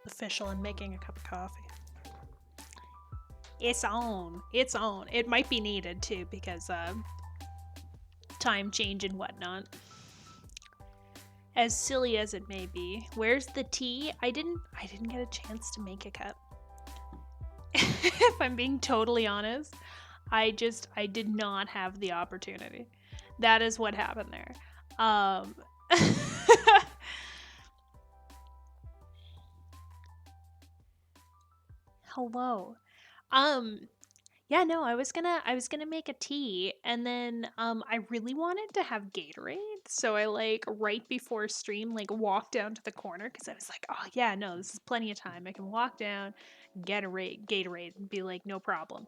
Official, I'm making a cup of coffee. It's on. It's on. It might be needed too because time change and whatnot. As silly as it may be. Where's the tea? I didn't get a chance to make a cup. If I'm being totally honest, I did not have the opportunity. That is what happened there. Hello. Yeah, no, I was gonna make a tea, and then I really wanted to have Gatorade, so I like right before stream like walked down to the corner because I was like, oh yeah, no, this is plenty of time. I can walk down, get a Gatorade, and be like, no problem.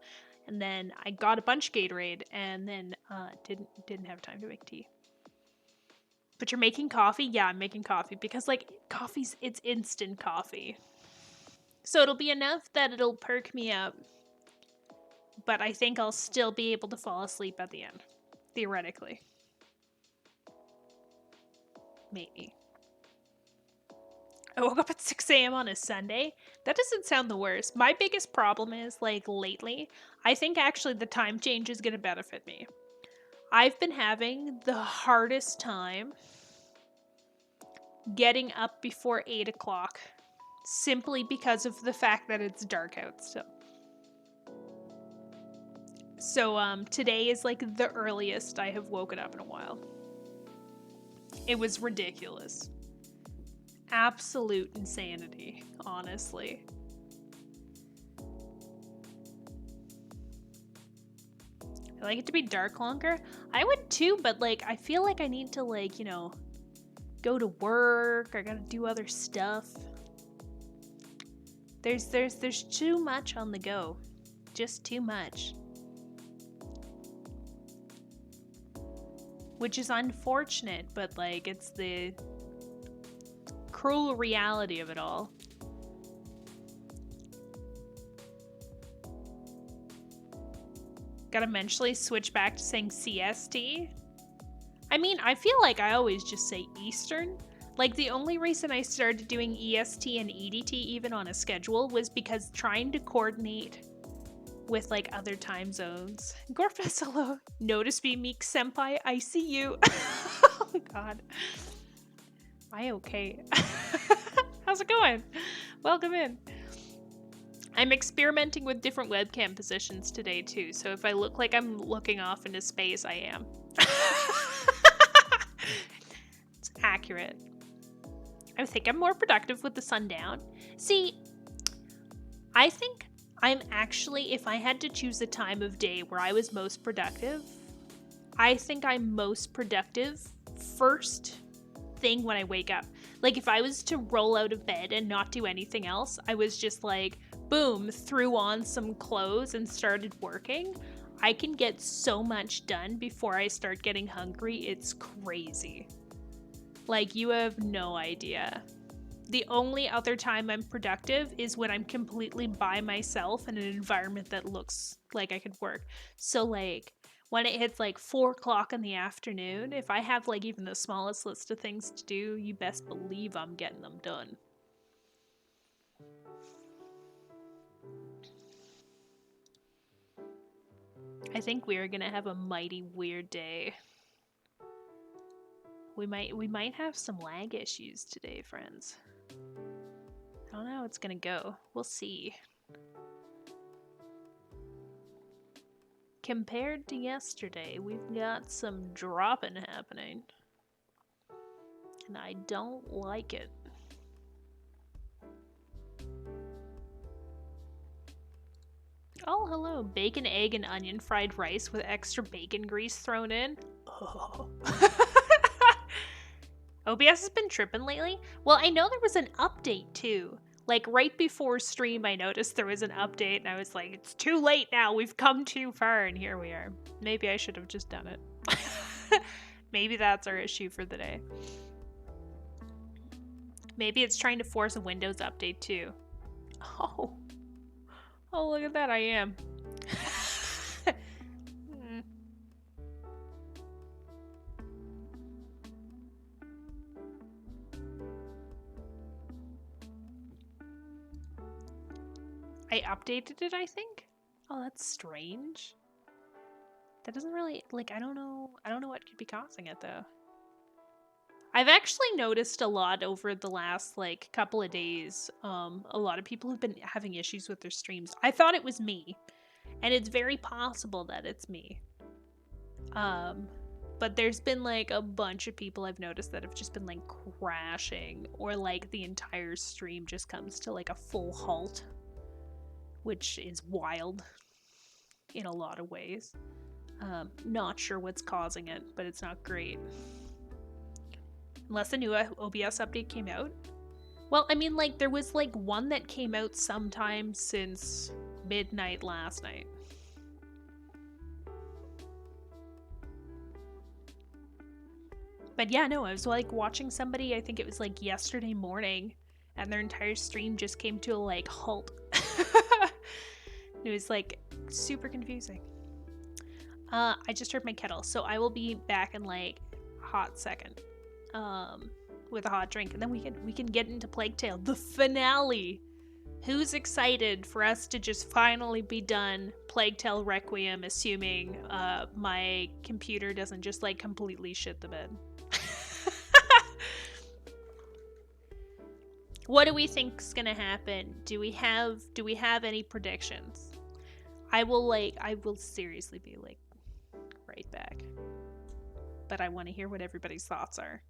And then I got a bunch of Gatorade, and then didn't have time to make tea. But you're making coffee? Yeah, I'm making coffee because like it's instant coffee, so it'll be enough that it'll perk me up. But I think I'll still be able to fall asleep at the end. Theoretically. Maybe. I woke up at 6 a.m. on a Sunday. That doesn't sound the worst. My biggest problem is, like, lately, I think actually the time change is going to benefit me. I've been having the hardest time getting up before 8 o'clock simply because of the fact that it's dark out still. So today is like the earliest I have woken up in a while. It was ridiculous. Absolute insanity, honestly. I like it to be dark longer. I would too, but like I feel like I need to like, go to work. I gotta do other stuff. There's too much on the go. Just too much. Which is unfortunate, but like it's the cruel reality of it all. Gotta eventually switch back to saying CST. I mean, I feel like I always just say Eastern. Like, the only reason I started doing EST and EDT even on a schedule was because trying to coordinate with, like, other time zones. Gorfus, hello. Notice me, Meek Senpai. I see you. Oh, God. Am I okay? How's it going? Welcome in. I'm experimenting with different webcam positions today, too. So if I look like I'm looking off into space, I am. It's accurate. I think I'm more productive with the sun down. See, I think I'm actually, if I had to choose a time of day where I was most productive, I think I'm most productive first thing when I wake up. Like, if I was to roll out of bed and not do anything else, I was just like, boom, threw on some clothes and started working, I can get so much done before I start getting hungry. It's crazy. Like, you have no idea. The only other time I'm productive is when I'm completely by myself in an environment that looks like I could work. So, like, when it hits like 4 o'clock in the afternoon, if I have like even the smallest list of things to do, you best believe I'm getting them done. I think we are gonna have a mighty weird day. We might have some lag issues today, friends. I don't know how it's gonna go. We'll see. Compared to yesterday, we've got some dropping happening. And I don't like it. Oh, hello. Bacon, egg, and onion fried rice with extra bacon grease thrown in. Oh. OBS has been tripping lately. Well, I know there was an update too. Like right before stream, I noticed there was an update, and I was like, it's too late now. We've come too far, and here we are. Maybe I should have just done it. Maybe that's our issue for the day. Maybe it's trying to force a Windows update too. Oh. Oh, look at that, I am. I updated it, I think. Oh, that's strange. That doesn't really, like, I don't know what could be causing it, though. I've actually noticed a lot over the last, like, couple of days. A lot of people have been having issues with their streams. I thought it was me, and it's very possible that it's me. But there's been, like, a bunch of people I've noticed that have just been, like, crashing, or, like, the entire stream just comes to, like, a full halt, which is wild in a lot of ways. Not sure what's causing it, but it's not great. Unless a new OBS update came out. Well, I mean, like, there was, like, one that came out sometime since midnight last night. But yeah, no, I was, like, watching somebody, I think it was, like, yesterday morning, and their entire stream just came to a, like, halt. It was, like, super confusing. I just heard my kettle, so I will be back in, like, a hot second. With a hot drink, and then we can get into Plague Tale, the finale. Who's excited for us to just finally be done Plague Tale Requiem, assuming my computer doesn't just, like, completely shit the bed? What do we think's gonna happen? Do we have any predictions? I will seriously be, like, right back. But I want to hear what everybody's thoughts are.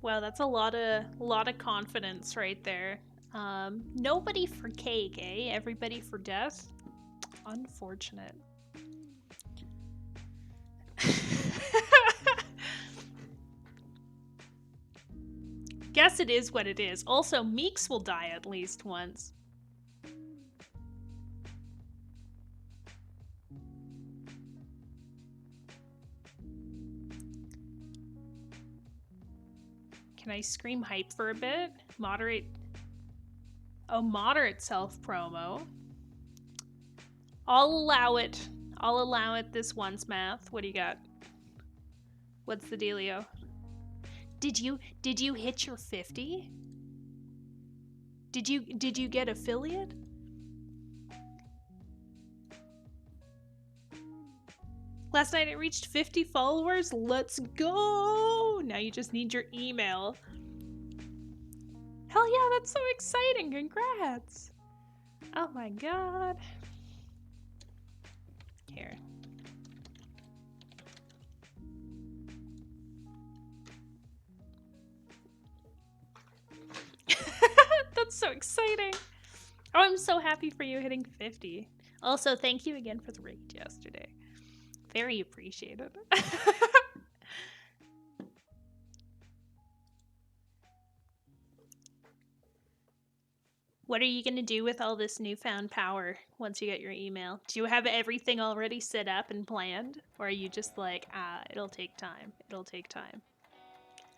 Wow, that's a lot of confidence right there. Nobody for cake, eh? Everybody for death? Unfortunate. Guess it is what it is. Also, Meeks will die at least once. Can I scream hype for a bit? Moderate. Oh, moderate self-promo. I'll allow it. I'll allow it this once, Math. What do you got? What's the dealio? Did you hit your 50? Did you get affiliate? Last night it reached 50 followers. Let's go! Now you just need your email. Hell yeah, that's so exciting. Congrats. Oh my god. Here. That's so exciting. Oh, I'm so happy for you hitting 50. Also, thank you again for the raid yesterday. Very appreciated. What are you going to do with all this newfound power once you get your email? Do you have everything already set up and planned? Or are you just like, it'll take time. It'll take time.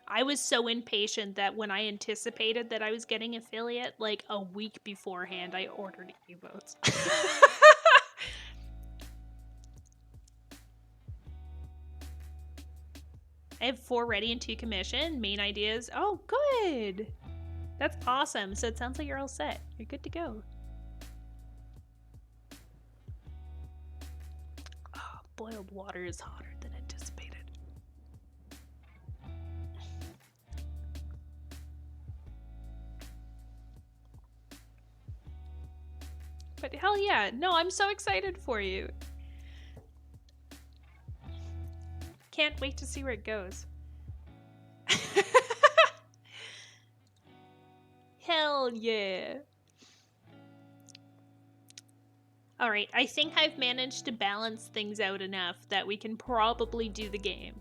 I was so impatient that when I anticipated that I was getting affiliate, like a week beforehand, I ordered emotes. I have 4 ready and 2 commissioned. Main ideas. Oh, good. That's awesome. So it sounds like you're all set. You're good to go. Oh, boiled water is hotter than anticipated. But hell yeah. No, I'm so excited for you. Can't wait to see where it goes. Hell yeah. All right, I think I've managed to balance things out enough that we can probably do the game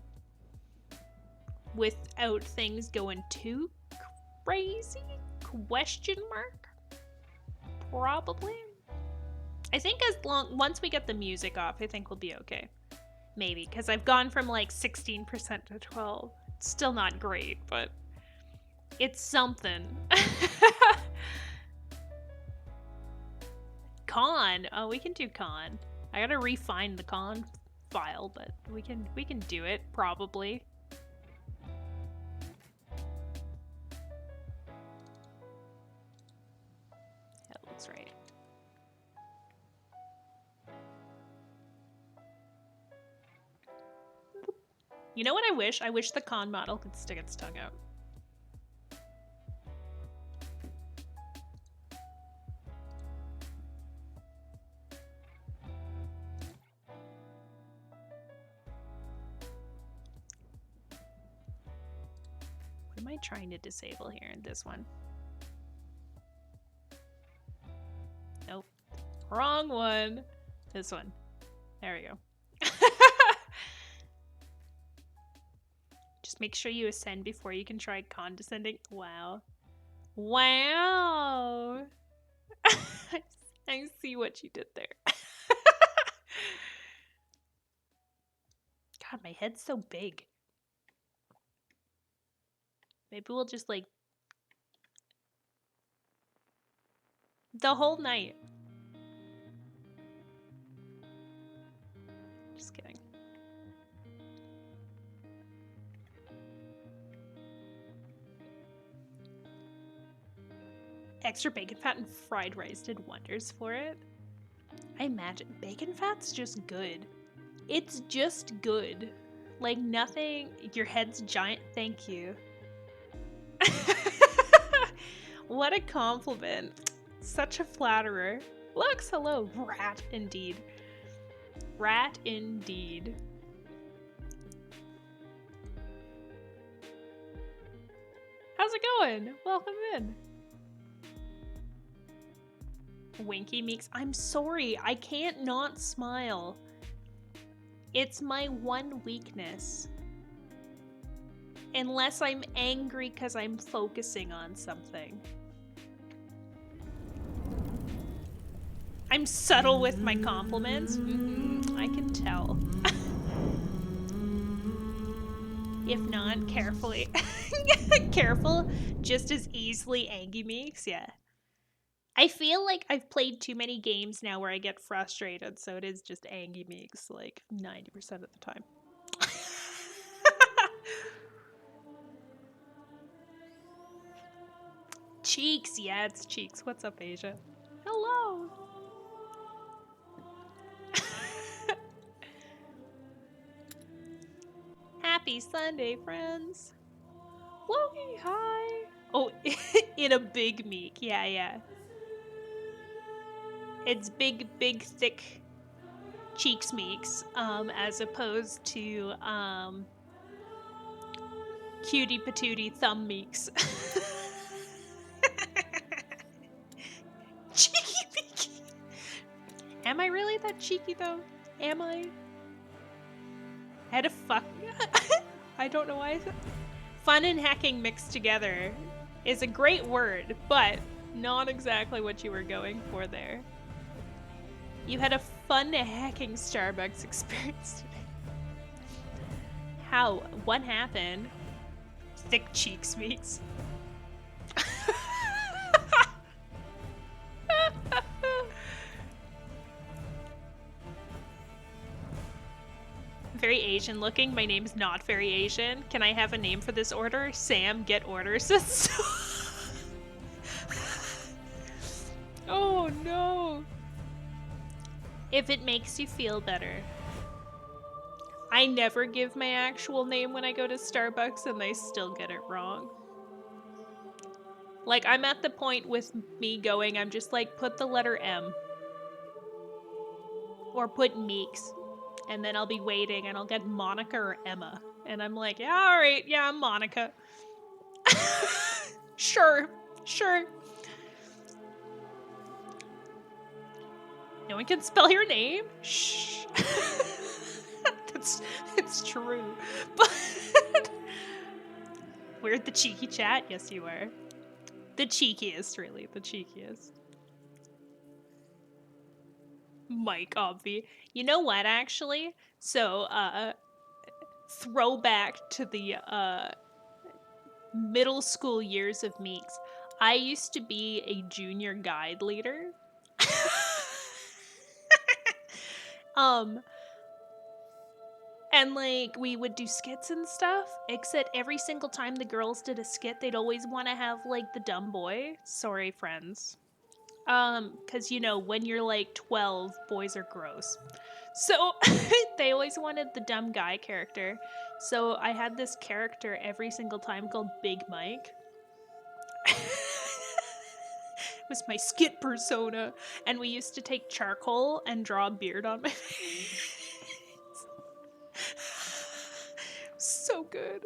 without things going too crazy? Question mark? Probably. I think once we get the music off, I think we'll be okay. Maybe, because I've gone from like 16% to 12. It's still not great, but it's something. Con. Oh, we can do con. I gotta refine the con file, but we can do it probably. That looks right. You know what I wish? I wish the con model could stick its tongue out. What am I trying to disable here in this one? Nope. Wrong one. This one. There we go. Just make sure you ascend before you can try condescending. Wow. Wow. I see what you did there. God, my head's so big. Maybe we'll just like the whole night. Just kidding. Extra bacon fat and fried rice did wonders for it. I imagine bacon fat's just good. It's just good. Like nothing. Your head's giant. Thank you. What a compliment. Such a flatterer. Lux, hello. Rat indeed. Rat indeed. How's it going? Welcome in. Winky Meeks. I'm sorry. I can't not smile. It's my one weakness. Unless I'm angry because I'm focusing on something. I'm subtle with my compliments. I can tell. If not, carefully. Careful, just as easily Angie Meeks, yeah. I feel like I've played too many games now where I get frustrated, so it is just Angie Meeks like 90% of the time. Cheeks, yeah, it's Cheeks. What's up, Asia? Hello. Happy Sunday, friends. Loki, hi. Oh, in a big meek. Yeah, yeah. It's big, thick cheeks meeks, as opposed to, cutie patootie thumb meeks. Cheeky meeky. Am I really that cheeky, though? Am I? I had to fuck. I don't know why I said. Fun and hacking mixed together is a great word, but Not exactly what you were going for there. You had a fun hacking Starbucks experience today. How? What happened? Thick cheeks meets. Very Asian looking. My name's not very Asian. Can I have a name for this order? Sam, get orders. Oh no. If it makes you feel better. I never give my actual name when I go to Starbucks and they still get it wrong. Like, I'm at the point with me going, I'm just like, put the letter M. Or put Meeks. And then I'll be waiting and I'll get Monica or Emma. And I'm like, yeah, alright, yeah, I'm Monica. Sure. No one can spell your name? Shh. It's true. But we're the cheeky chat? Yes, you are. The cheekiest, really. The cheekiest. Mike, obvi. You know what, actually? So, throwback to the, middle school years of Meeks. I used to be a junior guide leader. And like we would do skits and stuff, except every single time the girls did a skit, they'd always want to have like the dumb boy. Sorry, friends. Cause you know, when you're like 12, boys are gross. So they always wanted the dumb guy character. So I had this character every single time called Big Mike. It was my skit persona. And we used to take charcoal and draw a beard on my face. So good.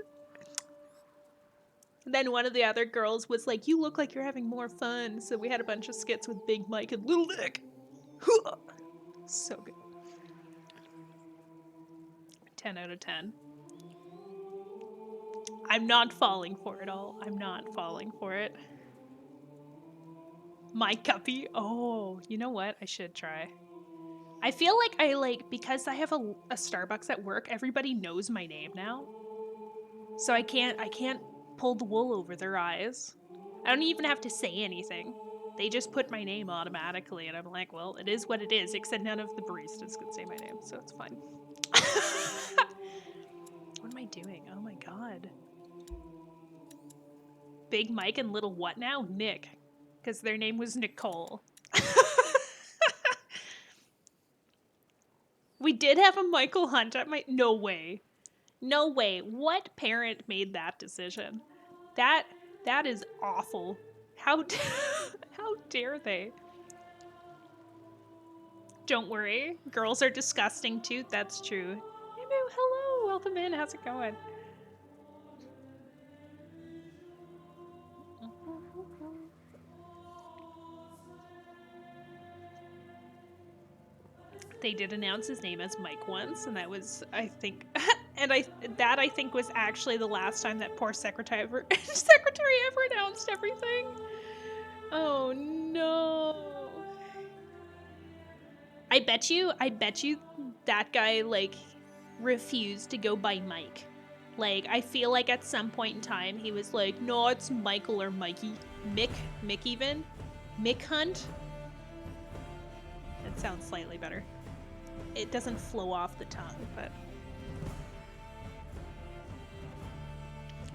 And then one of the other girls was like, you look like you're having more fun. So we had a bunch of skits with Big Mike and Little Nick. So good. 10 out of 10. I'm not falling for it all. I'm not falling for it. My Guppy? Oh, you know what? I should try. I feel like because I have a Starbucks at work, everybody knows my name now. So I can't pull the wool over their eyes. I don't even have to say anything. They just put my name automatically, and I'm like, well, it is what it is, except none of the baristas can say my name, so it's fine. What am I doing? Oh my god. Big Mike and Little what now? Nick. Because their name was Nicole. We did have a Michael Hunt at my... No way. No way. What parent made that decision? That is awful. How dare they? Don't worry. Girls are disgusting too. That's true. Hello. Welcome in. How's it going? They did announce his name as Mike once, and that was, I think, I think was actually the last time that poor secretary ever announced everything. Oh no. I bet you that guy like refused to go by Mike. Like, I feel like at some point in time he was like, no, it's Michael or Mikey. Mick even. Mick Hunt. That sounds slightly better. It doesn't flow off the tongue, but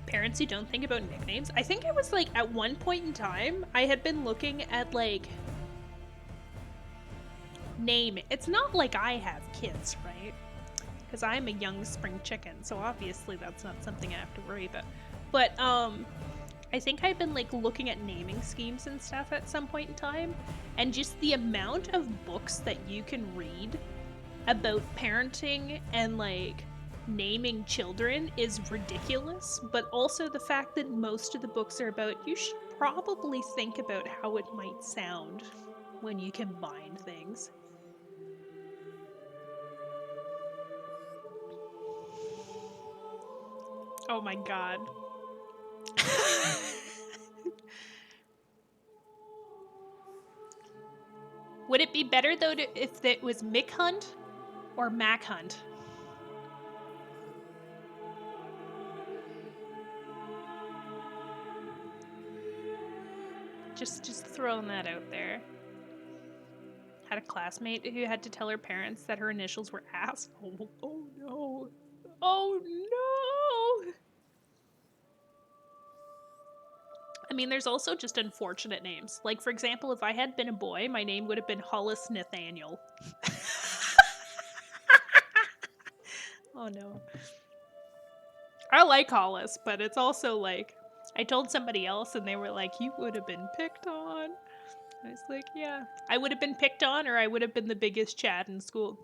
parents who don't think about nicknames. I think it was like at one point in time I had been looking at like name. It's not like I have kids, right? Because I'm a young spring chicken, so obviously that's not something I have to worry about. But I think I've been like looking at naming schemes and stuff at some point in time, and just the amount of books that you can read about parenting and like naming children is ridiculous, but also the fact that most of the books are about you should probably think about how it might sound when you combine things. Oh my god. Would it be better, though, if it was Mick Hunt or Mac Hunt? Just throwing that out there. Had a classmate who had to tell her parents that her initials were ass. Oh no. Oh no. I mean, there's also just unfortunate names. Like, for example, if I had been a boy, my name would have been Hollis Nathaniel. Oh no. I like Hollis, but it's also like, I told somebody else and they were like, you would have been picked on. I was like, yeah. I would have been picked on, or I would have been the biggest Chad in school.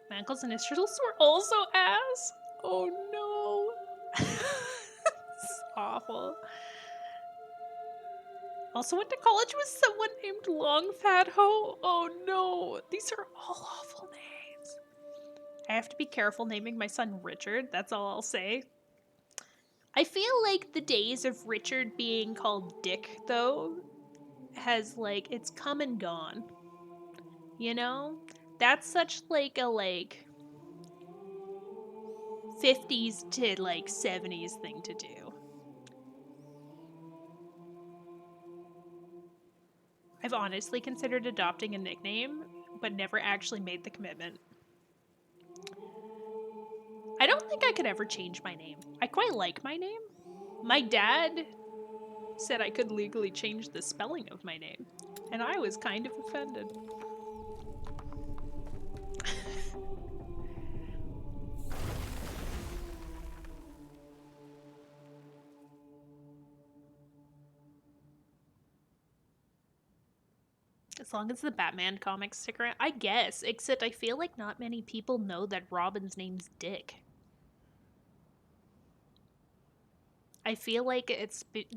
My uncles and initials were also ass. Oh no. It's awful. Also went to college with someone named Long Fat Ho. Oh no. These are all awful names. I have to be careful naming my son Richard. That's all I'll say. I feel like the days of Richard being called Dick, though, has, like, it's come and gone. You know? That's such, like, a, like, 50s to, like, 70s thing to do. I've honestly considered adopting a nickname, but never actually made the commitment. I don't think I could ever change my name. I quite like my name. My dad said I could legally change the spelling of my name, and I was kind of offended. As long as the Batman comics stick around, I guess, except I feel like not many people know that Robin's name's Dick. I feel like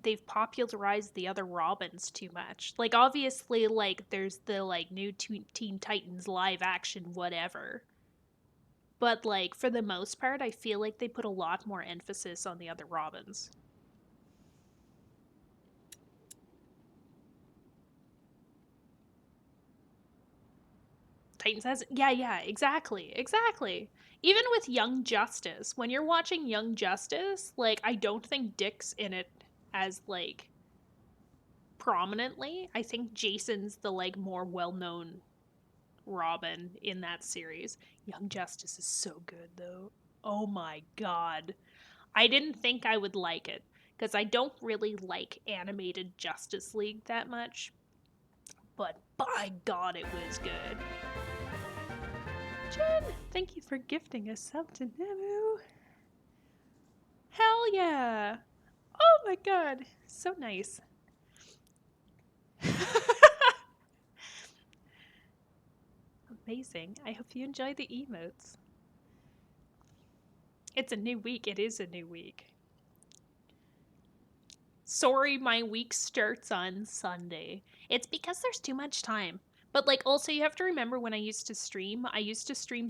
they've popularized the other Robins too much. Like, obviously, like, there's the, like, new Teen Titans live action whatever. But, like, for the most part, I feel like they put a lot more emphasis on the other Robins. Titans has, yeah, exactly. Even with Young Justice, when you're watching Young Justice, like, I don't think Dick's in it as, like, prominently. I think Jason's the, like, more well-known Robin in that series. Young Justice is so good, though. Oh my god. I didn't think I would like it, because I don't really like animated Justice League that much. But by god, it was good. Jen, thank you for gifting a sub to Nemu. Hell yeah. Oh my god. So nice. Amazing. I hope you enjoy the emotes. It's a new week. It is a new week. Sorry, my week starts on Sunday. It's because there's too much time. But, like, also you have to remember when I used to stream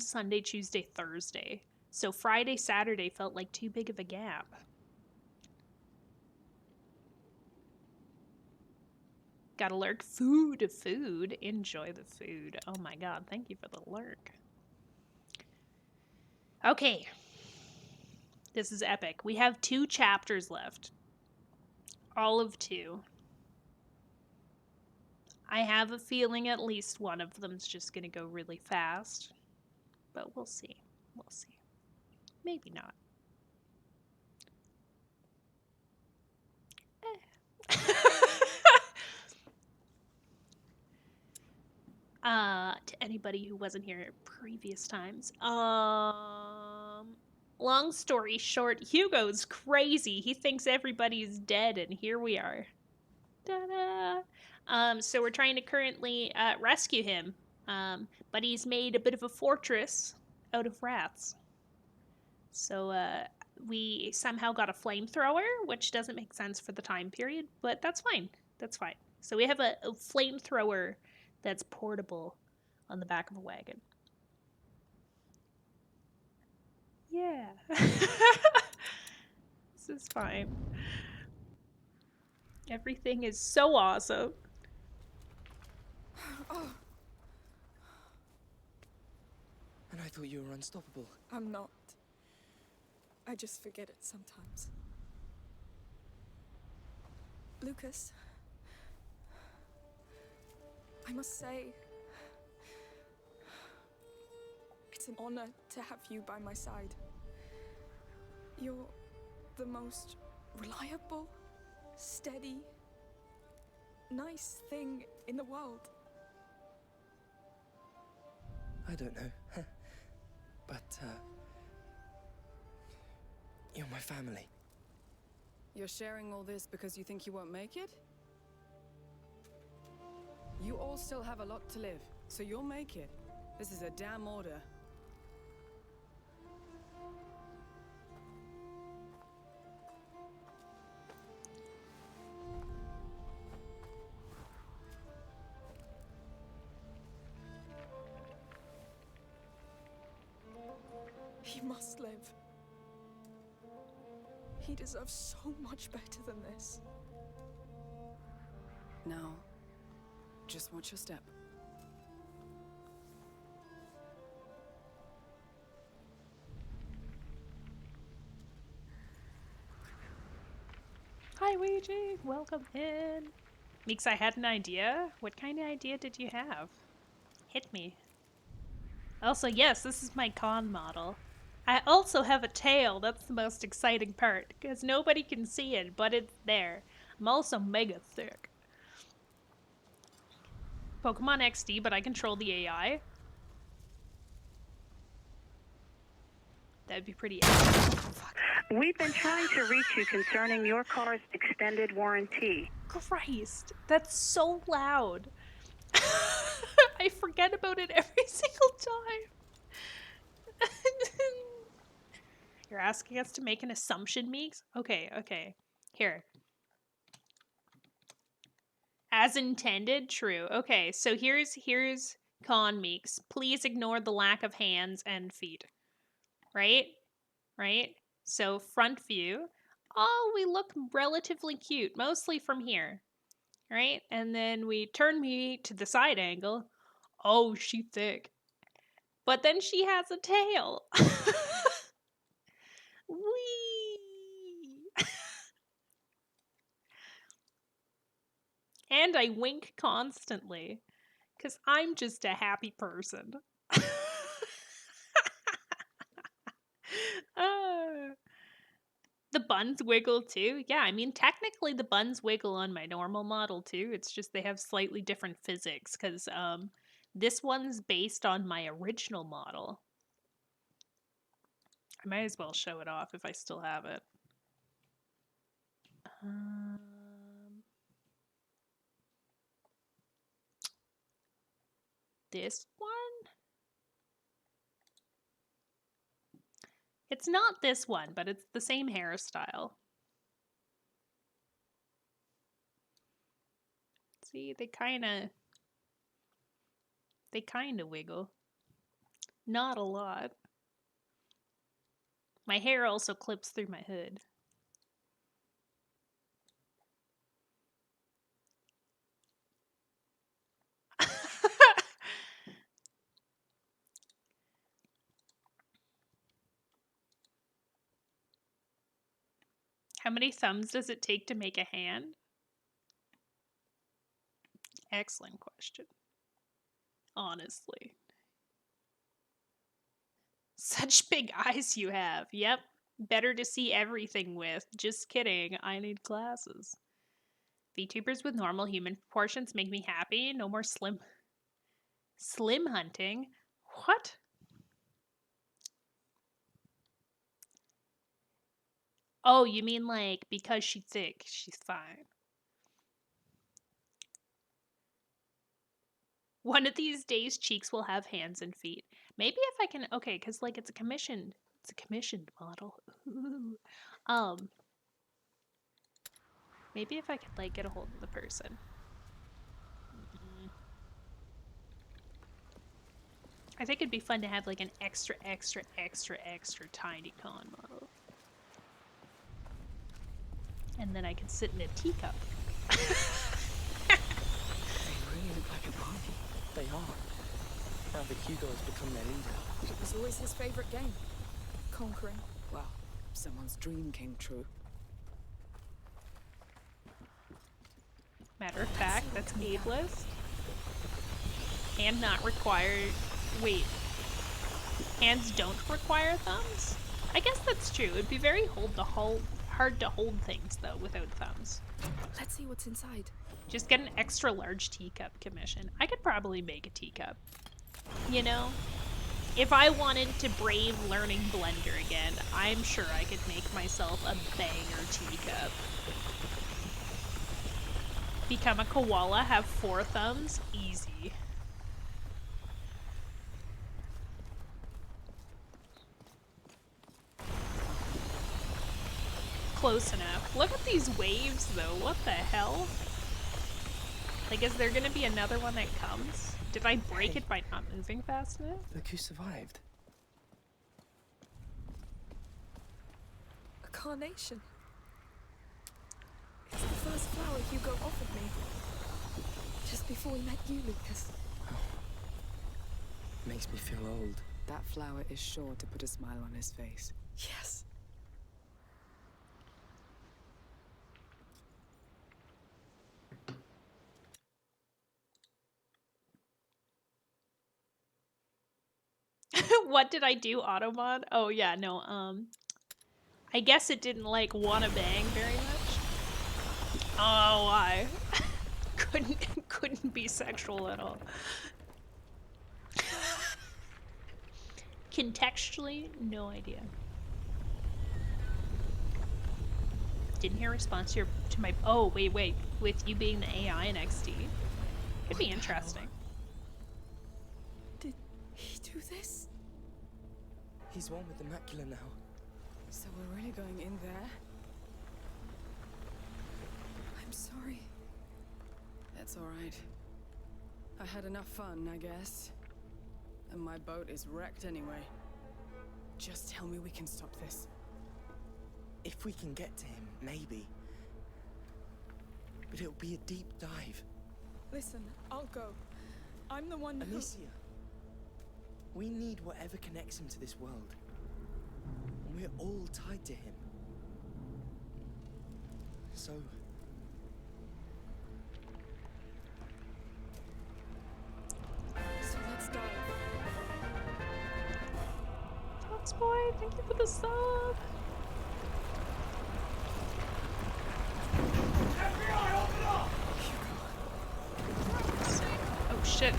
Sunday, Tuesday, Thursday. So Friday, Saturday felt like too big of a gap. Gotta lurk. Food. Enjoy the food. Oh my god, thank you for the lurk. Okay. This is epic. We have 2 chapters left. All of 2. I have a feeling at least one of them's just gonna go really fast. But we'll see. We'll see. Maybe not. To anybody who wasn't here at previous times, long story short, Hugo's crazy. He thinks everybody's dead, and here we are. Ta-da! So we're trying to currently rescue him, but he's made a bit of a fortress out of rats. So we somehow got a flamethrower, which doesn't make sense for the time period, but that's fine. That's fine. So we have a flamethrower that's portable on the back of a wagon. Yeah. This is fine. Everything is so awesome. Oh, And I thought you were unstoppable. I'm not. I just forget it sometimes. Lucas, I must say, it's an honor to have you by my side. You're the most reliable, steady, nice thing in the world. I don't know. But, you're my family. You're sharing all this because you think you won't make it? You all still have a lot to live, so you'll make it. This is a damn order. He must live. He deserves so much better than this. Now, just watch your step. Hi, Ouija. Welcome in. Meeks, I had an idea. What kind of idea did you have? Hit me. Also, yes, this is my con model. I also have a tail. That's the most exciting part, because nobody can see it, but it's there. I'm also mega thick. Pokemon XD, but I control the AI. That'd be pretty epic. Fuck. We've been trying to reach you concerning your car's extended warranty. Christ, that's so loud. I forget about it every single time. You're asking us to make an assumption, Meeks? Okay. Here. As intended, true. Okay, so here's con, Meeks. Please ignore the lack of hands and feet. Right? So front view. Oh, we look relatively cute, mostly from here. Right? And then we turn me to the side angle. Oh, she thick. But then she has a tail. Whee! And I wink constantly. Because I'm just a happy person. The buns wiggle too. Yeah, I mean, technically the buns wiggle on my normal model too. It's just they have slightly different physics because this one's based on my original model. I might as well show it off if I still have it. This one? It's not this one, but it's the same hairstyle. See, they kind of wiggle. Not a lot. My hair also clips through my hood. How many thumbs does it take to make a hand? Excellent question. Honestly. Such big eyes you have. Yep. Better to see everything with. Just kidding. I need glasses. VTubers with normal human proportions make me happy. No more slim hunting. What? Oh, you mean like because she's thick, she's fine. One of these days, Cheeks will have hands and feet. Maybe if I can, okay, because like it's a commissioned model. Ooh. Maybe if I could like get a hold of the person. I think it'd be fun to have like an extra tiny con model. And then I could sit in a teacup. They really look like a party. They are. Now that Hugo has become their leader. It was always his favorite game. Conquering. Well, someone's dream came true. Matter of fact, that's ableist. And not required. Wait. Hands don't require thumbs? I guess that's true. It'd be very hard to hold things, though, without thumbs. Let's see what's inside. Just get an extra large teacup commission. I could probably make a teacup. You know? If I wanted to brave learning Blender again, I'm sure I could make myself a banger teacup. Become a koala, have 4 thumbs, easy. Close enough. Look at these waves, though. What the hell? Like, is there gonna be another one that comes? Did I break it by not moving fast enough? Look who survived. A carnation. It's the first flower Hugo offered me. Just before we met you, Lucas. Makes me feel old. That flower is sure to put a smile on his face. Yes. What did I do, Automod? Oh yeah, no, I guess it didn't like wanna bang very much. Oh, why? couldn't be sexual at all. Contextually, no idea. Didn't hear a response to my. Oh wait, with you being the AI in XD, could be interesting. Did he do this? He's one with the macula now. So we're really going in there? I'm sorry. That's all right. I had enough fun, I guess. And my boat is wrecked anyway. Just tell me we can stop this. If we can get to him, maybe. But it'll be a deep dive. Listen, I'll go. I'm the one who... Amicia, we need whatever connects him to this world. And we're all tied to him. So... So let's dive. Fox boy, thank you for the sub. Oh shit.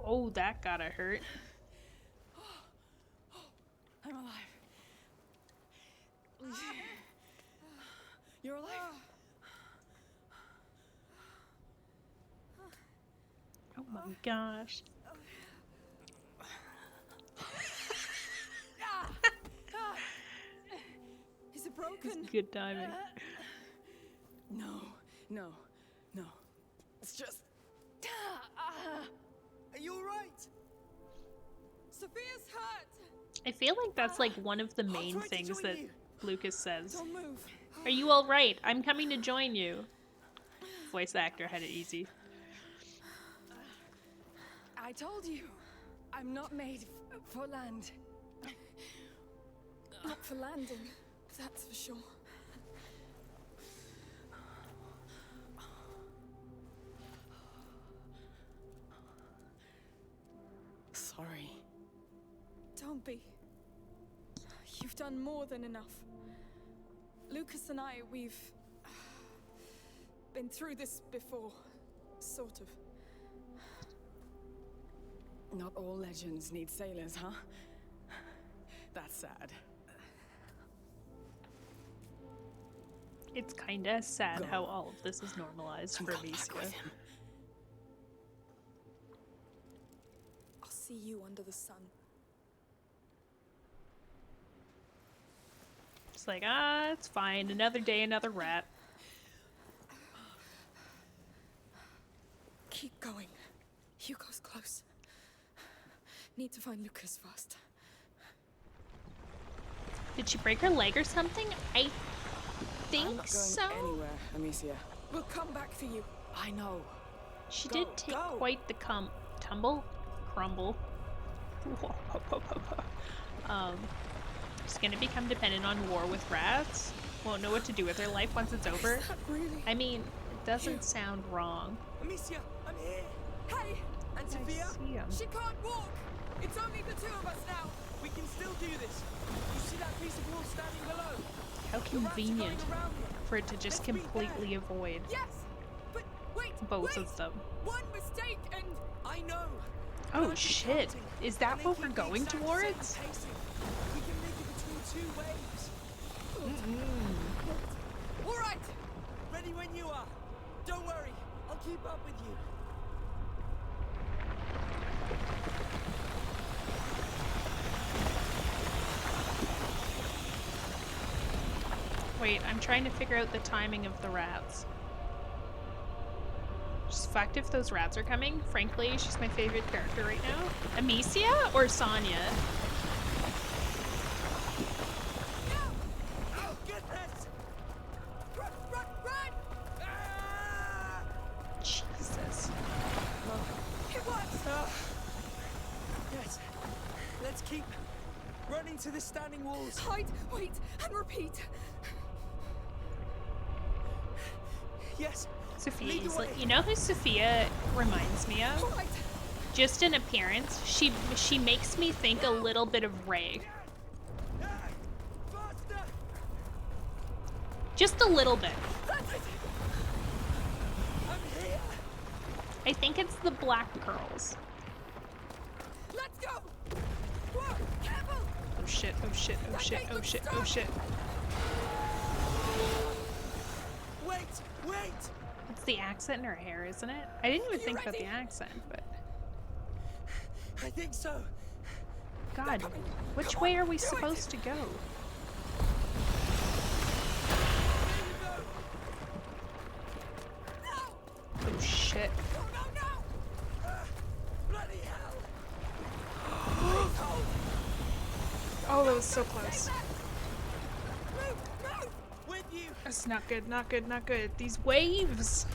Oh, that gotta hurt. I'm alive. You're alive? Oh my gosh. Is it broken? Good timing. No. It's just... Are you alright? Sophia's hurt! I feel like that's like one of the main try to things join that you. Lucas says. Don't move. Are you alright? I'm coming to join you. Voice actor had it easy. I told you. I'm not made for land. Not for landing, that's for sure. Sorry. Don't be. You've done more than enough. Lucas and I, we've been through this before, sort of. Not all legends need sailors, huh? That's sad. It's kinda sad Go. how all of this is normalized I'm for going back Amicia. with him. I'll see you under the sun. It's like, it's fine. Another day, another rat. Keep going. Hugo's close. Need to find Lucas fast. Did she break her leg or something? I think I'm not going so. anywhere, Amicia. We'll come back for you. I know. She Go, did take go. quite the crumble. She's gonna become dependent on war with rats. Won't know what to do with her life once it's over. Is that really? I mean, it doesn't sound wrong. Amicia, I'm here. Hey! And I Sophia, see him. She can't walk! It's only the two of us now! we can still do this. You see that piece of wall standing below? How The rats are convenient going around it. for it to just Let's beat completely avoid Yes! But wait! both wait! of them. One mistake and... I know. Oh But I keep shit! counting, Is that and they what we're keep the going exact same towards? pacing. We can make it between two waves. All right! Ready when you are. Don't worry, I'll keep up with you. Wait, I'm trying to figure out the timing of the rats. Just fucked if those rats are coming. Frankly, she's my favorite character right now. Amicia or Sonia? Oh, goodness! Run! Run! Run! Ah! Jesus. It works! Yes. Let's keep running to the standing walls. Hide, wait, and repeat. Yes. Sophia Lead the Easley. way. You know who Sophia reminds me All of? right. Just in appearance, she makes me think a little bit of Ray. Ah! Faster! Just a little bit. That's it. I'm here. I think it's the black curls. Let's go. Whoa, careful. Oh shit, oh shit, oh shit, oh shit, oh shit. Wait, wait! It's the accent in her hair, isn't it? I didn't even You think about ready? the accent, but I think so. God, coming. which Come way on, are we do it. supposed to go? There you go. No. Oh shit. No, no, no. Bloody hell! Oh, that was so Stay close. back. Move, move. With you! That's not good, not good, not good. These waves!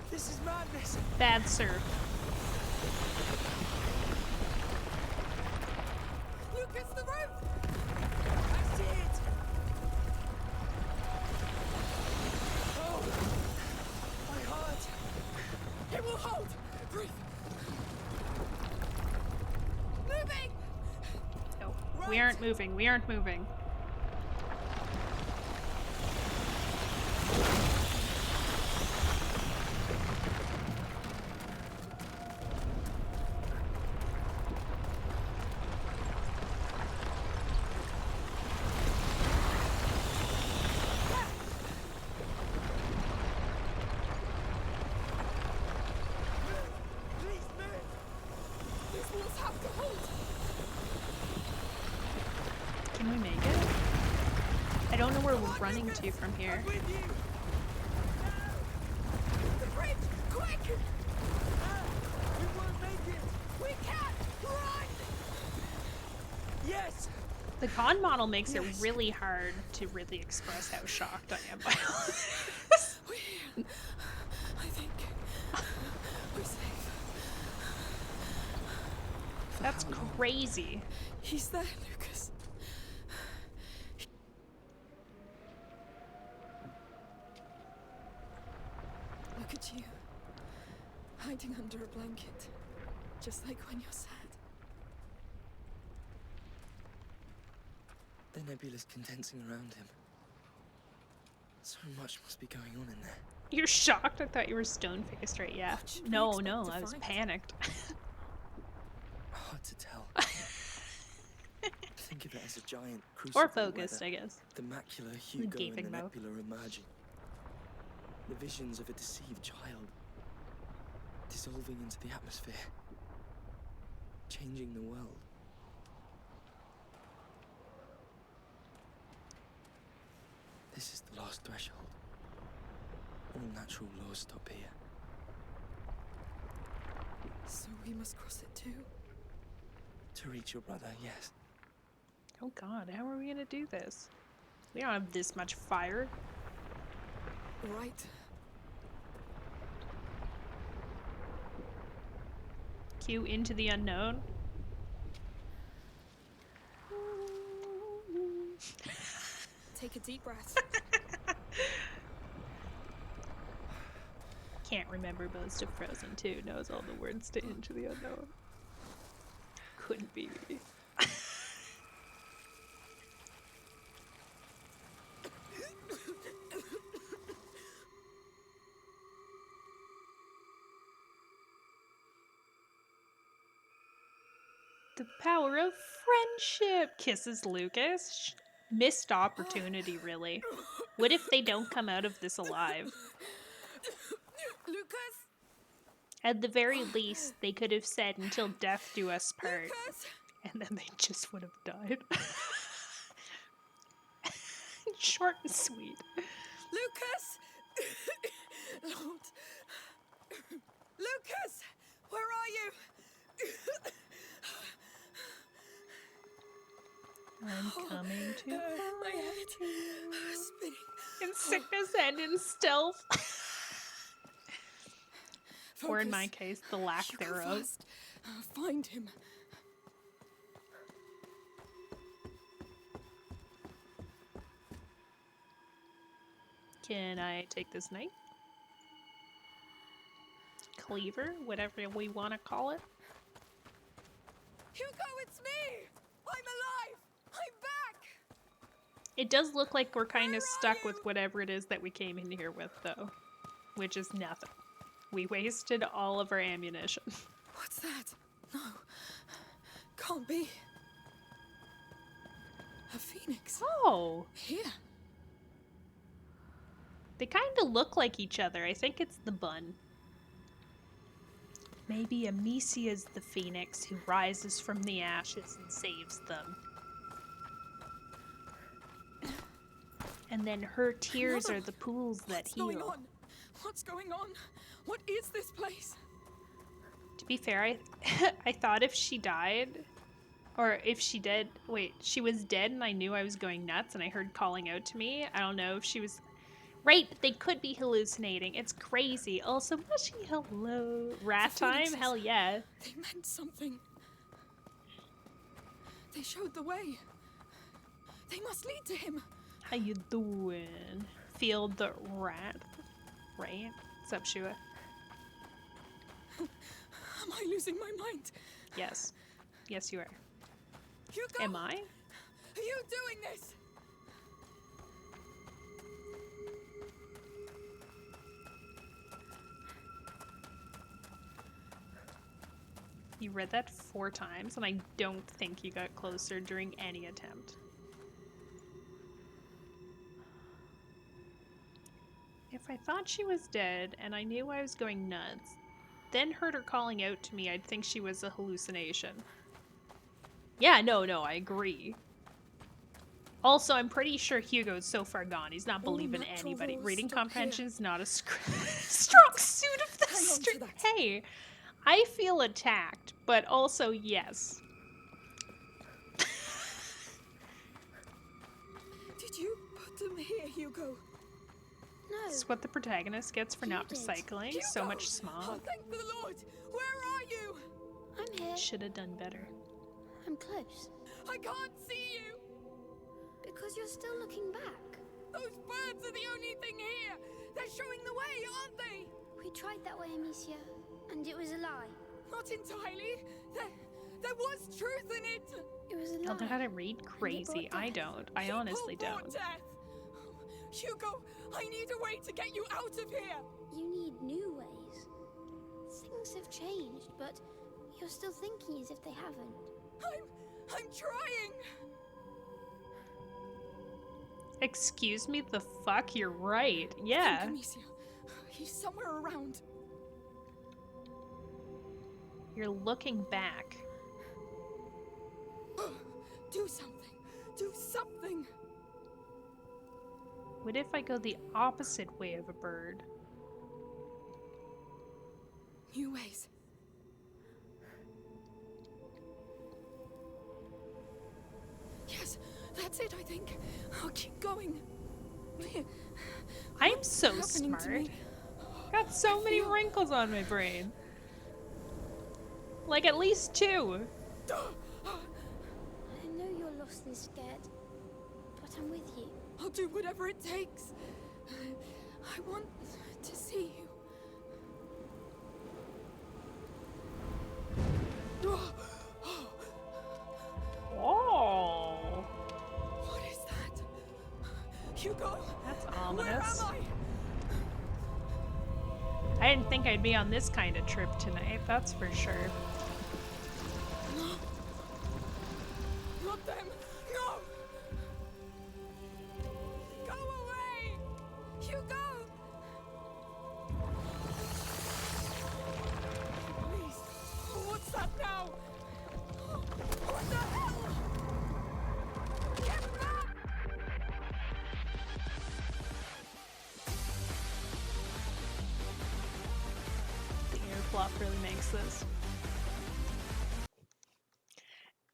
This is madness! Bad serve. Lucas, the roof. I see it! Oh! My heart! It will hold. Breathe. Moving. No, we aren't moving, we aren't moving. Please move! These walls have to hold. Can we make it? I don't know where we're running to from here. I'm with you! The bridge, quick. Ah, we won't make it! We can't run. Yes! The con model makes it Yes. really hard to really express how shocked I am by all this. I think we're safe. That's crazy. He's there, Lucas. Look at you, hiding under a blanket, just like when you're sad. The nebula's condensing around him. So much must be going on in there. You're shocked? I thought you were stone-faced, right? Yeah. What should we No, expect no, to I was find? panicked. Hard to tell. Think of it as a giant crucible Or where focused, I guess. the macular Hugo and gaping the mouth. nebula are emerging. The visions of a deceived child dissolving into the atmosphere, changing the world. This is the last threshold. All natural laws stop here. So we must cross it too. To reach your brother, yes. Oh god, how are we gonna do this? We don't have this much fire. Right. Cue Into the Unknown. Take a deep breath. Can't remember most of Frozen 2, knows all the words to Into the Unknown. Couldn't be me. The power of friendship! Kisses Lucas. Missed opportunity, really. What if they don't come out of this alive? Lucas! At the very least, they could have said until death do us part. Lucas! And then they just would have died. Short and sweet. Lucas! Lord. Lucas! Where are you? I'm coming to My find head. you. Spinning. In sickness and in stealth. Or in my Focus. case, the lack You go thereof. fast. Find him. Can I take this knife? Cleaver, whatever we want to call it. Hugo, it's me! I'm alive! I'm back! It does look like we're kind Where of are stuck with you? whatever it is that we came in here with, though. Which is nothing. We wasted all of our ammunition. What's that? No. Can't be. A phoenix. Oh! Here. They kind of look like each other. I think it's the bun. Maybe Amicia's the phoenix who rises from the ashes and saves them. And then her tears Another. are the pools that What's heal. going on? What's going on? What is this place? To be fair, I thought if she died, or if she did, wait, she was dead and I knew I was going nuts and I heard calling out to me. I don't know if she was, right, they could be hallucinating. It's crazy. Also, mushy, hello. Rat The time? phoenixes. Hell yeah. They meant something. They showed the way. They must lead to him. How you doing? Feel the rat, right? What's up, Shua? Am I losing my mind? Yes. Yes, you are. Hugo! Am I? Are you doing this? You read that 4 times, and I don't think you got closer during any attempt. If I thought she was dead, and I knew I was going nuts, then heard her calling out to me, I'd think she was a hallucination. Yeah, no, I agree. Also, I'm pretty sure Hugo's so far gone, he's not All believing natural anybody. laws Reading stop comprehension here. is not a strong suit of the Hang on to street. that. Hey, I feel attacked, but also yes. Did you put them here, Hugo? No, This is what the protagonist gets for You not did. recycling. Hugo! So much Oh, smog. thank the Lord! Where are you? I'm here. Should have done better. I'm close. I can't see you! Because you're still looking back. Those birds are the only thing here! They're showing the way, aren't they? We tried that way, Amicia, and it was a lie. Not entirely. There was truth in it. It was a Y'all know lie. how to read? Crazy. I don't. I People honestly brought don't. Death. Hugo, I need a way to get you out of here. You need new ways. Things have changed, but you're still thinking as if they haven't. I'm trying. Excuse me, the fuck? You're right. Think, Yeah. Amicia. He's somewhere around. You're looking back. Do something. Do something. What if I go the opposite way of a bird? New ways. That's it, I think. I'll keep going. I'm What's so happening to smart. me? Got so I many feel- wrinkles on my brain. Like at least 2. I know you're lost and scared, but I'm with you. I'll do whatever it takes. I want to see you. Oh, What is that? Hugo! that's Where ominous. am I? I didn't think I'd be on this kind of trip tonight, that's for sure. Not them! No! Go away! Hugo! Please! What's that now? What the hell? Get back! The air flop really makes this.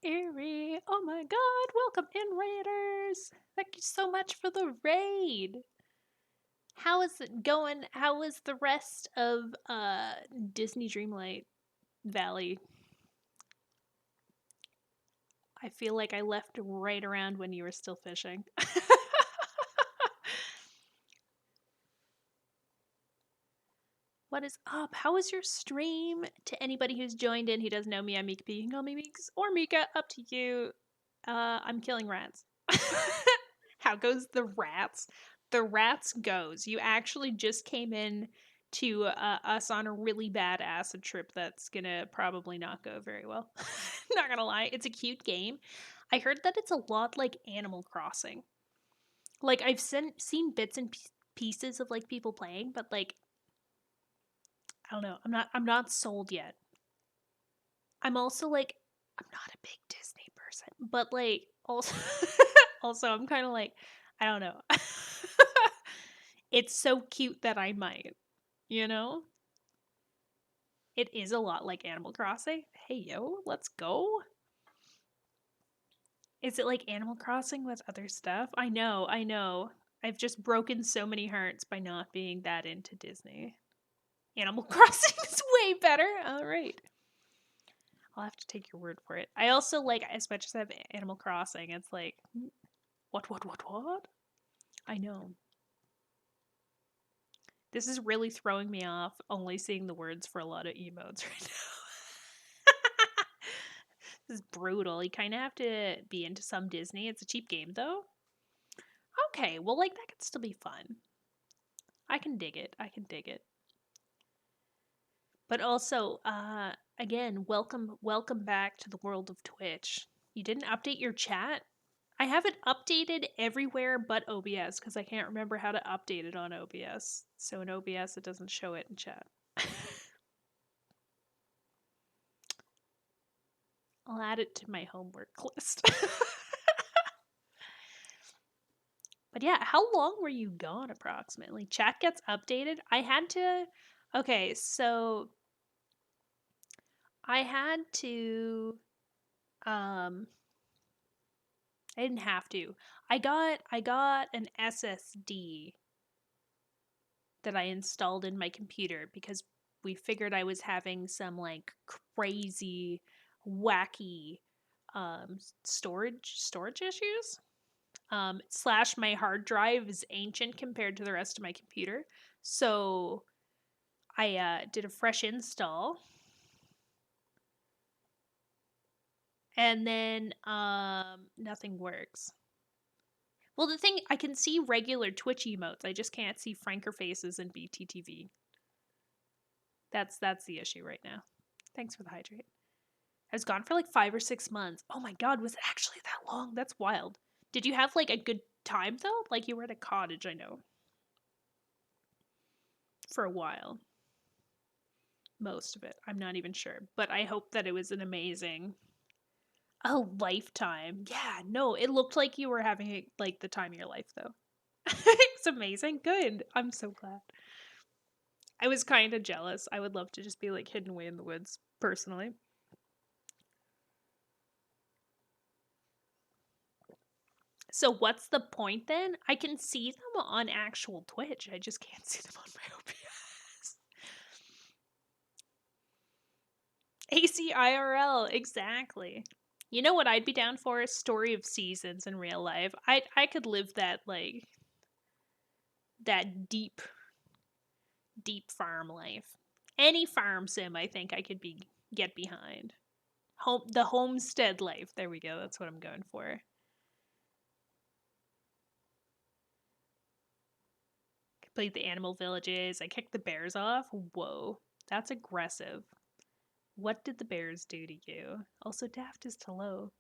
Eerie, oh my god, welcome in, Raiders! Thank you so much for the raid! How is it going? How is the rest of Disney Dreamlight Valley? I feel like I left right around when you were still fishing. What is up? How was your stream? To anybody who's joined in who doesn't know me, I'm Mika P. You can call me Meeks or Mika, up to you. I'm killing rats. How goes the rats? The rats goes. You actually just came in to us on a really bad acid trip that's gonna probably not go very well. Not gonna lie, it's a cute game. I heard that it's a lot like Animal Crossing. Like I've seen bits and pieces of like people playing, but like I don't know. I'm not sold yet. I'm also like I'm not a big Disney person, but like also also I'm kind of like I don't know. It's so cute that I might, you know? It is a lot like Animal Crossing. Hey yo, let's go. Is it like Animal Crossing with other stuff? I know, I know. I've just broken so many hearts by not being that into Disney. Animal Crossing is way better. All right. I'll have to take your word for it. I also like, as much as I have Animal Crossing, it's like, what? I know. This is really throwing me off, only seeing the words for a lot of emotes right now. This is brutal. You kind of have to be into some Disney. It's a cheap game, though. Okay, well, like, that could still be fun. I can dig it. I can dig it. But also, again, welcome back to the world of Twitch. You didn't update your chat? I have it updated everywhere but OBS because I can't remember how to update it on OBS. So in OBS, it doesn't show it in chat. I'll add it to my homework list. But yeah, how long were you gone approximately? Chat gets updated. I had to. Okay, so I had to. I didn't have to. I got an SSD that I installed in my computer because we figured I was having some like crazy, wacky storage issues. Slash my hard drive is ancient compared to the rest of my computer. So I did a fresh install. And then nothing works. Well, the thing, I can see regular Twitch emotes. I just can't see Franker faces and BTTV. That's the issue right now. Thanks for the hydrate. I was gone for like 5 or 6 months. Oh my god, was it actually that long? That's wild. Did you have like a good time though? Like you were at a cottage, I know. For a while. Most of it. I'm not even sure. But I hope that it was an amazing lifetime. Yeah, no, it looked like you were having like the time of your life though. It's amazing. Good. I'm so glad. I was kind of jealous. I would love to just be like hidden away in the woods, personally. So what's the point then? I can see them on actual Twitch. I just can't see them on my OBS. ACIRL, exactly. You know what I'd be down for? A story of seasons in real life. I could live that like that deep farm life. Any farm sim I think I could get behind. The homestead life. There we go. That's what I'm going for. Complete the animal villages. I kicked the bears off. Whoa. That's aggressive. What did the bears do to you? Also, daft is to low.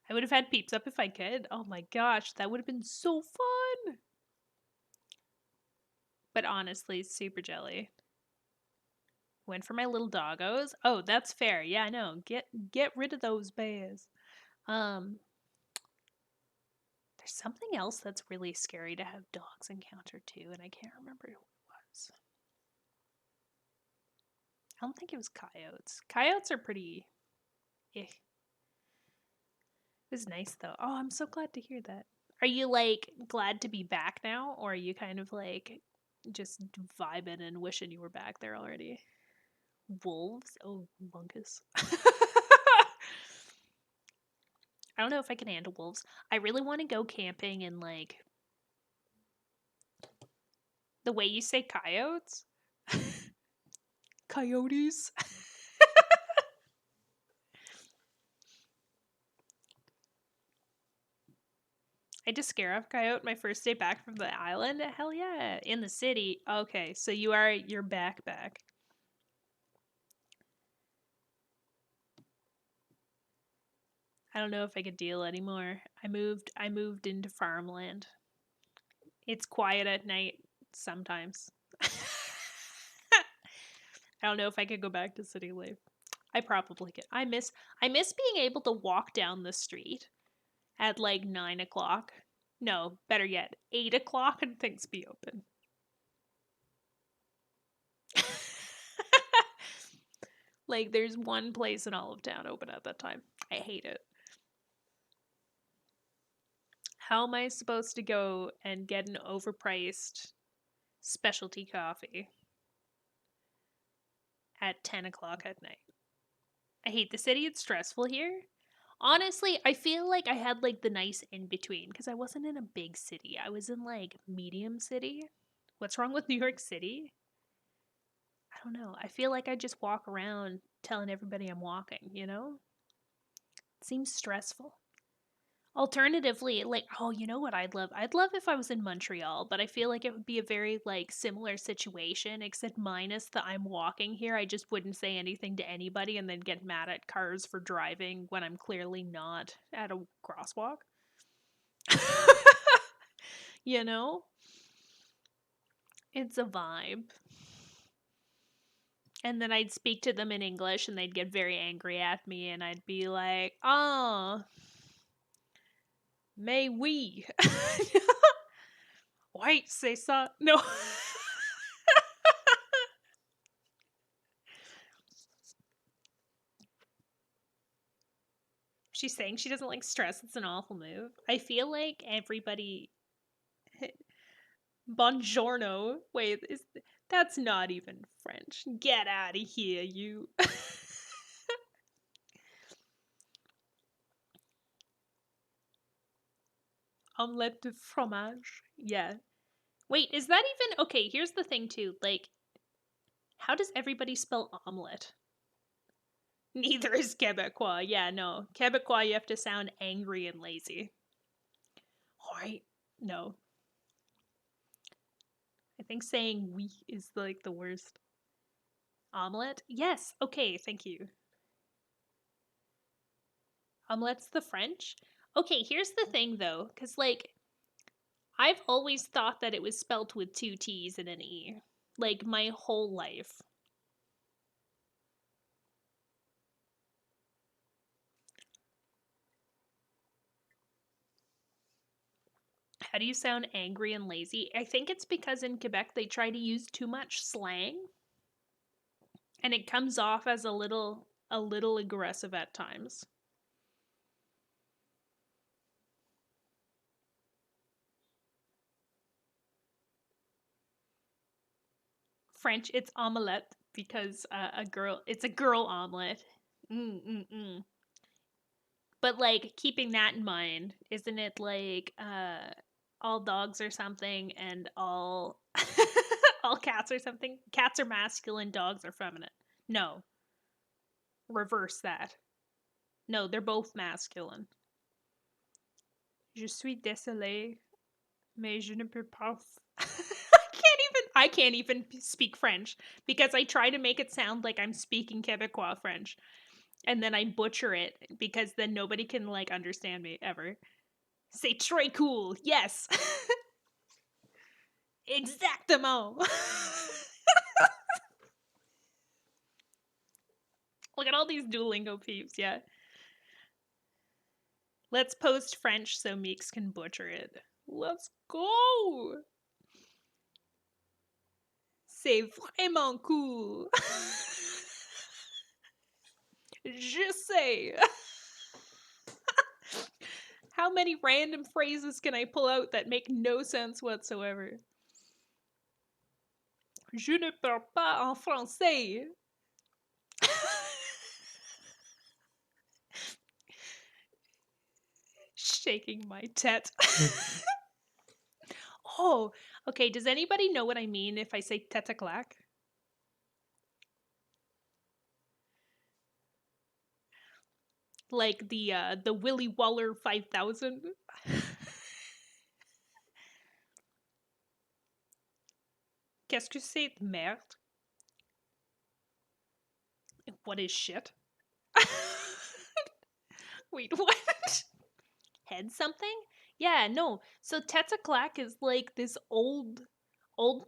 I would have had peeps up if I could. Oh my gosh, that would have been so fun. But honestly, super jelly. Went for my little doggos. Oh, that's fair. Yeah, no. Get rid of those bears. There's something else that's really scary to have dogs encounter too, and I can't remember who it was. I don't think it was coyotes. Coyotes are pretty It was nice though. Oh, I'm so glad to hear that. Are you like glad to be back now, or are you kind of like just vibing and wishing you were back there already? Wolves? Oh, Bunkus. I don't know if I can handle wolves. I really want to go camping and like the way you say coyotes. Coyotes. I just scare off coyote my first day back from the island. Hell yeah. In the city. Okay, so you're back. I don't know if I could deal anymore. I moved into farmland. It's quiet at night sometimes. I don't know if I could go back to city life. I probably could. I miss being able to walk down the street at like 9 o'clock. No, better yet, 8 o'clock and things be open. Like there's one place in all of town open at that time. I hate it. How am I supposed to go and get an overpriced specialty coffee at 10 o'clock at night? I hate the city. It's stressful here. Honestly, I feel like I had like the nice in between because I wasn't in a big city. I was in like medium city. What's wrong with New York City? I don't know. I feel like I just walk around telling everybody I'm walking, you know? It seems stressful. Alternatively, like, oh, you know what I'd love? I'd love if I was in Montreal, but I feel like it would be a very like similar situation, except minus the I'm walking here. I just wouldn't say anything to anybody and then get mad at cars for driving when I'm clearly not at a crosswalk. You know? It's a vibe. And then I'd speak to them in English and they'd get very angry at me and I'd be like, oh, may we? Wait, say so. No. She's saying she doesn't like stress. It's an awful move. I feel like everybody. Buongiorno. Wait, that's not even French. Get out of here, you. Omelette de fromage. Yeah. Wait, is that even okay? Here's the thing, too. Like, how does everybody spell omelet? Neither is Quebecois. Yeah, no. Quebecois, you have to sound angry and lazy. Right? No. I think saying oui is like the worst. Omelette? Yes. Okay, thank you. Omelette's the French? Okay, here's the thing though, because like, I've always thought that it was spelt with two T's and an E. Like, my whole life. How do you sound angry and lazy? I think it's because in Quebec they try to use too much slang and it comes off as a little aggressive at times. French, it's omelette because it's a girl omelet. Mm-mm-mm. But like keeping that in mind, isn't it like all dogs are something and all all cats are something? Cats are masculine, dogs are feminine. No, reverse that. No, they're both masculine. Je suis désolée, mais je ne peux pas. I can't even speak French because I try to make it sound like I'm speaking Quebecois French and then I butcher it because then nobody can like understand me ever. C'est très cool. Yes. Exactement. Look at all these Duolingo peeps, yeah. Let's post French so Meeks can butcher it. Let's go. C'est vraiment cool. Je sais. How many random phrases can I pull out that make no sense whatsoever? Je ne parle pas en français. Shaking my tête. Oh, okay. Does anybody know what I mean if I say tête à claque? Like the Willy Waller 5000. Qu'est-ce que c'est de merde? What is shit? Wait, what? Head something? Yeah, no. So tête à claque is like this old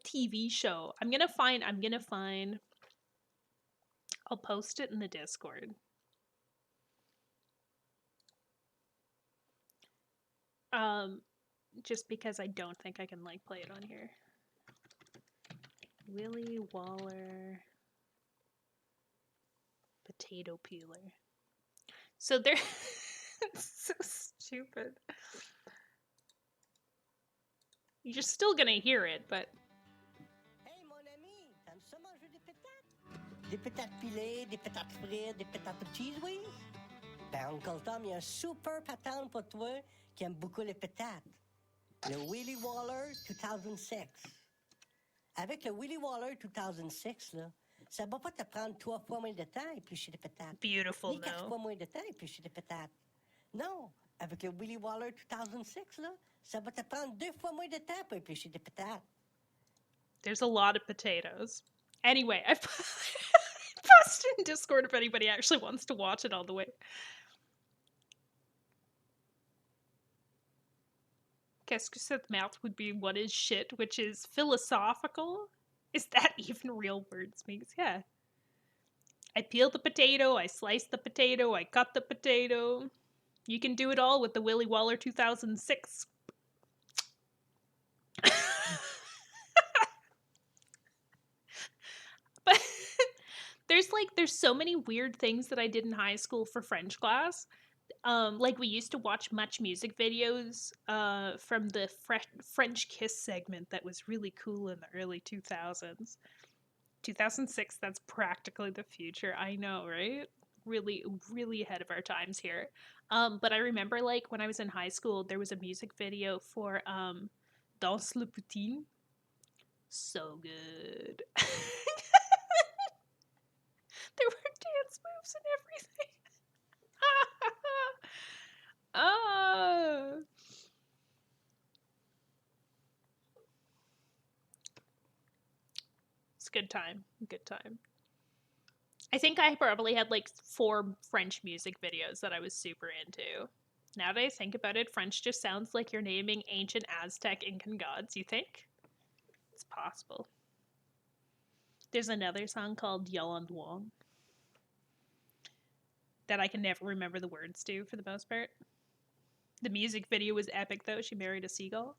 TV show. I'm gonna find I'll post it in the Discord. Just because I don't think I can like play it on here. Willy Waller potato peeler. So they're so stupid. You're still gonna hear it, but Hey mon ami, t'aimes ça manger des patates? Des patates pilées, des patates frites, des patates cheese whiz? Ben Uncle Tom, il y a un super patente pour toi qui aime beaucoup les patates. Le Willy Waller 2006. Avec le Willy Waller 2006, là, ça va pas te prendre 3 fois moins de temps à éplucher des patates. beautiful, Ni 4 no. fois moins de temps à éplucher des patates. Non, avec le Willy Waller 2006, là, ça va te prendre 2 fois moins de temps pour éplucher des patates. There's a lot of potatoes. Anyway, I've posted in Discord if anybody actually wants to watch it all the way. Qu'est-ce que cette merde would be what is shit, which is philosophical? Is that even real words means? Yeah. I peel the potato, I slice the potato, I cut the potato. You can do it all with the Willy Waller 2006. But there's so many weird things that I did in high school for French class. Like we used to watch Much Music videos from the French Kiss segment that was really cool in the early 2000s. 2006, that's practically the future. I know, right? Really, really ahead of our times here. But I remember like when I was in high school, there was a music video for Danse le Poutine. So good. There were dance moves and everything. Ah. It's a good time. Good time. I think I probably had like 4 French music videos that I was super into. Now that I think about it, French just sounds like you're naming ancient Aztec Incan gods, you think? It's possible. There's another song called Yolande Wong that I can never remember the words to for the most part. The music video was epic though. She married a seagull.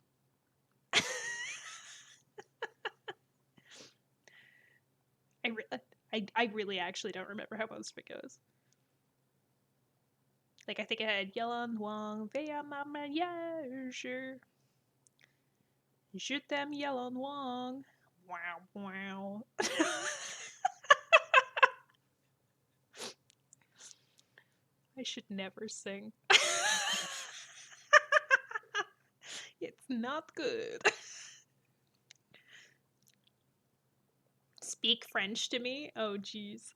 I really actually don't remember how most of it goes. Like, I think I had Yellow Wang, Via Mama, yeah, sure. Shoot them Yellow Wang. Wow, wow. I should never sing. It's not good. Speak French to me? Oh, jeez.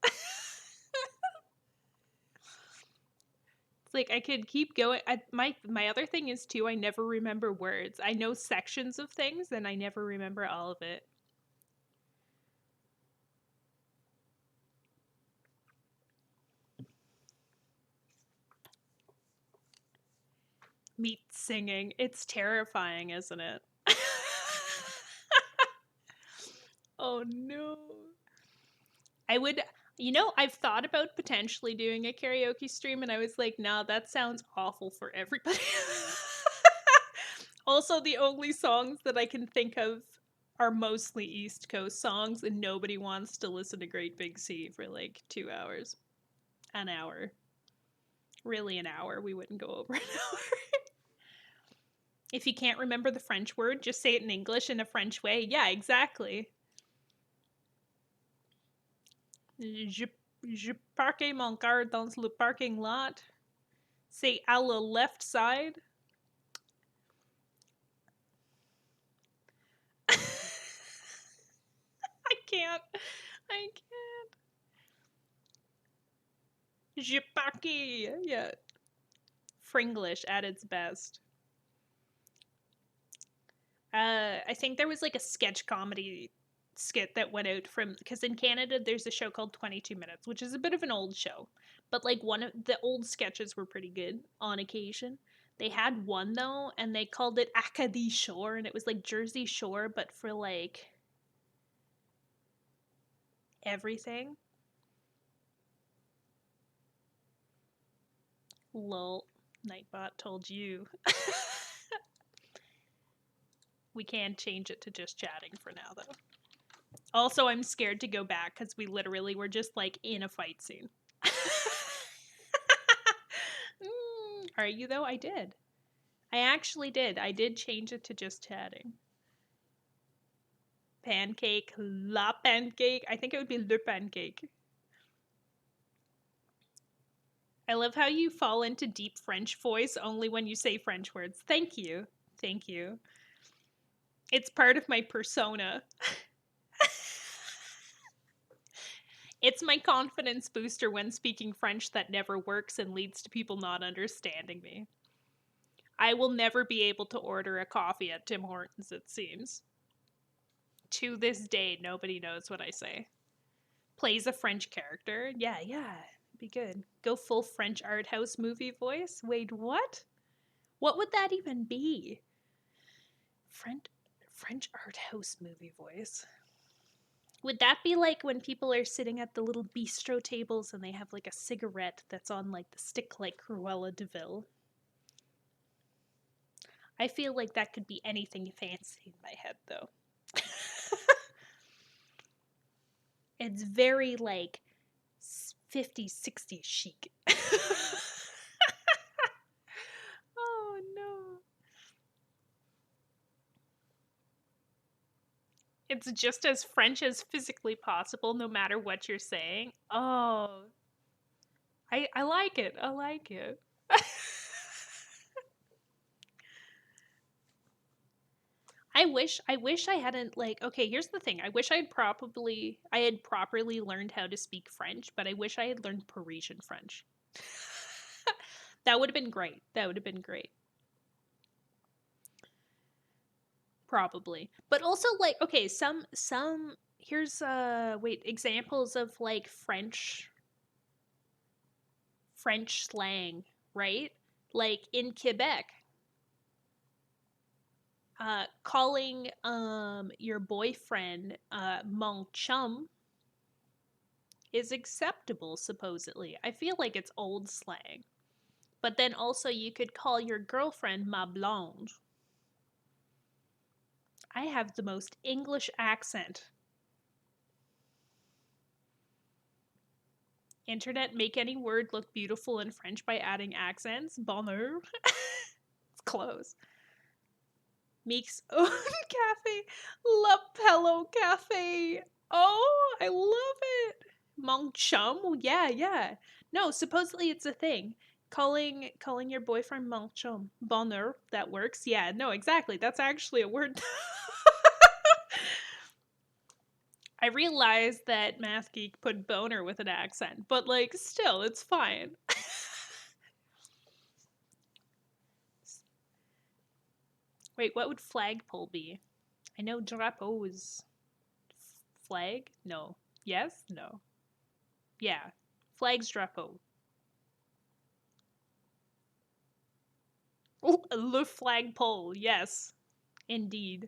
It's like I could keep going. My other thing is too, I never remember words. I know sections of things and I never remember all of it. Meet singing. It's terrifying, isn't it? Oh no. I would, I've thought about potentially doing a karaoke stream and I was like, nah, that sounds awful for everybody. Also, the only songs that I can think of are mostly East Coast songs, and nobody wants to listen to Great Big Sea for like 2 hours. An hour. Really, an hour. We wouldn't go over an hour. If you can't remember the French word, just say it in English in a French way. Yeah, exactly. Je parquais mon car dans le parking lot. C'est à la left side. I can't. I can't. Je parquais. Yeah. Fringlish at its best. I think there was like a sketch comedy skit that went out from, because in Canada there's a show called 22 Minutes, which is a bit of an old show, but like one of the old sketches were pretty good on occasion. They had one though, and they called it Acadie Shore, and it was like Jersey Shore, but for like everything. Lol. Nightbot told you. We can change it to just chatting for now, though. Also, I'm scared to go back because we literally were just like in a fight scene. Are you, though? I did. I actually did. I did change it to just chatting. Pancake, la pancake. I think it would be le pancake. I love how you fall into deep French voice only when you say French words. Thank you. Thank you. It's part of my persona. It's my confidence booster when speaking French that never works and leads to people not understanding me. I will never be able to order a coffee at Tim Hortons, it seems. To this day, nobody knows what I say. Plays a French character? Yeah, be good. Go full French art house movie voice? Wait, what? What would that even be? French art house movie voice. Would that be like when people are sitting at the little bistro tables and they have like a cigarette that's on like the stick like Cruella de Vil? I feel like that could be anything fancy in my head though. It's very like 50s, 60s chic. Oh no. It's just as French as physically possible, no matter what you're saying. Oh, I like it. I like it. I wish I hadn't like, okay, here's the thing. I wish I had properly learned how to speak French, but I wish I had learned Parisian French. That would have been great. That would have been great. Probably. But also like, okay, some here's examples of like French slang, right? Like in Quebec, calling your boyfriend mon chum is acceptable supposedly. I feel like it's old slang. But then also you could call your girlfriend ma blonde. I have the most English accent. Internet, make any word look beautiful in French by adding accents. Bonheur. It's close. Meek's own cafe. La Pello Cafe. Oh, I love it. Mon chum. Yeah, yeah. No, supposedly it's a thing. Calling your boyfriend mon chum. Bonheur. That works. Yeah, no, exactly. That's actually a word. I realized that Math Geek put boner with an accent, but like still, it's fine. Wait, what would flagpole be? I know drapeau is flag? No. Yes? No. Yeah. Flag's drapeau. Oh, le flagpole. Yes. Indeed.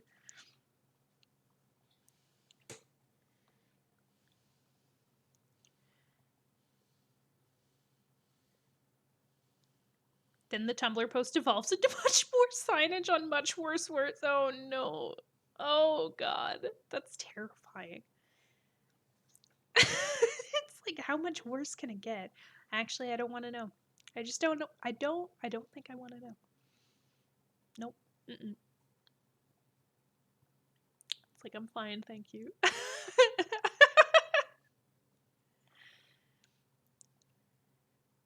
Then the Tumblr post evolves into much more signage on much worse words. Oh no. Oh god. That's terrifying. It's like, how much worse can it get? Actually, I don't want to know. I just don't know. I don't think I want to know. Nope. Mm-mm. It's like, I'm fine, thank you.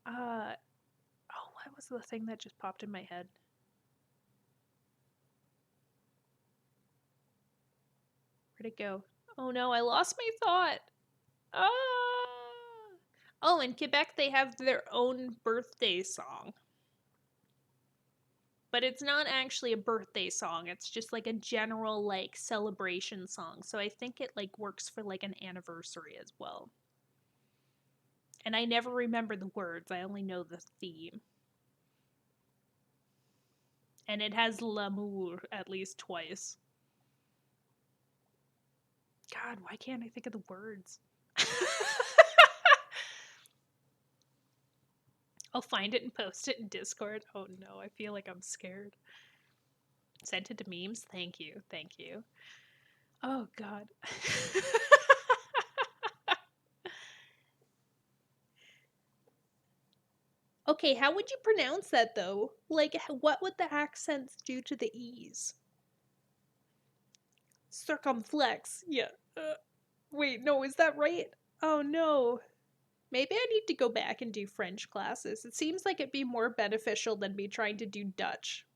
Oh, what was the thing that just popped in my head? Where'd it go? Oh no, I lost my thought. Ah. Oh, in Quebec they have their own birthday song. But it's not actually a birthday song. It's just like a general like celebration song. So I think it like works for like an anniversary as well. And I never remember the words. I only know the theme. And it has l'amour at least twice. God, why can't I think of the words? I'll find it and post it in Discord. Oh no, I feel like I'm scared. Sent it to memes? Thank you. Thank you. Oh god. Okay, how would you pronounce that though? Like, what would the accents do to the E's? Circumflex. Yeah. Wait, no, is that right? Oh no. Maybe I need to go back and do French classes. It seems like it'd be more beneficial than me trying to do Dutch.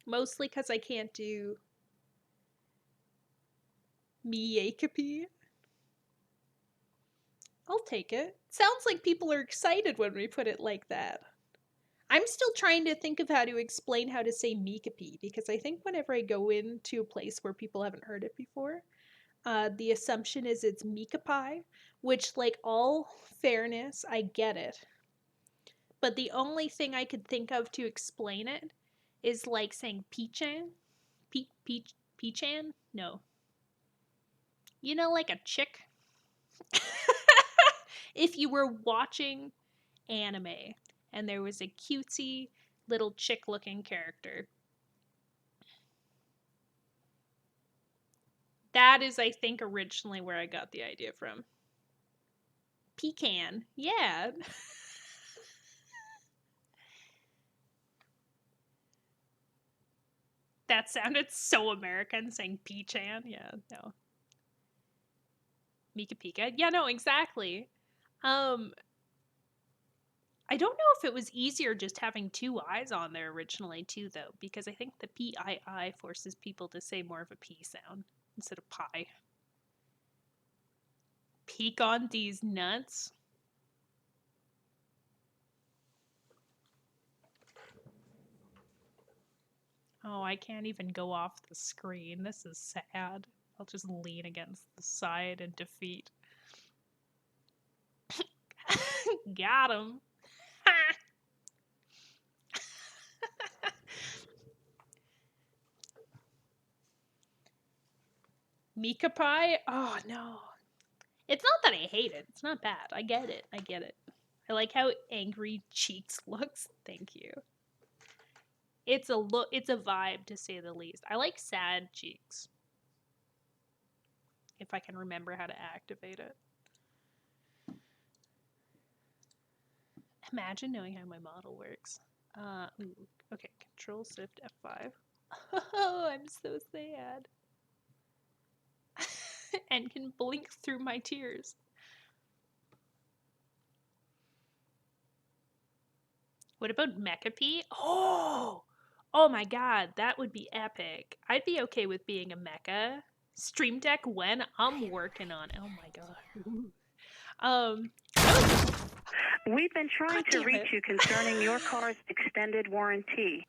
Mostly because I can't do Miakapi. I'll take it. Sounds like people are excited when we put it like that. I'm still trying to think of how to explain how to say Miikapi because I think whenever I go into a place where people haven't heard it before, the assumption is it's Miikapi, which, like, all fairness, I get it. But the only thing I could think of to explain it is like saying Pichan. Pichan? No. You know, like a chick? If you were watching anime and there was a cutesy little chick looking character. That is, I think, originally where I got the idea from. Pecan. Yeah. That sounded so American saying Peachan. Yeah, no. Mika Pika. Yeah, no, exactly. I don't know if it was easier just having two eyes on there originally too, though, because I think the PII forces people to say more of a P sound instead of pie. Peek on these nuts. Oh, I can't even go off the screen. This is sad. I'll just lean against the side in defeat. Got him. Mika pie? Oh no. It's not that I hate it. It's not bad. I get it. I get it. I like how angry Cheeks looks. Thank you. It's a look. It's a vibe to say the least. I like sad Cheeks. If I can remember how to activate it. Imagine knowing how my model works. Ooh, okay, Control Shift F5. Oh, I'm so sad. And can blink through my tears. What about Mecha? Oh my god, that would be epic. I'd be okay with being a mecha. Stream Deck when I'm working on it. Oh my god. Um, We've been trying God to damn reach it. you concerning your car's extended warranty.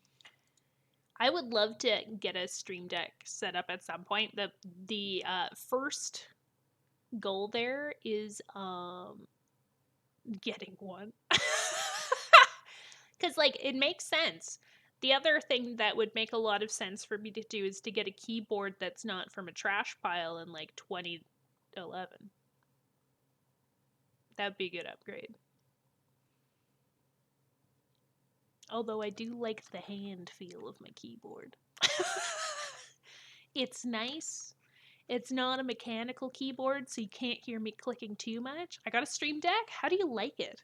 I would love to get a Stream Deck set up at some point. The first goal there is getting one. Cuz like it makes sense. The other thing that would make a lot of sense for me to do is to get a keyboard that's not from a trash pile in like 2011. That'd be a good upgrade. Although I do like the hand feel of my keyboard. It's nice. It's not a mechanical keyboard, so you can't hear me clicking too much. I got a Stream Deck. How do you like it?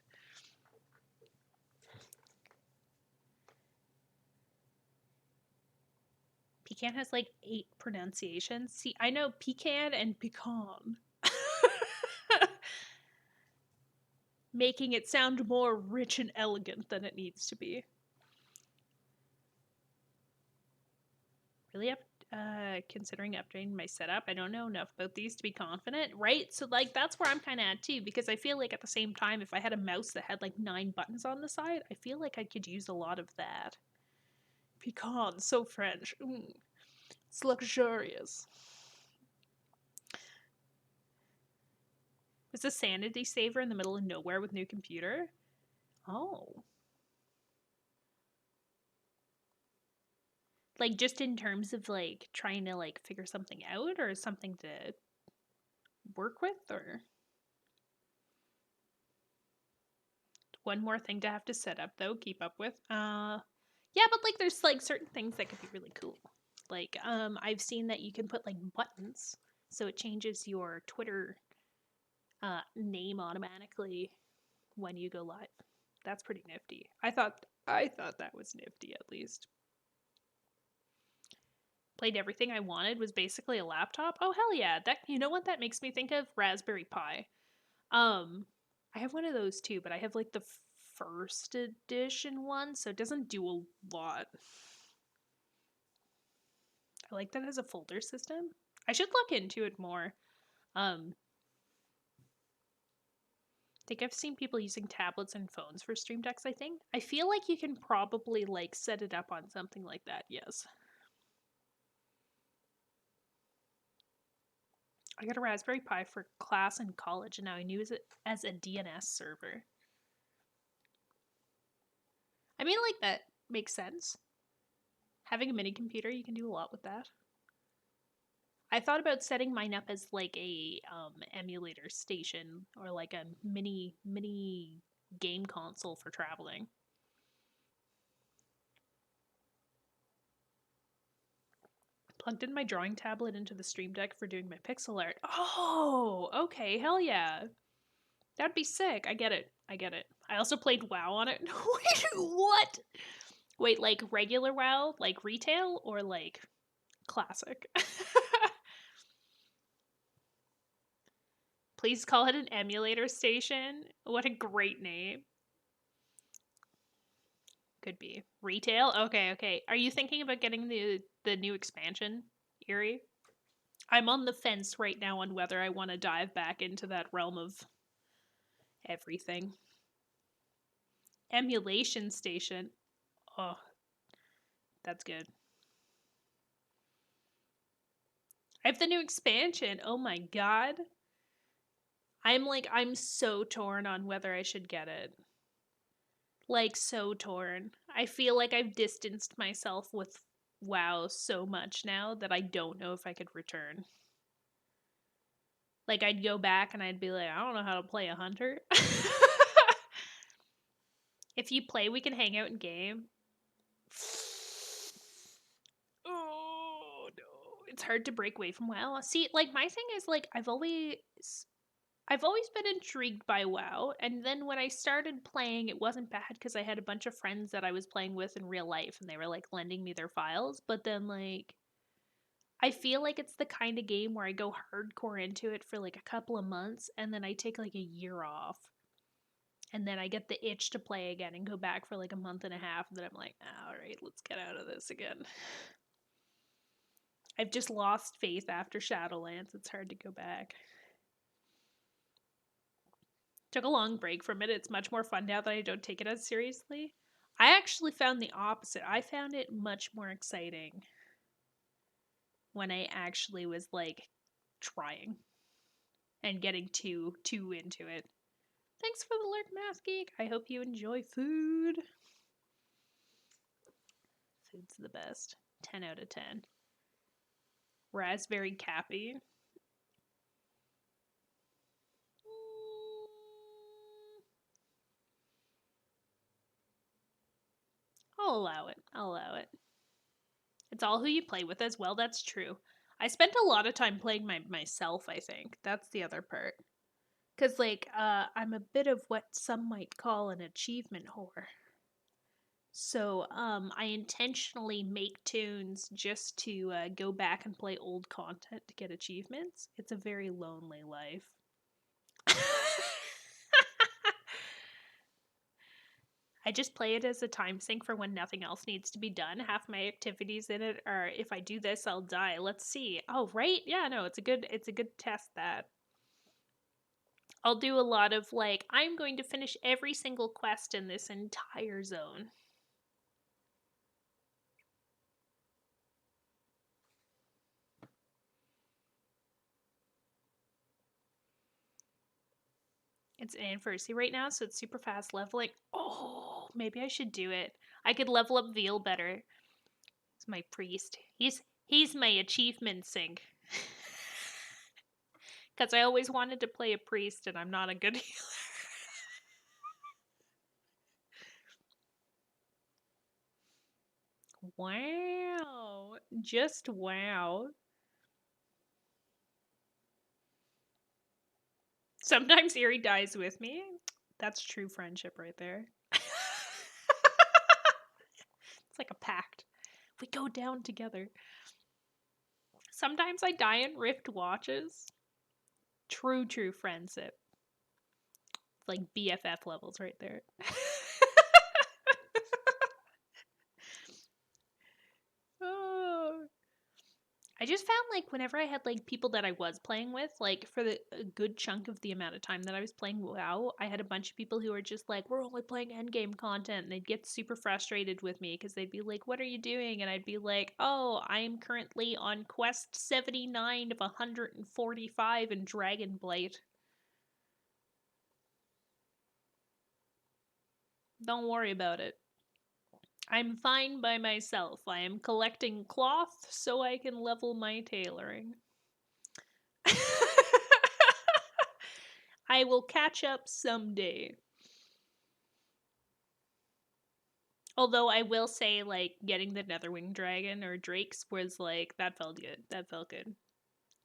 Pecan has like 8 pronunciations. See, I know pecan and pecan. Making it sound more rich and elegant than it needs to be. Really considering updating my setup. I don't know enough about these to be confident, right? So like that's where I'm kind of at too, because I feel like at the same time, if I had a mouse that had like 9 buttons on the side, I feel like I could use a lot of that. Pecan, so French. It's luxurious. It's a sanity saver in the middle of nowhere with new computer. Oh. Like just in terms of like trying to like figure something out or something to work with, or one more thing to have to set up though, keep up with. Yeah, but like there's like certain things that could be really cool. Like I've seen that you can put like buttons so it changes your Twitter name automatically when you go live. That's pretty nifty. I thought that was nifty at least. Played everything I wanted, was basically a laptop. Oh hell yeah. That, you know what that makes me think of? Raspberry Pi. I have one of those too, but I have like the first edition one, so it doesn't do a lot. I like that as a folder system. I should look into it more. I think I've seen people using tablets and phones for Stream Decks, I think. I feel like you can probably like set it up on something like that, yes. I got a Raspberry Pi for class in college, and now I use it as a DNS server. I mean, like, that makes sense. Having a mini computer, you can do a lot with that. I thought about setting mine up as like a emulator station or like a mini game console for traveling. Plugged in my drawing tablet into the Stream Deck for doing my pixel art. Oh, okay, hell yeah. That'd be sick. I get it. I also played WoW on it. Wait, what? Wait, like regular WoW? Like retail? Or like classic? Please call it an emulator station. What a great name. Could be. Retail? Okay. Are you thinking about getting the new expansion, Eerie? I'm on the fence right now on whether I want to dive back into that realm of everything. Emulation station. Oh, that's good. I have the new expansion. Oh my god. I'm so torn on whether I should get it. Like, so torn. I feel like I've distanced myself with WoW so much now that I don't know if I could return. Like, I'd go back and I'd be like, I don't know how to play a hunter. If you play, we can hang out in game. Oh, no. It's hard to break away from WoW. See, like, my thing is, like, I've I've always been intrigued by WoW, and then when I started playing, it wasn't bad because I had a bunch of friends that I was playing with in real life, and they were like lending me their files. But then, like, I feel like it's the kind of game where I go hardcore into it for like a couple of months, and then I take like a year off, and then I get the itch to play again and go back for like a month and a half, and then I'm like, all right, let's get out of this again. I've just lost faith after Shadowlands. It's hard to go back. Took a long break from it. It's much more fun now that I don't take it as seriously. I actually found the opposite. I found it much more exciting when I actually was like trying and getting too into it. Thanks for the lurk, Math Geek. I hope you enjoy food. Food's the best. 10 out of 10. Raspberry Cappy. I'll allow it. I'll allow it. It's all who you play with as well. That's true. I spent a lot of time playing myself, I think. That's the other part. Because, like, I'm a bit of what some might call an achievement whore. So, I intentionally make tunes just to go back and play old content to get achievements. It's a very lonely life. I just play it as a time sink for when nothing else needs to be done. Half my activities in it are if I do this, I'll die. Let's see. Oh, right? Yeah, no, it's a good test that. I'll do a lot of like, I'm going to finish every single quest in this entire zone. It's anniversary right now, so it's super fast leveling. Oh, maybe I should do it. I could level up Veal better. It's my priest. He's my achievement sink. Because I always wanted to play a priest, and I'm not a good healer. Wow. Just wow. Sometimes Eerie dies with me. That's true friendship right there. It's like a pact. We go down together. Sometimes I die in Rift watches. True friendship. It's like BFF levels right there. Oh. I just found like whenever I had like people that I was playing with, like for a good chunk of the amount of time that I was playing WoW, I had a bunch of people who were just like, we're only playing endgame content. And they'd get super frustrated with me because they'd be like, what are you doing? And I'd be like, oh, I'm currently on quest 79 of 145 in Dragonblight. Don't worry about it. I'm fine by myself. I am collecting cloth so I can level my tailoring. I will catch up someday. Although I will say, like, getting the Netherwing Dragon or Drakes was like, that felt good. That felt good.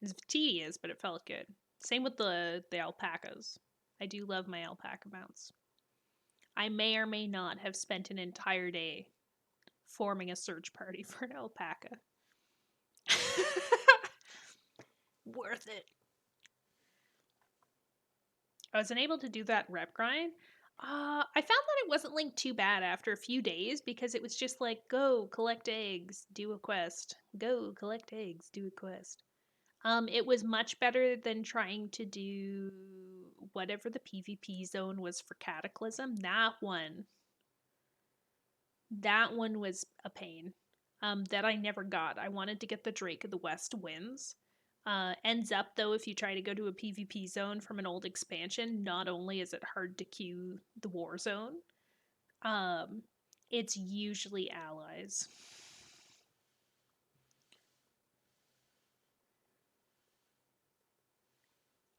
It's tedious, but it felt good. Same with the alpacas. I do love my alpaca mounts. I may or may not have spent an entire day forming a search party for an alpaca. Worth it. I was unable to do that rep grind. I found that it wasn't like too bad after a few days because it was just like go collect eggs, do a quest. Go collect eggs, do a quest. It was much better than trying to do whatever the PvP zone was for Cataclysm. That one was a pain. That I never got. I wanted to get the Drake of the West Winds. Ends up though, if you try to go to a PvP zone from an old expansion, not only is it hard to queue the war zone, it's usually allies.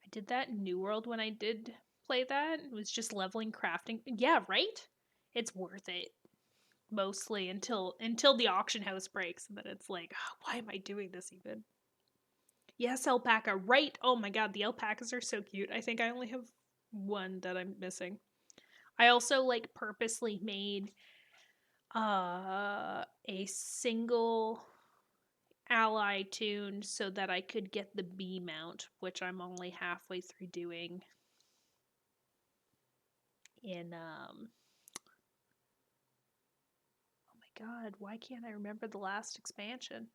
I did that in New World when I did play that. It was just leveling, crafting. Yeah, right? It's worth it. Mostly until the auction house breaks, and then it's like, oh, why am I doing this even? Yes, alpaca. Right. Oh my god, the alpacas are so cute. I think I only have one that I'm missing. I also like purposely made a single ally tune so that I could get the B mount, which I'm only halfway through doing in oh my god, why can't I remember the last expansion?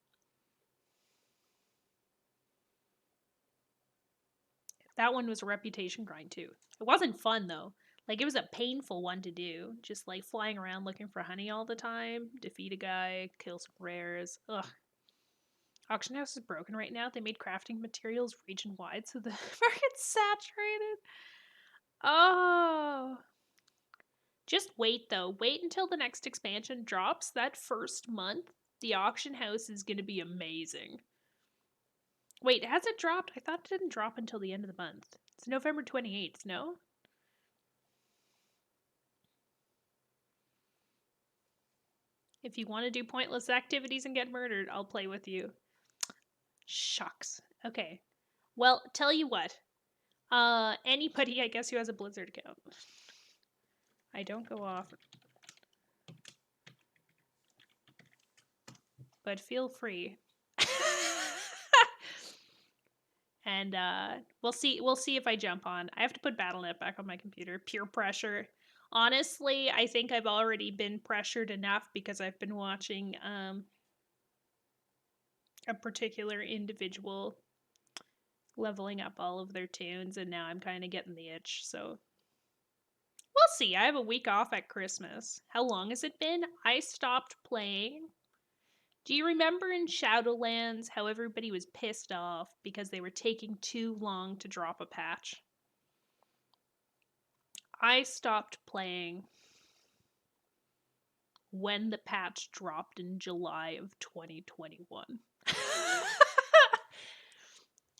That one was a reputation grind too. It wasn't fun though. Like it was a painful one to do. Just like flying around looking for honey all the time, defeat a guy, kill some rares. Ugh. Auction house is broken right now. They made crafting materials region wide so the market's saturated. Oh. Just wait though. Wait until the next expansion drops. That first month, the auction house is going to be amazing. Wait, has it dropped? I thought it didn't drop until the end of the month. It's November 28th, no? If you want to do pointless activities and get murdered, I'll play with you. Shucks. Okay. Well, tell you what. Anybody, I guess, who has a Blizzard account. I don't go off. But feel free. And we'll see if I jump on. I have to put BattleNet back on my computer. Peer pressure. Honestly, I think I've already been pressured enough because I've been watching a particular individual leveling up all of their tunes, and now I'm kind of getting the itch, so we'll see. I have a week off at Christmas. How long has it been? I stopped playing. Do you remember in Shadowlands how everybody was pissed off because they were taking too long to drop a patch? I stopped playing when the patch dropped in July of 2021.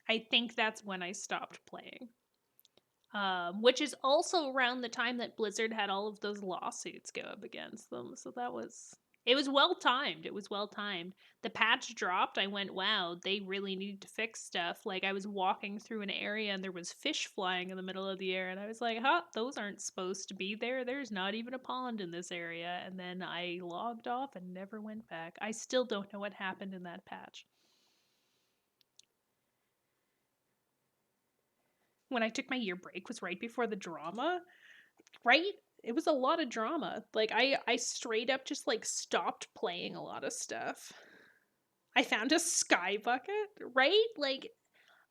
I think that's when I stopped playing. Which is also around the time that Blizzard had all of those lawsuits go up against them. So it was well timed. It was well timed. The patch dropped. I went, wow, they really need to fix stuff. Like I was walking through an area and there was fish flying in the middle of the air, and I was like, huh, those aren't supposed to be there. There's not even a pond in this area. And then I logged off and never went back. I still don't know what happened in that patch. When I took my year break was right before the drama, right? It was a lot of drama. Like I straight up just like stopped playing a lot of stuff. I found a sky bucket, right? Like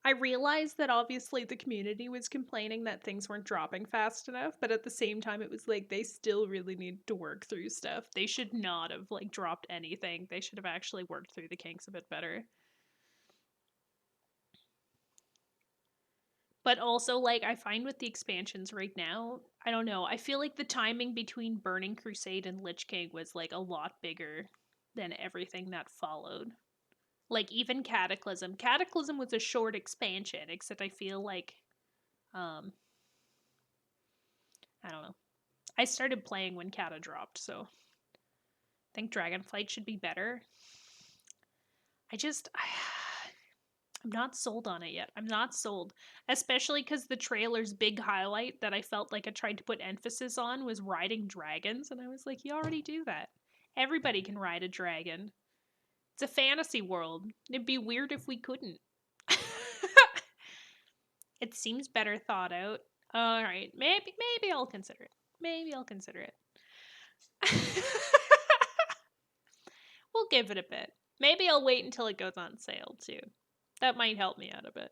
I realized that obviously the community was complaining that things weren't dropping fast enough, but at the same time it was like they still really need to work through stuff. They should not have like dropped anything. They should have actually worked through the kinks a bit better. But also, like, I find with the expansions right now, I don't know. I feel like the timing between Burning Crusade and Lich King was, like, a lot bigger than everything that followed. Like, even Cataclysm. Cataclysm was a short expansion, except I feel like, I don't know. I started playing when Cata dropped, so I think Dragonflight should be better. I'm not sold on it yet. I'm not sold. Especially because the trailer's big highlight that I felt like I tried to put emphasis on was riding dragons. And I was like, you already do that. Everybody can ride a dragon. It's a fantasy world. It'd be weird if we couldn't. It seems better thought out. Alright, maybe I'll consider it. Maybe I'll consider it. We'll give it a bit. Maybe I'll wait until it goes on sale, too. That might help me out a bit.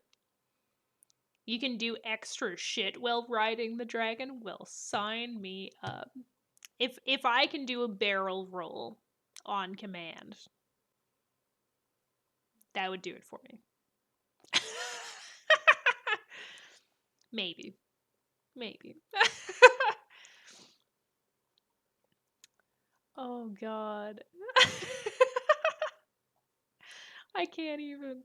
You can do extra shit while riding the dragon? Well, sign me up. If I can do a barrel roll on command, that would do it for me. Maybe. Oh god. I can't even.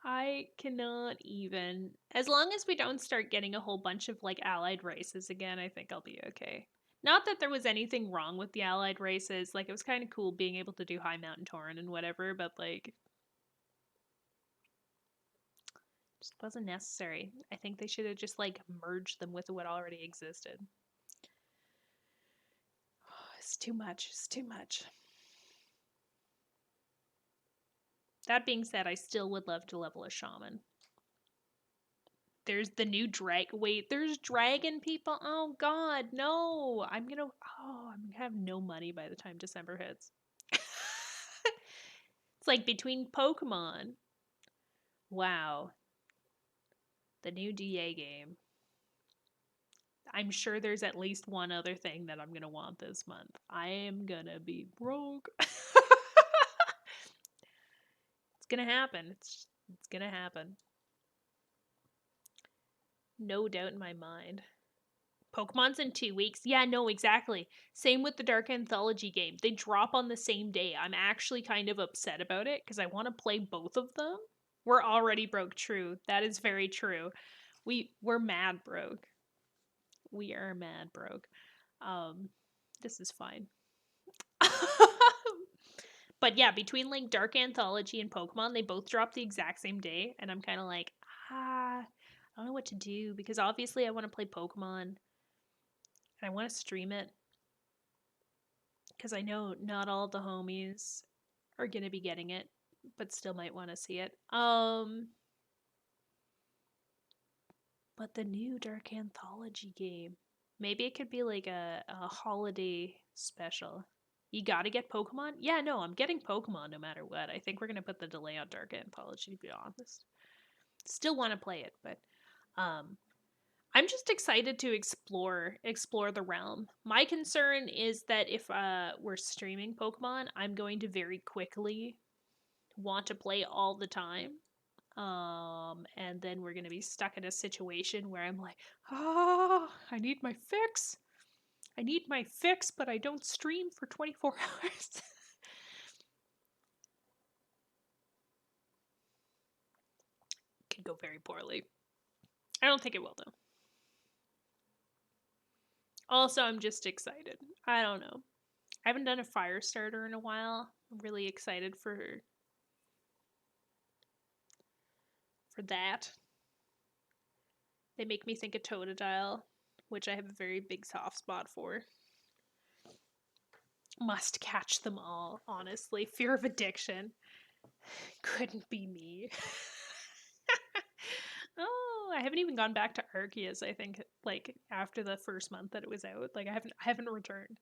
I cannot even. As long as we don't start getting a whole bunch of like allied races again, I think I'll be okay. Not that there was anything wrong with the allied races. Like it was kind of cool being able to do High Mountain Tauren and whatever, but like Just wasn't necessary. I think they should have just like merged them with what already existed. It's too much. It's too much. That being said, I still would love to level a shaman. There's the new wait, there's dragon people. Oh god, no. I'm gonna have no money by the time December hits. It's like between Pokemon. Wow. The new DA game. I'm sure there's at least one other thing that I'm gonna want this month. I am gonna be broke. It's gonna happen. It's gonna happen. No doubt in my mind. Pokemon's in 2 weeks. Yeah, no, exactly. Same with the Dark Anthology game. They drop on the same day. I'm actually kind of upset about it because I want to play both of them. We're already broke. True. That is very true. We're mad broke. We are mad broke. This is fine. But yeah, between like Dark Anthology and Pokemon, they both drop the exact same day, and I'm kind of like, I don't know what to do because obviously I want to play Pokemon and I want to stream it because I know not all the homies are gonna be getting it, but still might want to see it. But the new Dark Anthology game, maybe it could be like a holiday special. You gotta get Pokemon? Yeah, no, I'm getting Pokemon no matter what. I think we're gonna put the delay on Dark Anthology, to be honest. Still want to play it, but I'm just excited to explore the realm. My concern is that if we're streaming Pokemon, I'm going to very quickly want to play all the time. And then we're gonna be stuck in a situation where I'm like, I need my fix. I need my fix, but I don't stream for 24 hours. Could go very poorly. I don't think it will, though. Also, I'm just excited. I don't know. I haven't done a fire starter in a while. I'm really excited for that. They make me think of Totodile, which I have a very big soft spot for. Must catch them all, honestly. Fear of addiction. Couldn't be me. Oh, I haven't even gone back to Arceus, I think, like after the first month that it was out. Like I haven't returned.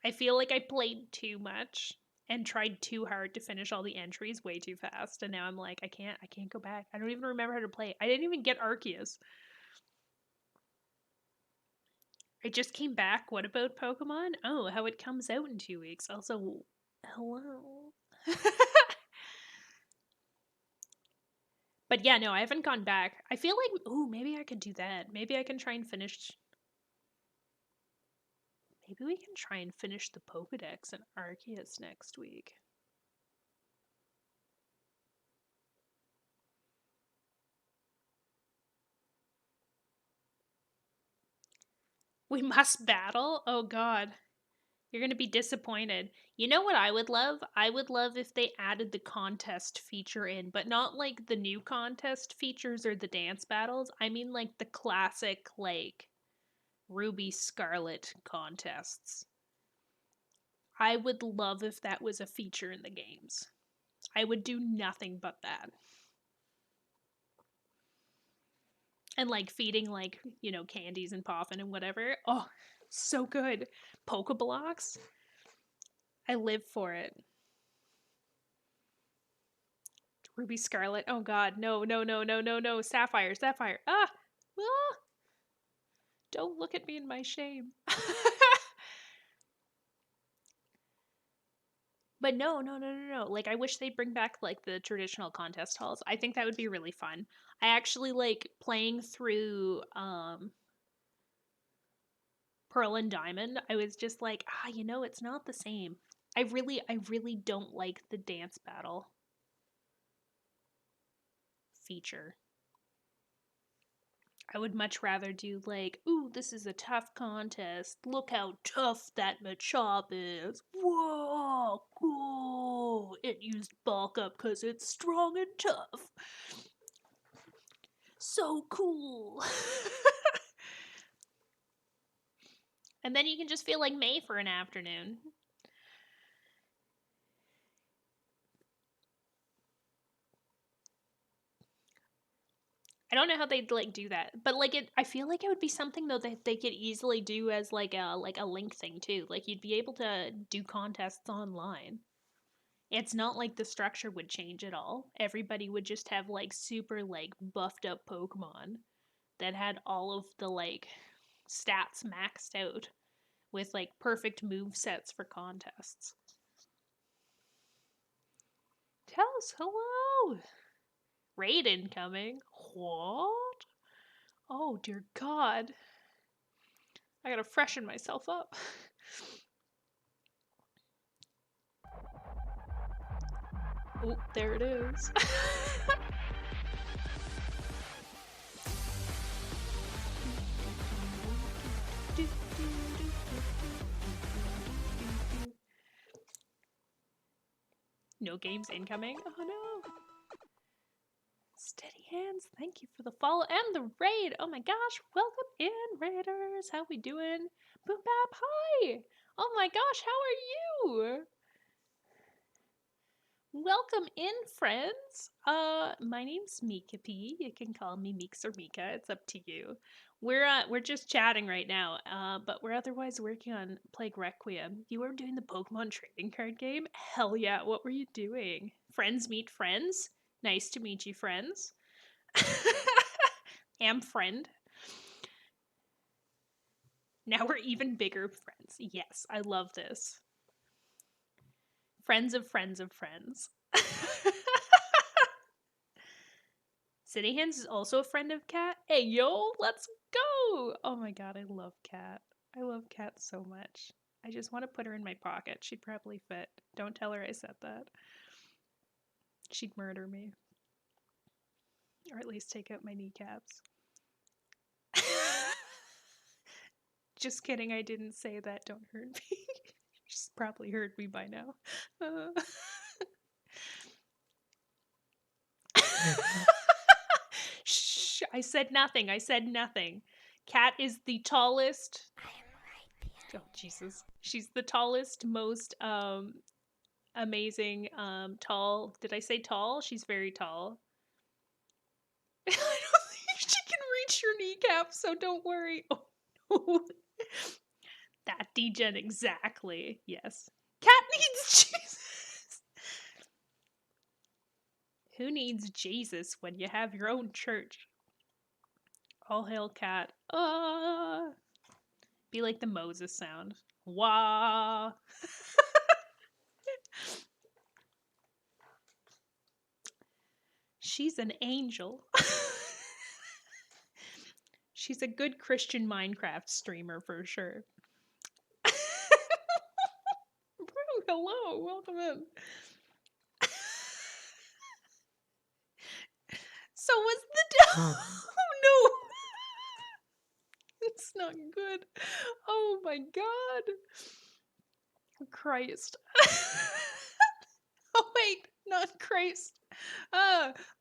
I feel like I played too much and tried too hard to finish all the entries way too fast, and now I'm like, I can't go back. I don't even remember how to play. I didn't even get Arceus. I just came back. What about Pokemon? Oh, how it comes out in 2 weeks. Also, hello. But yeah, no, I haven't gone back. I feel like, ooh, maybe I could do that. Maybe I can try and finish. Maybe we can try and finish the Pokedex and Arceus next week. We must battle? Oh god. You're going to be disappointed. You know what I would love? I would love if they added the contest feature in, but not like the new contest features or the dance battles. I mean like the classic like Ruby Scarlet contests. I would love if that was a feature in the games. I would do nothing but that. And like feeding like, you know, candies and poffin and whatever. Oh, so good. Pokeblocks. I live for it. Ruby Scarlet. Oh god, no. Sapphire. Ah! Ah! Don't look at me in my shame. But no. Like I wish they'd bring back like the traditional contest halls. I think that would be really fun. I actually like playing through Pearl and Diamond. I was just like, you know, it's not the same. I really don't like the dance battle feature. I would much rather do like, ooh, this is a tough contest. Look how tough that Machop is. Whoa, cool. It used bulk up because it's strong and tough. so cool. And then you can just feel like May for an afternoon. I don't know how they'd like do that, but like I feel like it would be something though that they could easily do as like a link thing too. Like you'd be able to do contests online. It's not like the structure would change at all. Everybody would just have like super like buffed up Pokemon that had all of the like stats maxed out with like perfect move sets for contests. Tell us hello. Raid incoming. What? Oh dear God. I gotta freshen myself up. Oh, there it is. No games incoming. Oh no. Steady hands. Thank you for the follow and the raid. Oh my gosh. Welcome in, raiders. How we doing? Boom Bap, hi. Oh my gosh, how are you? Welcome in, friends. My name's Mika P. You can call me Meeks or Mika. It's up to you. We're just chatting right now. But we're otherwise working on Plague Requiem. You were doing the Pokemon trading card game? Hell yeah! What were you doing? Friends meet friends. Nice to meet you, friends. Am friend. Now we're even bigger friends. Yes, I love this. Friends of friends of friends. City Hands is also a friend of Cat. Hey, yo, let's go! Oh my god, I love Cat. I love Cat so much. I just want to put her in my pocket. She'd probably fit. Don't tell her I said that. She'd murder me. Or at least take out my kneecaps. Just kidding, I didn't say that. Don't hurt me. She's probably heard me by now. Shh, I said nothing. I said nothing. Cat is the tallest. I am right behind. Oh Jesus. She's the tallest, most amazing tall. Did I say tall? She's very tall. I don't think she can reach your kneecap, so don't worry. Oh no. That degen exactly. Yes. Cat needs Jesus. Who needs Jesus when you have your own church? All hail Cat. Be like the Moses sound. Wah. She's an angel. She's a good Christian Minecraft streamer for sure. Bro, hello, welcome in. So was the oh no. It's not good. Oh my god. Christ. Oh wait, not Christ.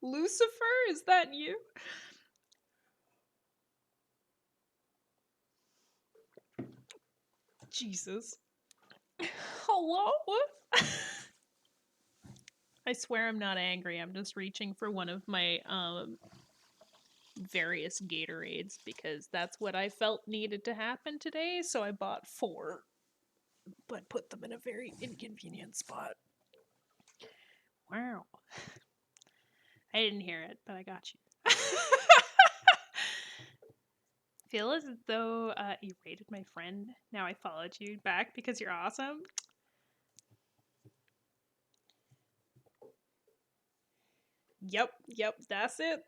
Lucifer, is that you? Jesus. Hello? I swear I'm not angry. I'm just reaching for one of my various Gatorades because that's what I felt needed to happen today, so I bought 4 but put them in a very inconvenient spot. Wow. I didn't hear it, but I got you. Feel as though you rated my friend. Now I followed you back because you're awesome. Yep, that's it.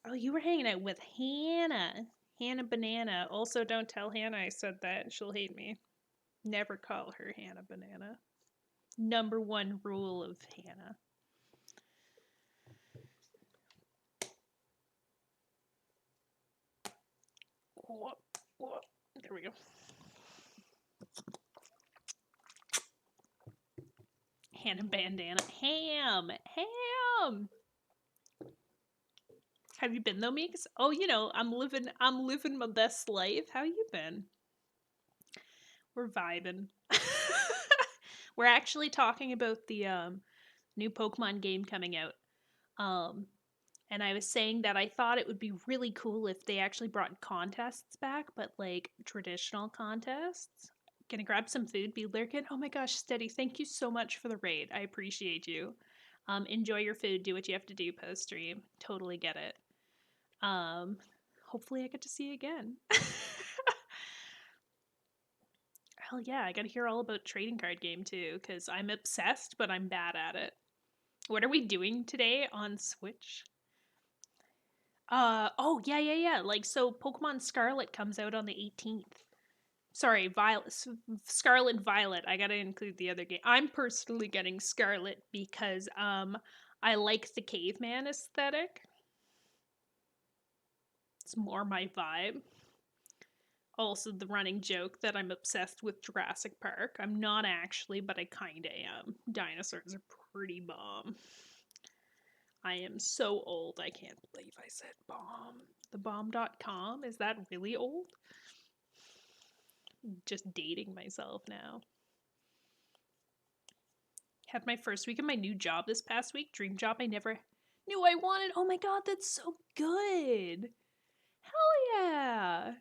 Oh, you were hanging out with Hannah. Hannah Banana. Also, don't tell Hannah I said that. She'll hate me. Never call her Hannah Banana. Number 1 rule of Hannah. There we go. Hannah Bandana. Ham! Have you been though, Meeks? Oh, I'm living my best life. How you been? We're vibing. We're actually talking about the new Pokemon game coming out. Um and I was saying that I thought it would be really cool if they actually brought contests back, but like traditional contests. Gonna grab some food, be lurking. Oh my gosh, Steady, thank you so much for the raid. I appreciate you. Enjoy your food, do what you have to do post stream. Totally get it. Hopefully I get to see you again. Hell yeah, I gotta hear all about trading card game too, because I'm obsessed, but I'm bad at it. What are we doing today on Switch? Oh, yeah. Like, so Pokemon Scarlet comes out on the 18th. Sorry, Scarlet Violet. I gotta include the other game. I'm personally getting Scarlet because, I like the caveman aesthetic. It's more my vibe. Also, the running joke that I'm obsessed with Jurassic Park. I'm not actually, but I kinda am. Dinosaurs are pretty bomb. I am so old, I can't believe I said bomb. Thebomb.com? Is that really old? Just dating myself now. Had my first week of my new job this past week. Dream job I never knew I wanted. Oh my god, that's so good. Hell yeah.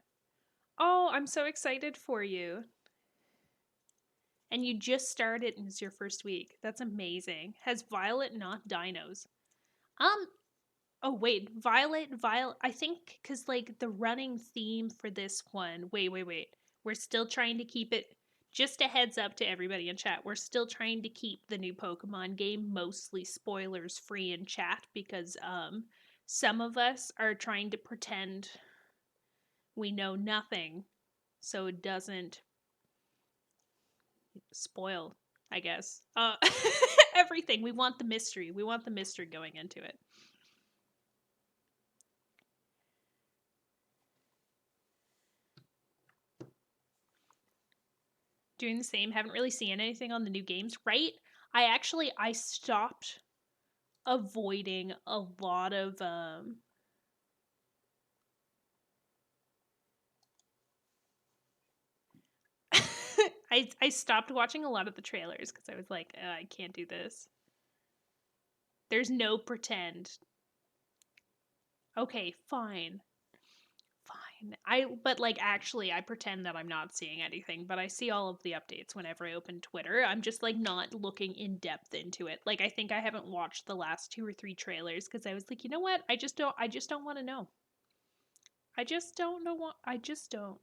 Oh, I'm so excited for you. And you just started and it's your first week. That's amazing. Has Violet not dinos? Oh wait, Violet, I think because like the running theme for this one. Wait. We're still trying to keep it. Just a heads up to everybody in chat. We're still trying to keep the new Pokemon game mostly spoilers free in chat because some of us are trying to pretend we know nothing so it doesn't spoil, I guess. Everything. We want the mystery. We want the mystery going into it. Doing the same. Haven't really seen anything on the new games, right? I stopped avoiding a lot of I stopped watching a lot of the trailers because I was like, I can't do this. There's no pretend. Okay, fine. But like actually I pretend that I'm not seeing anything, but I see all of the updates whenever I open Twitter. I'm just like not looking in depth into it. Like I think I haven't watched the last 2 or 3 trailers because I was like, you know what? I just don't want to know. I just don't know what I just don't.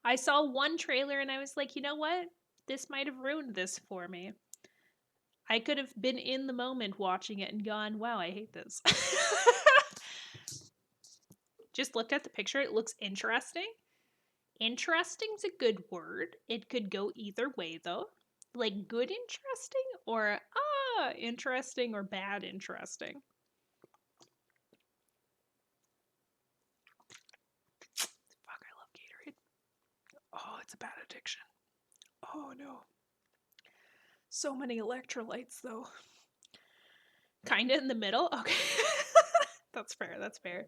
I saw one trailer and I was like, you know what? This might have ruined this for me. I could have been in the moment watching it and gone, wow, I hate this. Just looked at the picture. It looks interesting. Interesting's a good word. It could go either way though. Like good interesting or interesting or bad interesting. Fuck, I love Gatorade. Oh, it's a bad addiction. Oh no. So many electrolytes though. Kinda in the middle? Okay. That's fair.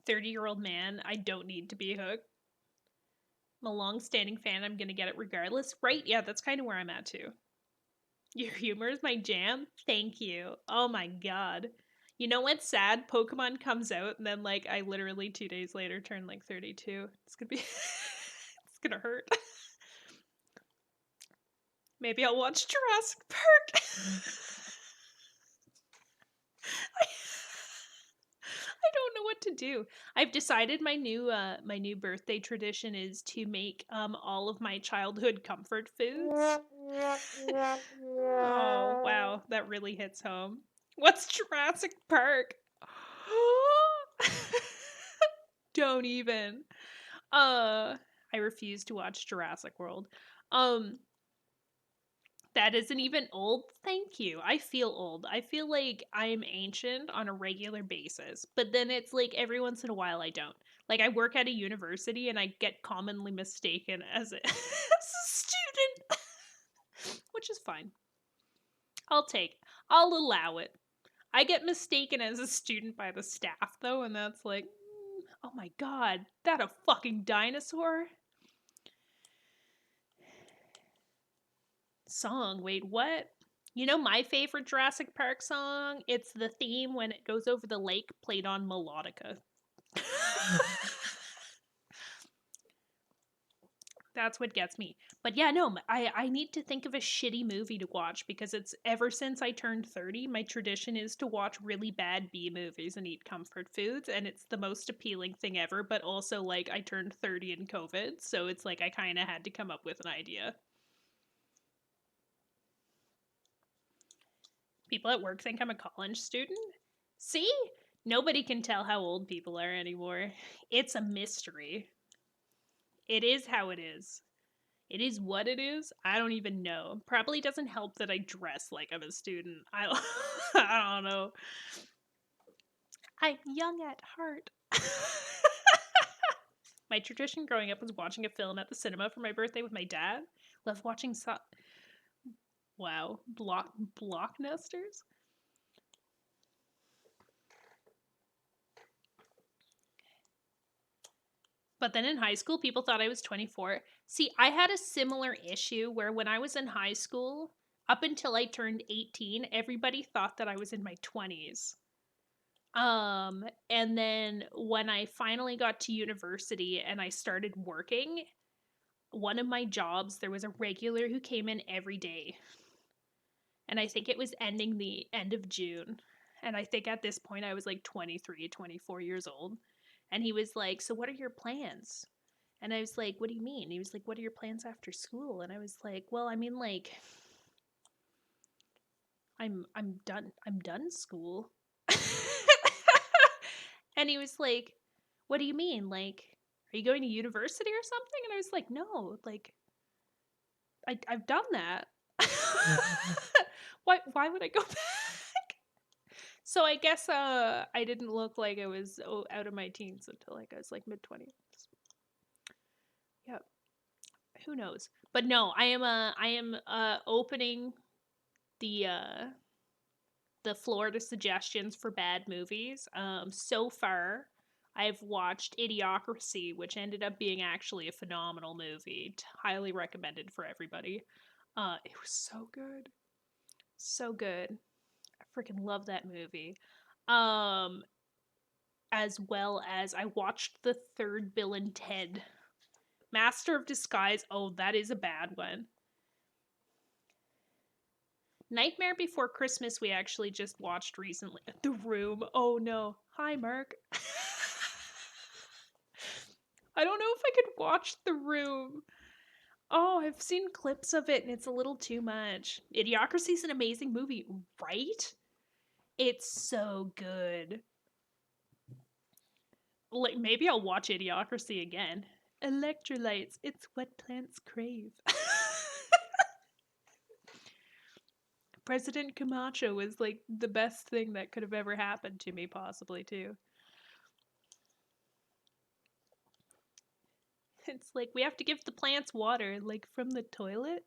30-year-old man, I don't need to be hooked. I'm a long-standing fan, I'm gonna get it regardless. Right? Yeah, that's kind of where I'm at too. Your humor is my jam? Thank you. Oh my god. You know what's sad? Pokemon comes out and then like I literally 2 days later turn like 32. It's gonna be it's gonna hurt. Maybe I'll watch Jurassic Park. I don't know what to do. I've decided my new birthday tradition is to make all of my childhood comfort foods. Oh, wow, that really hits home. What's Jurassic Park? Don't even. I refuse to watch Jurassic World. Um that isn't even old. Thank you. I feel old. I feel like I'm ancient on a regular basis, but then it's like every once in a while I don't. Like I work at a university and I get commonly mistaken as as a student, which is fine. I'll allow it. I get mistaken as a student by the staff, though, and that's like, oh my god, that a fucking dinosaur? Song, wait, what? You know my favorite Jurassic Park song? It's the theme when it goes over the lake, played on melodica. That's what gets me. But yeah, no, I need to think of a shitty movie to watch because it's ever since I turned 30, my tradition is to watch really bad B movies and eat comfort foods, and it's the most appealing thing ever, but also like I turned 30 in COVID, so it's like I kind of had to come up with an idea. People at work think I'm a college student. See? Nobody can tell how old people are anymore. It's a mystery. It is how it is. It is what it is. I don't even know. Probably doesn't help that I dress like I'm a student. I don't know. I'm young at heart. My tradition growing up was watching a film at the cinema for my birthday with my dad. Love watching wow, blocknesters. But then in high school, people thought I was 24. See, I had a similar issue where when I was in high school, up until I turned 18, everybody thought that I was in my 20s. And then when I finally got to university and I started working, one of my jobs, there was a regular who came in every day. And I think it was ending the end of June. And I think at this point I was like 23, 24 years old. And he was like, "So what are your plans?" And I was like, "What do you mean?" He was like, "What are your plans after school?" And I was like, "Well, I mean like I'm done school." And he was like, "What do you mean? Like, are you going to university or something?" And I was like, "No, like I've done that." Why would I go back? So I guess I didn't look like I was out of my teens until like I was like mid-20s. Yep. Who knows? But no, I am opening the floor to suggestions for bad movies. So far, I've watched Idiocracy, which ended up being actually a phenomenal movie. Highly recommended for everybody. It was so good, so good. I freaking love that movie. Um, as well as I watched the third Bill and Ted Master of Disguise. Oh, that is a bad one. Nightmare Before Christmas, we actually just watched recently. The Room. Oh no. Hi, Mark. I don't know if I could watch The Room. Oh, I've seen clips of it and it's a little too much. Idiocracy is an amazing movie, right? It's so good. Like, maybe I'll watch Idiocracy again. Electrolytes, it's what plants crave. President Camacho was like the best thing that could have ever happened to me, possibly, too. It's like we have to give the plants water, like from the toilet.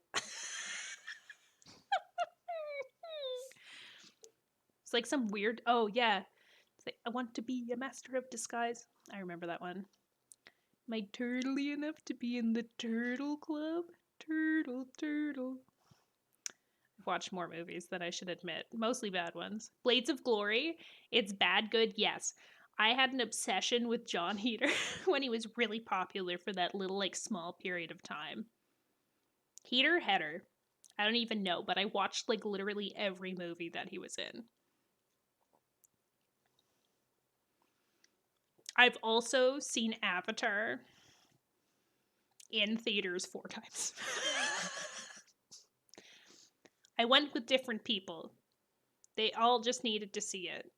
It's like some weird. Oh, yeah. It's like, I want to be a master of disguise. I remember that one. Am I turtly enough to be in the turtle club? Turtle, turtle. I've watched more movies than I should admit, mostly bad ones. Blades of Glory, it's bad, good, yes. I had an obsession with John Heater when he was really popular for that little, like, small period of time. Heater, Header. I don't even know, but I watched, like, literally every movie that he was in. I've also seen Avatar in theaters 4 times. I went with different people. They all just needed to see it.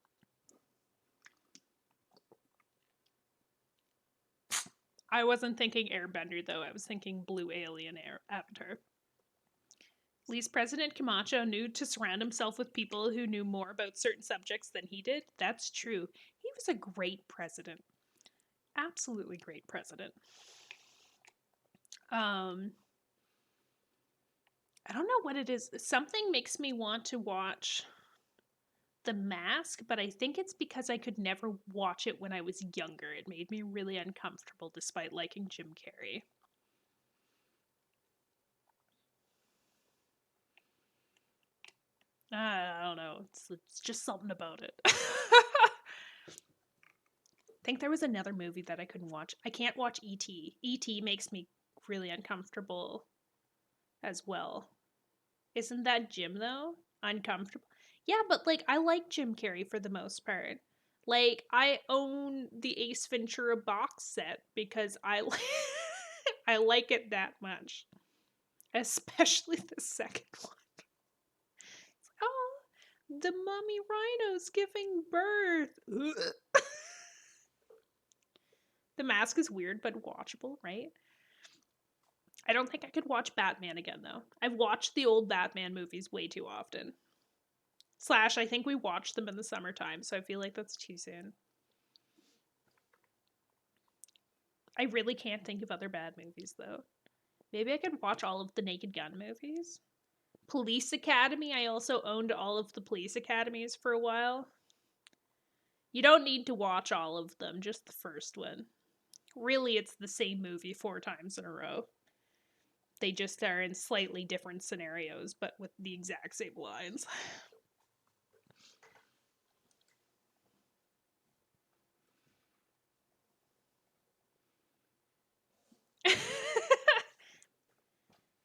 I wasn't thinking Airbender, though. I was thinking Blue Alien Avatar. At least President Camacho knew to surround himself with people who knew more about certain subjects than he did. That's true. He was a great president. Absolutely great president. I don't know what it is. Something makes me want to watch The Mask, but I think it's because I could never watch it when I was younger. It made me really uncomfortable despite liking Jim Carrey. I don't know. It's just something about it. I think there was another movie that I couldn't watch. I can't watch E.T. E.T. makes me really uncomfortable as well. Isn't that Jim though? Uncomfortable. Yeah, but like I like Jim Carrey for the most part. Like I own the Ace Ventura box set because I like it that much. Especially the second one. It's like, oh, the mummy rhino's giving birth. Ugh. The Mask is weird but watchable, right? I don't think I could watch Batman again though. I've watched the old Batman movies way too often. Slash, I think we watched them in the summertime, so I feel like that's too soon. I really can't think of other bad movies though. Maybe I could watch all of the Naked Gun movies. Police Academy, I also owned all of the Police Academies for a while. You don't need to watch all of them, just the first one. Really, it's the same movie 4 times in a row. They just are in slightly different scenarios, but with the exact same lines.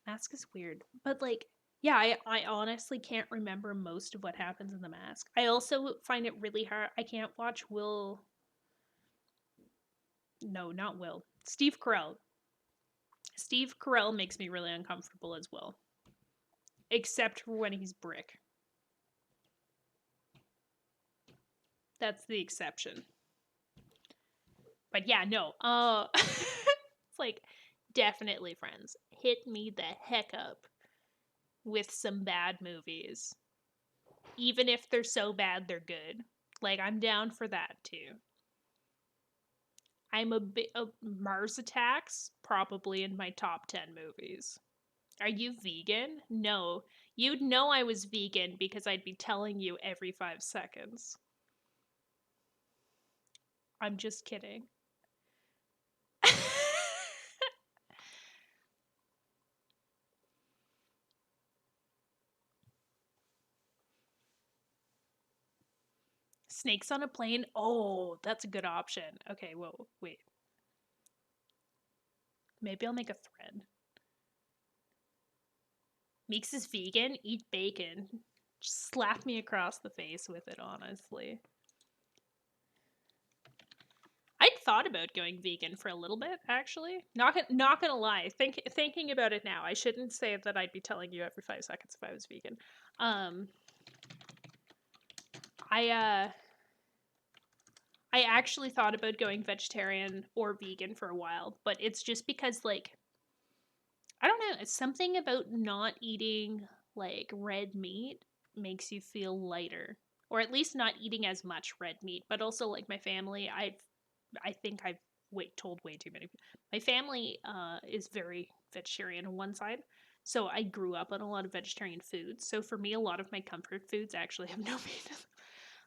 Mask is weird. But like, yeah, I honestly can't remember most of what happens in the Mask. I also find it really hard. I can't watch Will. No, not Will. Steve Carell. Steve Carell makes me really uncomfortable as well. Except for when he's Brick. That's the exception. But yeah, no. It's like definitely Friends. Hit me the heck up with some bad movies. Even if they're so bad they're good. Like I'm down for that too. I'm a bit of Mars Attacks, probably in my top 10 movies. Are you vegan? No. You'd know I was vegan because I'd be telling you every 5 seconds. I'm just kidding. Snakes on a plane? Oh, that's a good option. Okay, whoa, wait. Maybe I'll make a thread. Meeks is vegan? Eat bacon. Just slap me across the face with it, honestly. I'd thought about going vegan for a little bit, actually. Not gonna lie. Thinking about it now, I shouldn't say that I'd be telling you every 5 seconds if I was vegan. I actually thought about going vegetarian or vegan for a while, but it's just because like I don't know, it's something about not eating like red meat makes you feel lighter. Or at least not eating as much red meat, but also like my family, I think I've told way too many people. My family is very vegetarian on one side, so I grew up on a lot of vegetarian foods. So for me, a lot of my comfort foods actually have no meat.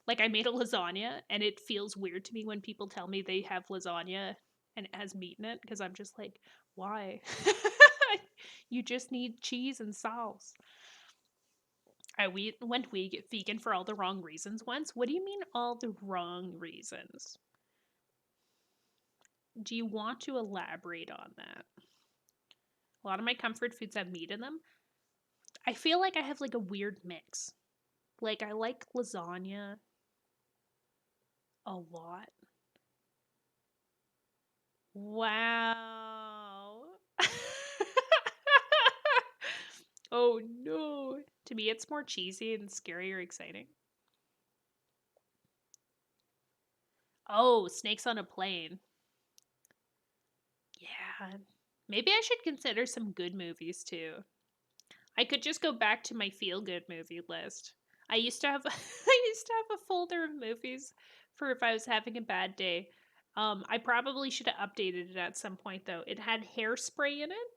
Like I made a lasagna, and it feels weird to me when people tell me they have lasagna and it has meat in it because I'm just like, why? You just need cheese and sauce. We went vegan for all the wrong reasons once. What do you mean all the wrong reasons? Do you want to elaborate on that? A lot of my comfort foods have meat in them. I feel like I have like a weird mix. Like I like lasagna a lot. Wow. Oh no. To me, it's more cheesy and scary or exciting. Oh, Snakes on a Plane. Yeah. Maybe I should consider some good movies too. I could just go back to my feel good movie list. I used to have I used to have a folder of movies for if I was having a bad day. I probably should have updated it at some point though. It had Hairspray in it,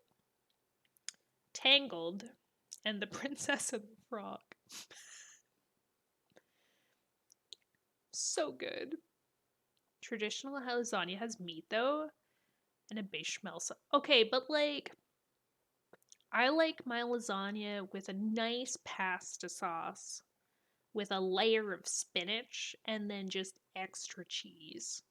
Tangled, and The Princess and the Frog. So good. Traditional lasagna has meat though, and a bechamel sauce. Okay, but like, I like my lasagna with a nice pasta sauce with a layer of spinach and then just extra cheese.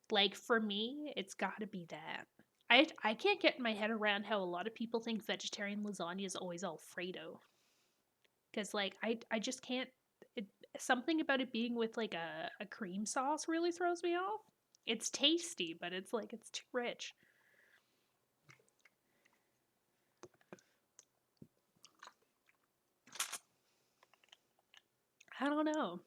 Like for me, it's got to be that. I can't get my head around how a lot of people think vegetarian lasagna is always Alfredo. Cuz like I just can't it, something about it being with like a cream sauce really throws me off. It's tasty, but it's like it's too rich. I don't know.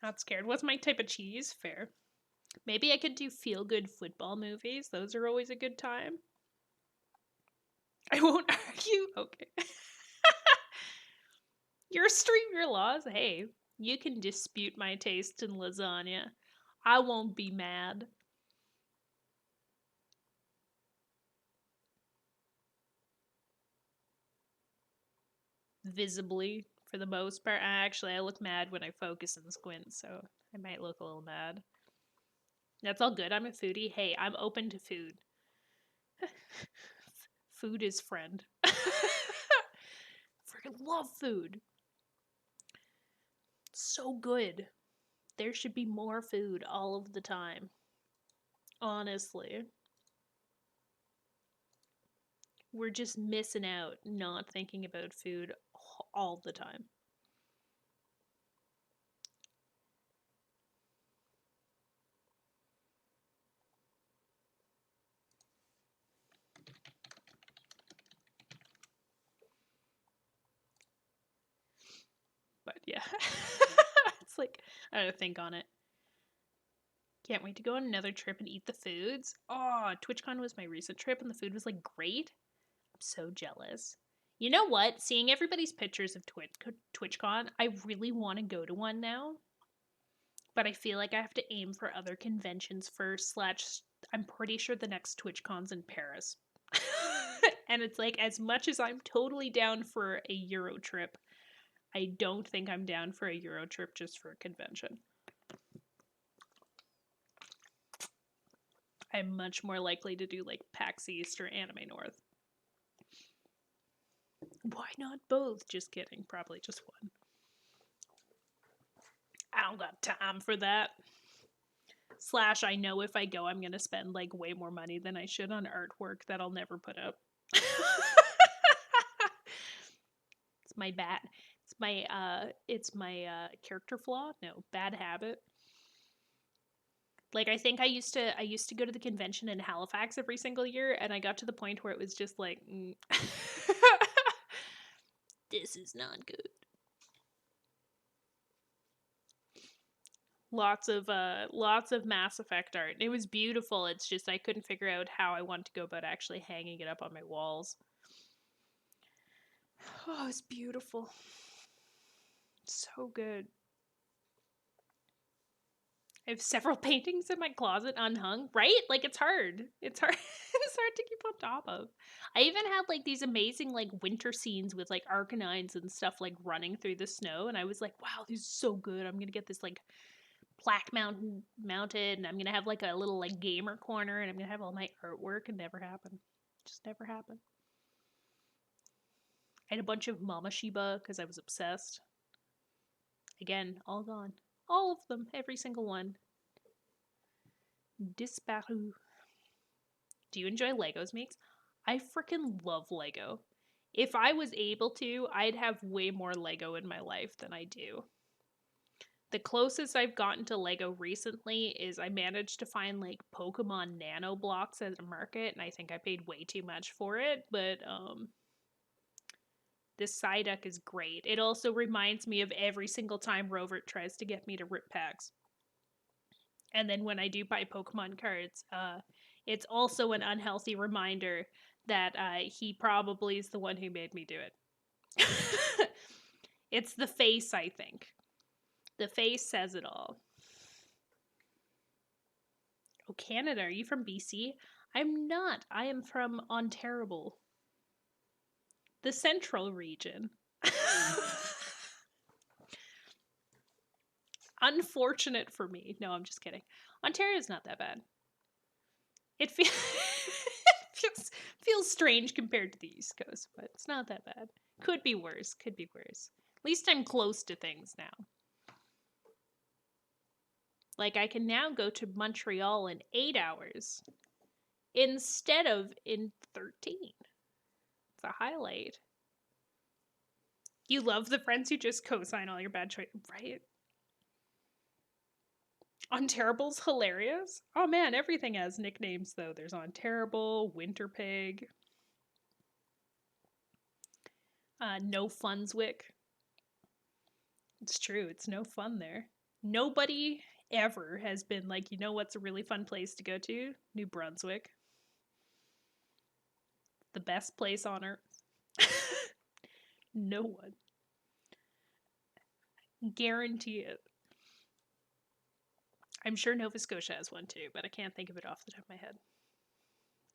Not scared. What's my type of cheese? Fair. Maybe I could do feel good football movies. Those are always a good time. I won't argue. Okay. Your stream your laws. Hey, you can dispute my taste in lasagna. I won't be mad. Visibly, for the most part. Actually, I look mad when I focus and squint, so I might look a little mad. That's all good. I'm a foodie. Hey, I'm open to food. Food is friend. Freaking love food. So good. There should be more food all of the time. Honestly. We're just missing out not thinking about food all the time. But yeah. It's like, I gotta think on it. Can't wait to go on another trip and eat the foods. Oh, TwitchCon was my recent trip and the food was like great. I'm so jealous. You know what? Seeing everybody's pictures of TwitchCon, I really want to go to one now. But I feel like I have to aim for other conventions first. Slash, I'm pretty sure the next TwitchCon's in Paris. And it's like, as much as I'm totally down for a Euro trip, I don't think I'm down for a Euro trip just for a convention. I'm much more likely to do like PAX East or Anime North. Why not both? Just kidding. Probably just one. I don't got time for that. Slash, I know if I go, I'm gonna spend like way more money than I should on artwork that I'll never put up. It's my bad. It's my character flaw. No, bad habit. Like I think I used to go to the convention in Halifax every single year, and I got to the point where it was just like, this is not good. Lots of Mass Effect art. It was beautiful. It's just I couldn't figure out how I wanted to go about actually hanging it up on my walls. Oh, it's beautiful. So good. I have several paintings in my closet unhung, right? Like it's hard. It's hard. It's hard to keep on top of. I even had like these amazing like winter scenes with like Arcanines and stuff like running through the snow, and I was like, wow, this is so good. I'm gonna get this like plaque mounted, and I'm gonna have like a little like gamer corner, and I'm gonna have all my artwork. And never happened. Just never happened. I had a bunch of Mama Shiba because I was obsessed. Again, all gone. All of them, every single one. Disparu. Do you enjoy Legos, Meeks? I freaking love Lego. If I was able to, I'd have way more Lego in my life than I do. The closest I've gotten to Lego recently is I managed to find like Pokemon Nano blocks at a market, and I think I paid way too much for it, but this Psyduck is great. It also reminds me of every single time Rovert tries to get me to rip packs. And then when I do buy Pokemon cards, it's also an unhealthy reminder that he probably is the one who made me do it. It's the face, I think. The face says it all. Oh, Canada, are you from BC? I'm not. I am from Ontario. The central region. Unfortunate for me. No, I'm just kidding. Ontario's not that bad. It feels feels strange compared to the East Coast, but it's not that bad. Could be worse. Could be worse. At least I'm close to things now. Like, I can now go to Montreal in 8 hours instead of in 13. It's a highlight. You love the friends who just co-sign all your bad choices, right? Unterrible's hilarious. Oh man, everything has nicknames though. There's Unterrible, Winter Pig, No Funswick. It's true, it's no fun there. Nobody ever has been like, you know what's a really fun place to go to? New Brunswick. The best place on earth. No one. Guarantee it. I'm sure Nova Scotia has one too, but I can't think of it off the top of my head.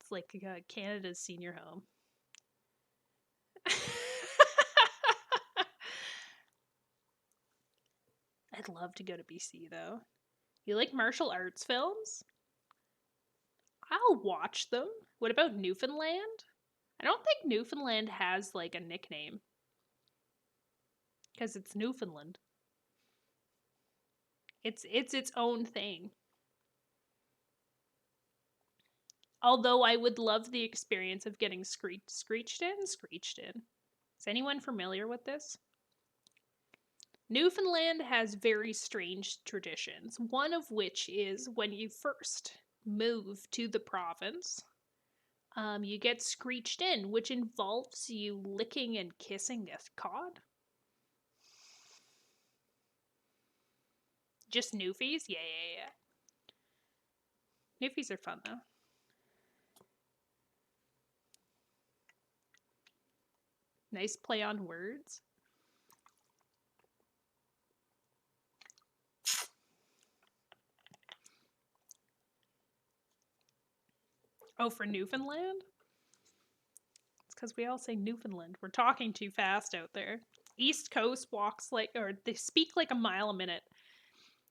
It's like Canada's senior home. I'd love to go to BC though. You like martial arts films? I'll watch them. What about Newfoundland? I don't think Newfoundland has like a nickname. Because it's Newfoundland. It's its own thing. Although I would love the experience of getting screeched in. Is anyone familiar with this? Newfoundland has very strange traditions, one of which is when you first move to the province, you get screeched in, which involves you licking and kissing a cod. Just Newfies? Yeah. Newfies are fun, though. Nice play on words. Oh, for Newfoundland? It's because we all say Newfoundland. We're talking too fast out there. East Coast walks like, or they speak like a mile a minute.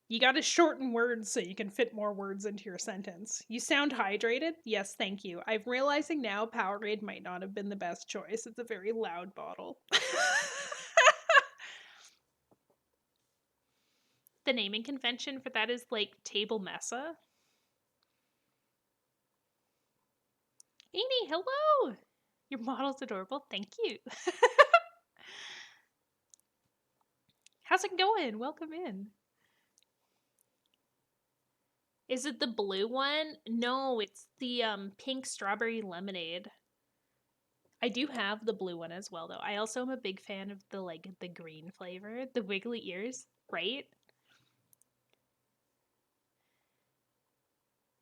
You gotta shorten words so you can fit more words into your sentence. You sound hydrated? Yes, thank you. I'm realizing now Powerade might not have been the best choice. It's a very loud bottle. The naming convention for that is like Table Mesa. Amy, hello! Your model's adorable. Thank you. How's it going? Welcome in. Is it the blue one? No, it's the pink strawberry lemonade. I do have the blue one as well though. I also am a big fan of the green flavor, the wiggly ears, right?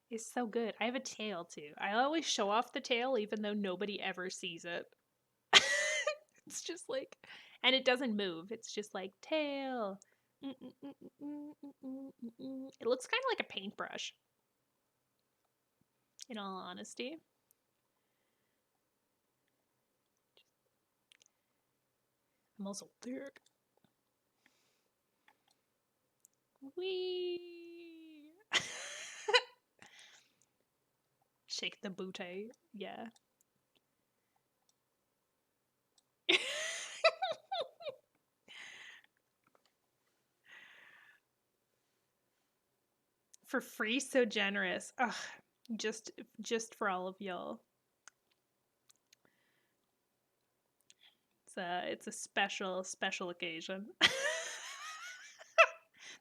It's so good. I have a tail too. I always show off the tail even though nobody ever sees it. It's just like, and it doesn't move. It's just like tail. It looks kind of like a paintbrush. In all honesty. I'm also thick. Wee. Shake the booty. Yeah. For free, so generous. Ugh, just for all of y'all. It's a special occasion.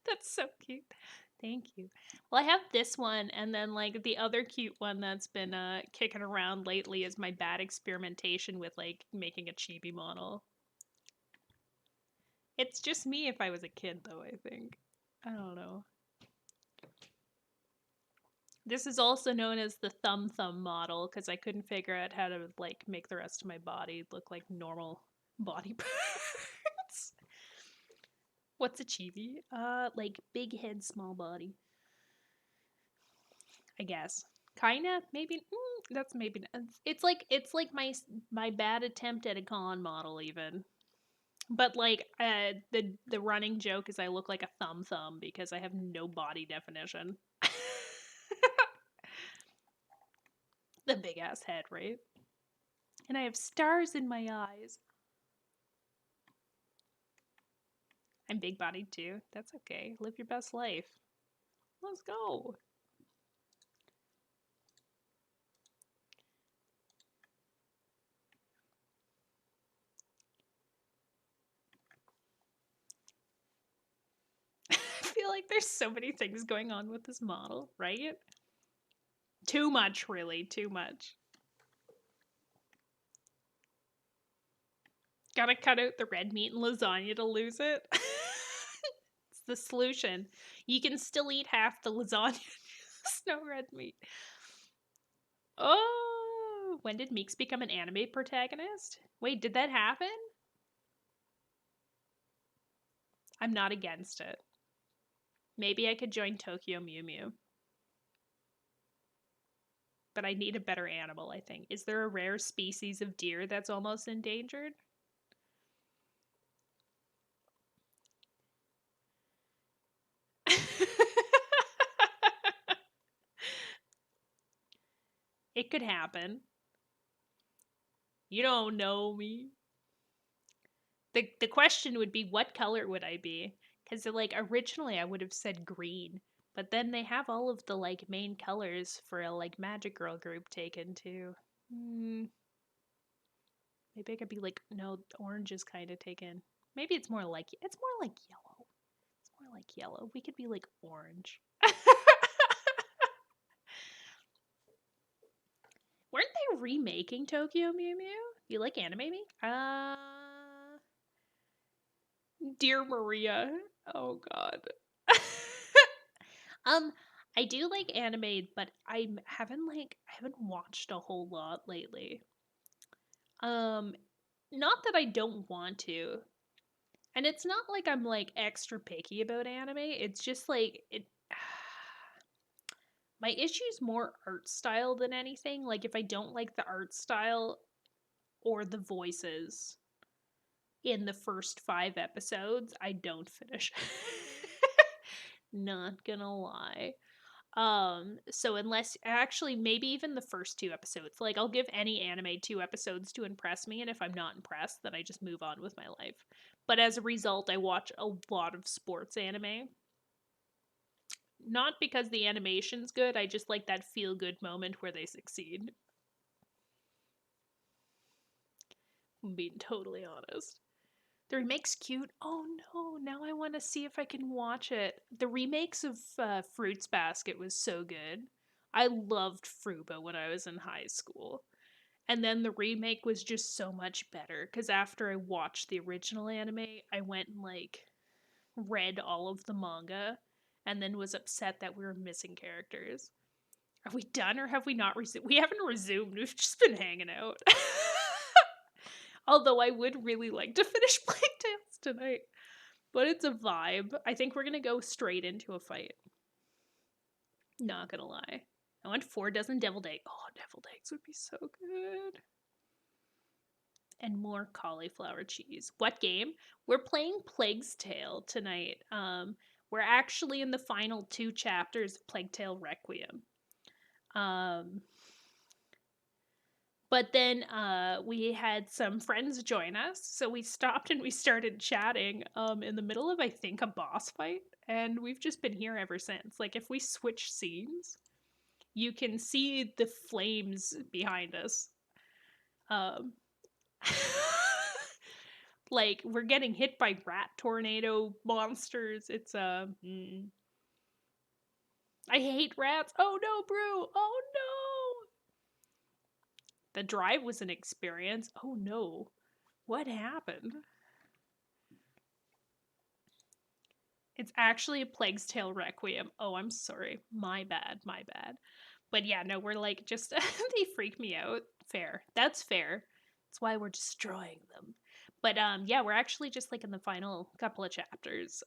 That's so cute. Thank you. Well, I have this one, and then like the other cute one that's been kicking around lately is my bad experimentation with like making a chibi model. It's just me if I was a kid, though, I think. I don't know. This is also known as the thumb model because I couldn't figure out how to like make the rest of my body look like normal body parts. What's a chibi? Like big head, small body. I guess. Kinda, maybe. That's maybe. It's like my bad attempt at a con model, even. But like the running joke is I look like a thumb because I have no body definition. The big ass head, right? And I have stars in my eyes. I'm big bodied too. That's okay. Live your best life. Let's go. I feel like there's so many things going on with this model, right? Too much, really. Too much. Gotta cut out the red meat and lasagna to lose it. It's the solution. You can still eat half the lasagna, just no red meat. Oh, when did Meeks become an anime protagonist? Wait, did that happen? I'm not against it. Maybe I could join Tokyo Mew Mew. But I need a better animal, I think. Is there a rare species of deer that's almost endangered? It could happen. You don't know me. The question would be, what color would I be? Because like originally I would have said green, but then they have all of the like main colors for a like Magic Girl group taken too. Maybe I could be like, no, orange is kind of taken. Maybe it's more like yellow. It's more like yellow. We could be like orange. Weren't they remaking Tokyo Mew Mew? You like anime me? Dear Maria. Oh god. um, I do like anime, but I haven't watched a whole lot lately. Um, not that I don't want to. And it's not like I'm like extra picky about anime. It's just like it my issue's more art style than anything. Like if I don't like the art style or the voices in the first 5 episodes, I don't finish. Not gonna lie. So unless actually maybe even the first 2 episodes. Like I'll give any anime 2 episodes to impress me, and if I'm not impressed, then I just move on with my life. But as a result, I watch a lot of sports anime. Not because the animation's good, I just like that feel good moment where they succeed. I'm being totally honest. The remake's cute. Oh no, now I want to see if I can watch it. The remakes of Fruits Basket was so good. I loved Fruba when I was in high school. And then the remake was just so much better because after I watched the original anime, I went and like read all of the manga and then was upset that we were missing characters. Are we done or have we not resumed? We haven't resumed. We've just been hanging out. Although I would really like to finish Plague Tales tonight. But it's a vibe. I think we're gonna go straight into a fight. Not gonna lie. I want 4 dozen deviled eggs. Oh, deviled eggs would be so good. And more cauliflower cheese. What game? We're playing Plague's Tale tonight. We're actually in the final 2 chapters of Plague Tale Requiem. But then we had some friends join us, so we stopped and we started chatting in the middle of, I think, a boss fight, and we've just been here ever since. Like, if we switch scenes, you can see the flames behind us. Like, we're getting hit by rat tornado monsters. It's I hate rats. Oh no, Brew. Oh no. The drive was an experience. Oh no. What happened? It's actually a Plague's Tale Requiem. Oh, I'm sorry. My bad. My bad. But yeah, no, we're like just they freak me out. Fair. That's fair. That's why we're destroying them. But yeah, we're actually just like in the final couple of chapters.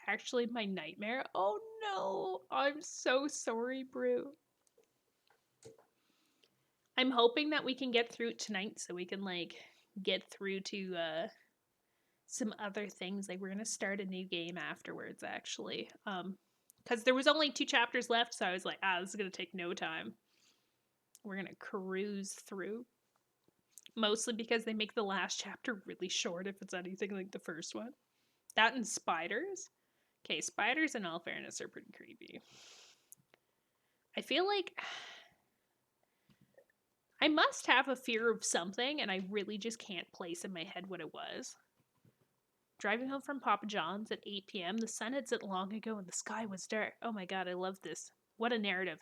Actually my nightmare. Oh no. I'm so sorry, Brew. I'm hoping that we can get through it tonight so we can like get through to some other things. Like we're gonna start a new game afterwards, actually. Because there was only 2 chapters left, so I was like, this is gonna take no time. We're gonna cruise through. Mostly because they make the last chapter really short if it's anything like the first one. That and spiders. Okay, spiders in all fairness are pretty creepy. I feel like I must have a fear of something, and I really just can't place in my head what it was. Driving home from Papa John's at 8 p.m., the sun had set long ago and the sky was dark. Oh my god, I love this. What a narrative.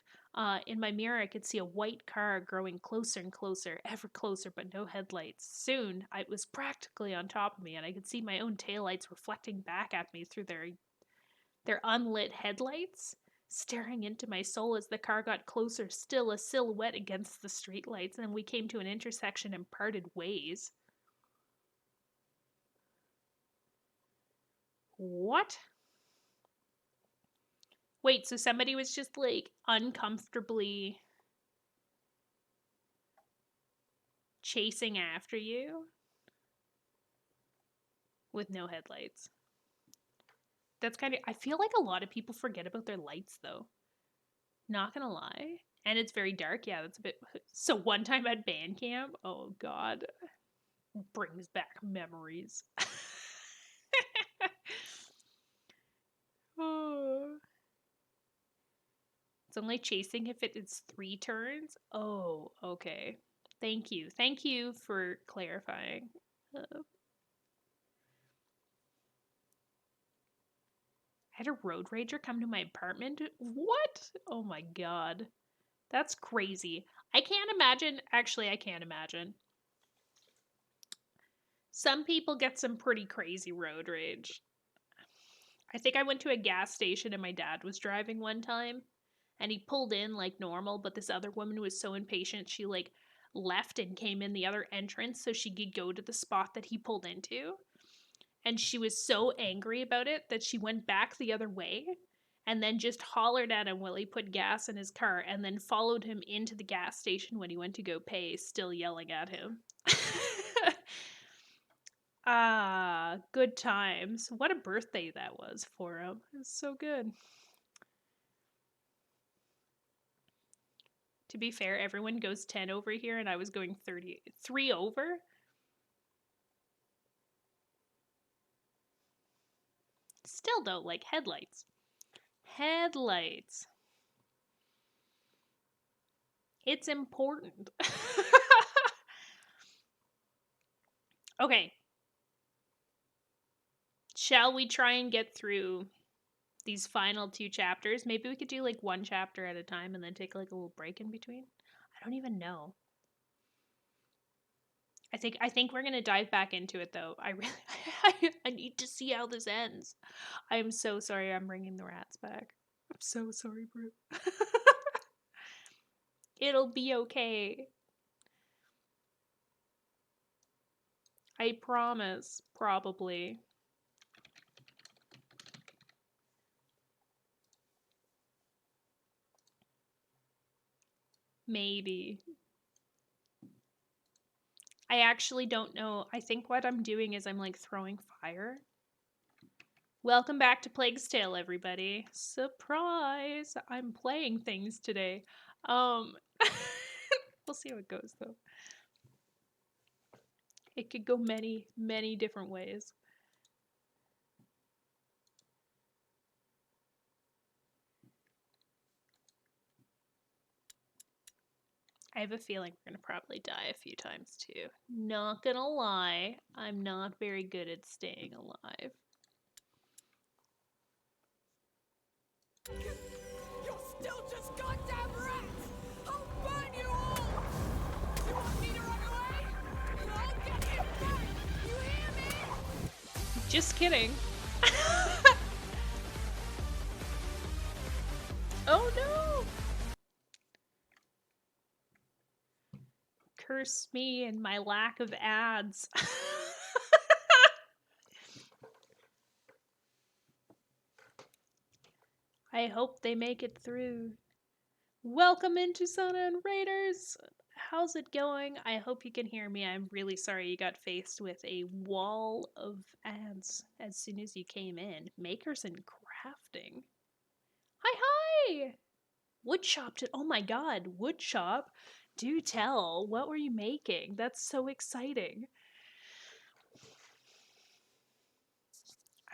In my mirror, I could see a white car growing closer and closer, ever closer, but no headlights. Soon, it was practically on top of me, and I could see my own taillights reflecting back at me through their unlit headlights, staring into my soul as the car got closer, still a silhouette against the streetlights, and we came to an intersection and parted ways. What? Wait, so somebody was just like uncomfortably chasing after you with no headlights? That's kind of, I feel like a lot of people forget about their lights though. Not gonna lie. And it's very dark. Yeah, that's a bit. So one time at band camp, oh god, brings back memories. Oh. It's only chasing if it is 3 turns. Oh, okay. Thank you. Thank you for clarifying. I had a road rager come to my apartment. What? Oh my god. That's crazy. I can't imagine. Actually, I can't imagine. Some people get some pretty crazy road rage. I think I went to a gas station and my dad was driving one time and he pulled in like normal, but this other woman was so impatient she like left and came in the other entrance so she could go to the spot that he pulled into. And she was so angry about it that she went back the other way and then just hollered at him while he put gas in his car and then followed him into the gas station when he went to go pay, still yelling at him. Good times. What a birthday that was for him. It was so good. To be fair, everyone goes 10 over here and I was going 33 over. Still though, like headlights. Headlights. It's important. Okay. Shall we try and get through these final 2 chapters? Maybe we could do like 1 chapter at a time and then take like a little break in between. I don't even know. I think we're gonna dive back into it though. I really I need to see how this ends. I am so sorry I'm bringing the rats back. I'm so sorry, bro. It'll be okay. I promise. Probably. Maybe. I actually don't know. I think what I'm doing is I'm like throwing fire. Welcome back to Plague's Tale, everybody. Surprise! I'm playing things today. We'll see how it goes though. It could go many, many different ways. I have a feeling we're gonna probably die a few times too. Not gonna lie, I'm not very good at staying alive. You're still just goddamn rats! I'll burn you all! You want me to run away? And I'll get you back! You hear me? Just kidding. Oh no! Curse me and my lack of ads. I hope they make it through. Welcome into Sun and Raiders. how's it going? I hope you can hear me. I'm really sorry you got faced with a wall of ads as soon as you came in. Makers and crafting. Hi, hi! Woodshop did. Oh my god, Woodshop. Do tell. What were you making? That's so exciting.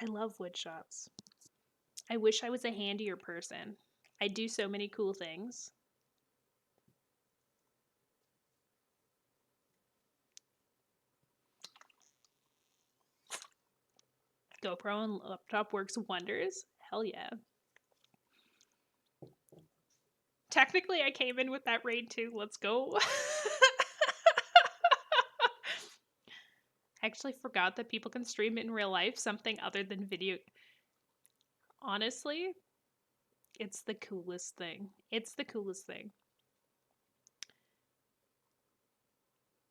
I love woodshops. I wish I was a handier person. I do so many cool things. GoPro and laptop works wonders. Hell yeah. Technically, I came in with that raid too. Let's go. I actually forgot that people can stream it in real life, something other than video. Honestly, it's the coolest thing. It's the coolest thing.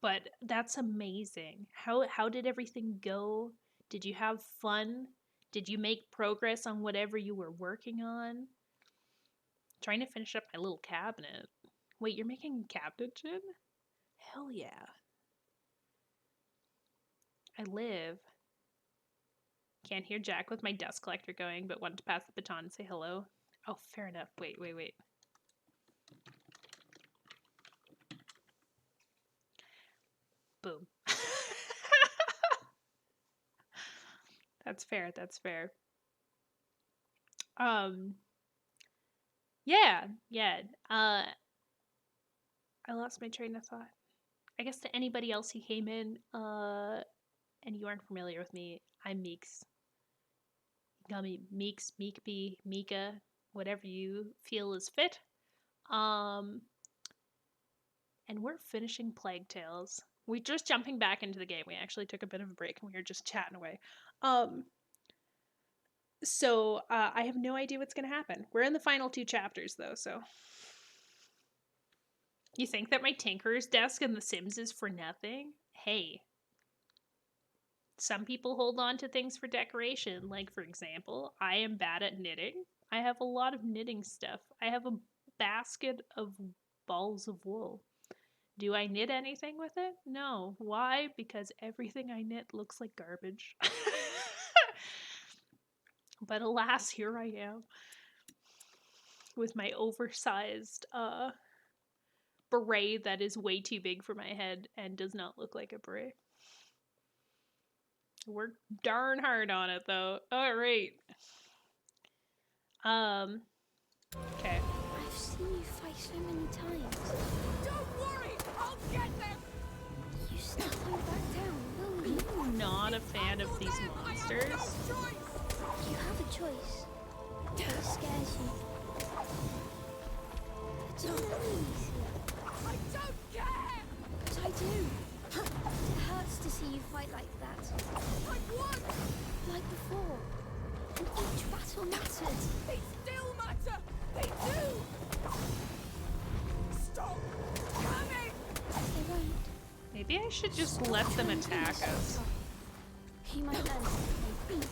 But that's amazing. How did everything go? Did you have fun? Did you make progress on whatever you were working on? Trying to finish up my little cabinet. Wait, you're making a cabinet, Jin? Hell yeah. I live. Can't hear Jack with my dust collector going, but wanted to pass the baton and say hello. Oh, fair enough. Wait. Boom. That's fair. Yeah. I lost my train of thought. I guess to anybody else who came in, and you aren't familiar with me, I'm Meeks. You can call me Meeks, Meekby, Mika, whatever you feel is fit. And we're finishing Plague Tales. We're just jumping back into the game. We actually took a bit of a break and we were just chatting away. So I have no idea what's going to happen. We're in the final 2 chapters, though, so... You think that my tinkerer's desk in The Sims is for nothing? Hey. Some people hold on to things for decoration. Like, for example, I am bad at knitting. I have a lot of knitting stuff. I have a basket of balls of wool. Do I knit anything with it? No. Why? Because everything I knit looks like garbage. But alas, here I am. With my oversized beret that is way too big for my head and does not look like a beret. Worked darn hard on it though. Alright. Okay. I've seen you fight so many times. Don't worry, I'll get them. You still won't back down, will you? I'm not a fan of these monsters. You have a choice. But it scares you. It's not easy. I don't care. But I do. It hurts to see you fight like that. Like what? Like before. And each battle mattered. They still matter. They do. Stop coming. They won't. Maybe I should just let them attack us. You might learn something.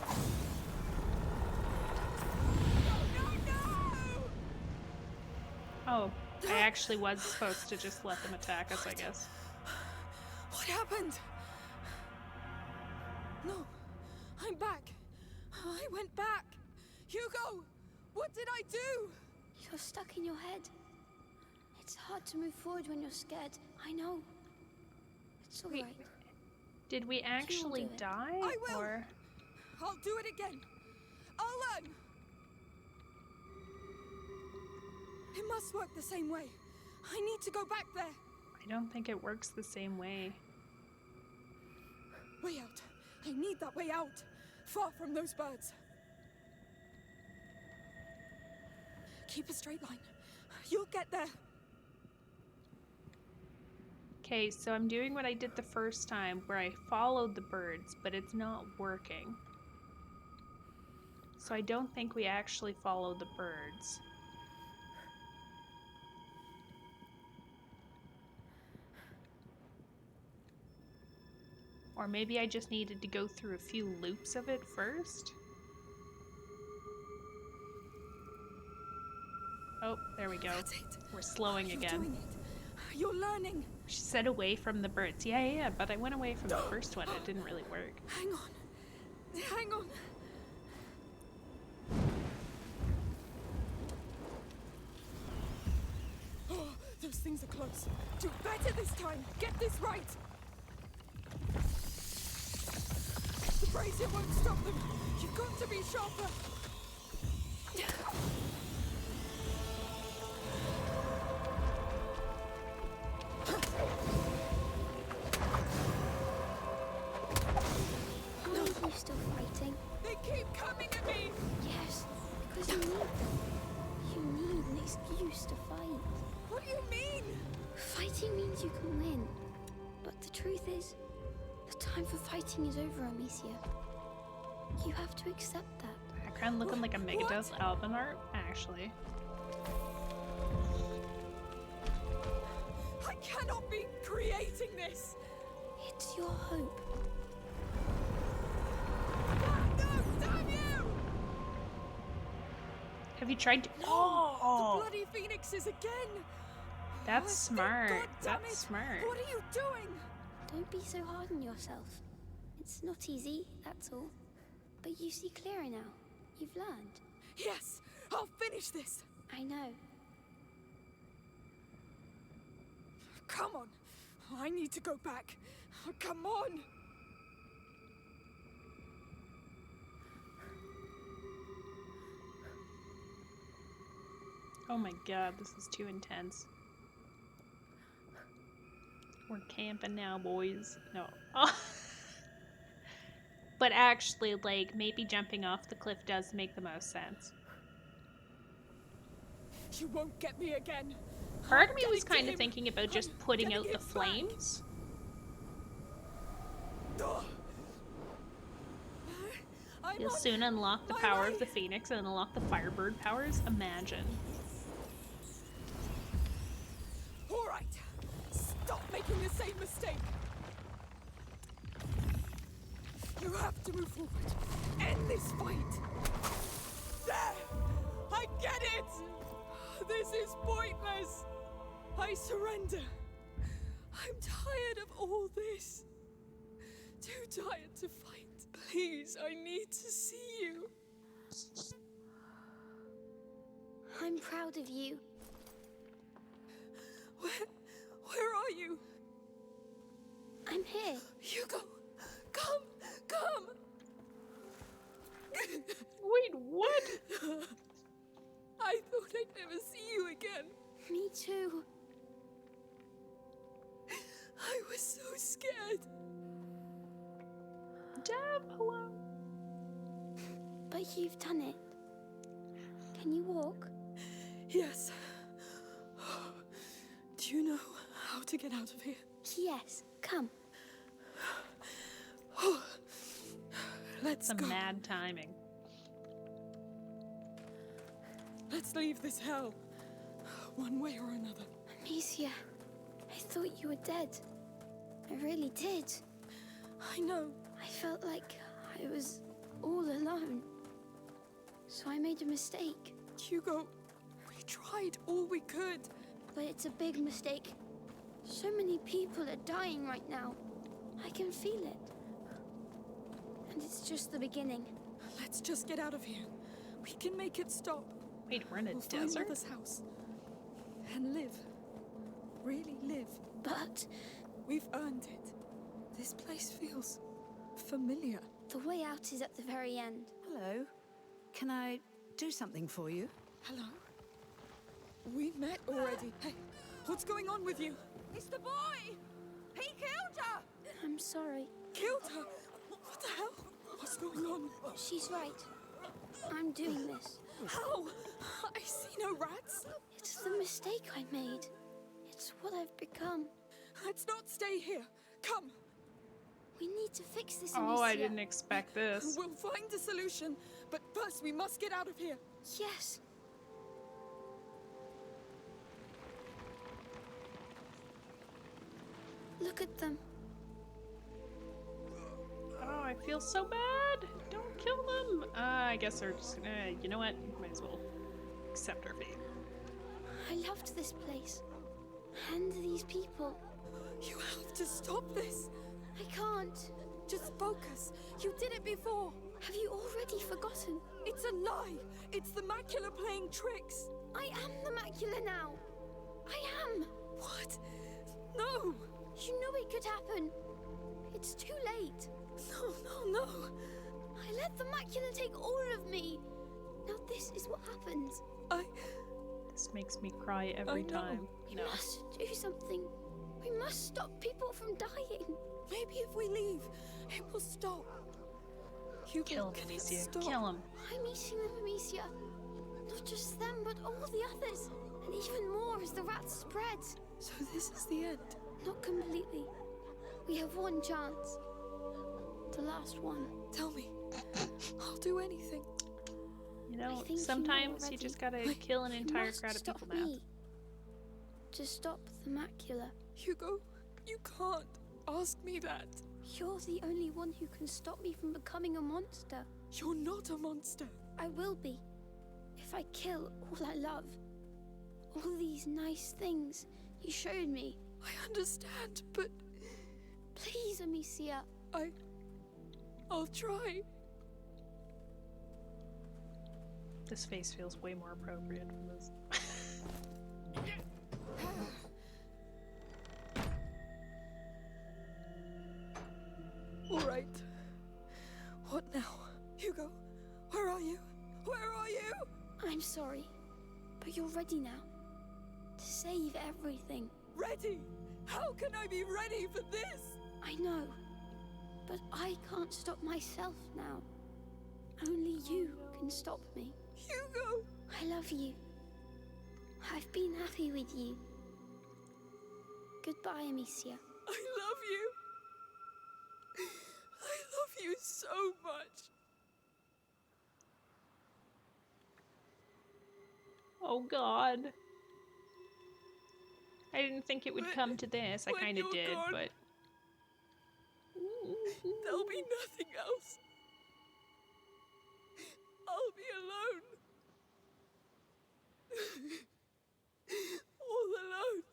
Oh, I actually was supposed to just let them attack us, I guess. What happened? No, I'm back. I went back. Hugo, what did I do? You're stuck in your head. It's hard to move forward when you're scared. I know. It's all Wait, right. Did we actually do it. die? I will. Or I'll do it again. I'll learn. It must work the same way. I need to go back there. I don't think it works the same way. Way out. I need that way out. Far from those birds. Keep a straight line. You'll get there. Okay, so I'm doing what I did the first time, where I followed the birds, but it's not working. So I don't think we actually followed the birds. Or maybe I just needed to go through a few loops of it first? Oh, there we go. That's it. We're slowing You're again. doing it. You're learning. She said away from the birds. Yeah, but I went away from the first one. It didn't really work. Hang on. Hang on. Oh, those things are close. Do better this time. Get this right. The brazier won't stop them. You've got to be sharper. Why are you still fighting? They keep coming at me. Yes, because you need them. You need an excuse to fight. What do you mean? Fighting means you can win. But the truth is, the time for fighting is over, Amicia. You have to accept that. Background looking like a Megadeth album art, actually. I cannot be creating this. It's your hope. No, damn you! Have you tried to? The Oh, bloody phoenixes again. that's smart. God damn That's it. smart. What are you doing? Don't be so hard on yourself. It's not easy, that's all. But you see clearer now. You've learned. Yes, I'll finish this. I know. Come on. I need to go back. Come on. Oh my god, this is too intense. We're camping now, boys. No. But actually, like, maybe jumping off the cliff does make the most sense. You won't get me again. Part of me I'm was getting kind to of him. thinking about just I'm putting getting out the him back. flames. Ugh. I'm You'll on soon unlock the my power way. of the phoenix and unlock the firebird powers. Imagine. All right. Stop making the same mistake. You have to move forward. End this fight. There! I get it! This is pointless. I surrender. I'm tired of all this. Too tired to fight. Please, I need to see you. I'm proud of you. Where are you? I'm here. Hugo, come. Wait, what? I thought I'd never see you again. Me too. I was so scared. Deb, hello. But you've done it. Can you walk? Yes. Do you know how to get out of here? Yes. Come. Let's Some go. mad timing. Let's leave this hell. One way or another. Amicia, I thought you were dead. I really did. I know. I felt like I was all alone. So I made a mistake. Hugo, we tried all we could. But it's a big mistake. So many people are dying right now. I can feel it. And it's just the beginning. Let's just get out of here. We can make it stop. Wait, we're in a We'll find desert? Mother's house. And live. Really live. But We've earned it. This place feels familiar. the way out is at the very end. Hello. Can I do something for you? Hello? We met already. Hey, what's going on with you? It's the boy! He killed her! I'm sorry. Killed her? What the hell? What's going on? She's right. I'm doing this. How? I see no rats. It's the mistake I made. It's what I've become. Let's not stay here. Come. We need to fix this, Oh, I Amicia. didn't expect this. We'll find a solution. But first, we must get out of here. Yes. Look at them. Oh, I feel so bad. Don't kill them. I guess they're just gonna, you know what? Might as well accept our fate. I loved this place. And these people. You have to stop this. I can't. Just focus. You did it before. Have you already forgotten? It's a lie. It's the macula playing tricks. I am the macula now. I am. What? No. You know it could happen. It's too late. No. I let the macula take all of me. Now this is what happens. This makes me cry every time. We must do something. We must stop people from dying. Maybe if we leave, it will stop. You Kill him, can Amicia. stop. Kill him. I'm eating them, Amicia. Not just them, but all the others. And even more as the rat spreads. So this is the end. Not completely. We have one chance. The last one. Tell me. I'll do anything. You I know, think you know sometimes you already. just gotta kill an You entire must crowd of stop people now. me. To stop the macula. Hugo, you can't ask me that. You're the only one who can stop me from becoming a monster. You're not a monster. I will be. If I kill all I love. All these nice things you showed me. I understand, but Please, Amicia. I'll try. This face feels way more appropriate for this. All right. What now? Hugo, where are you? Where are you? I'm sorry. But you're ready now. To save everything. Ready? How can I be ready for this? I know. But I can't stop myself now. Only you can stop me. Hugo! I love you. I've been happy with you. Goodbye, Amicia. I love you. I love you so much. Oh god. I didn't think it would come to this. I when kind of you're did, gone, but... There'll be nothing else. I'll be alone. All alone.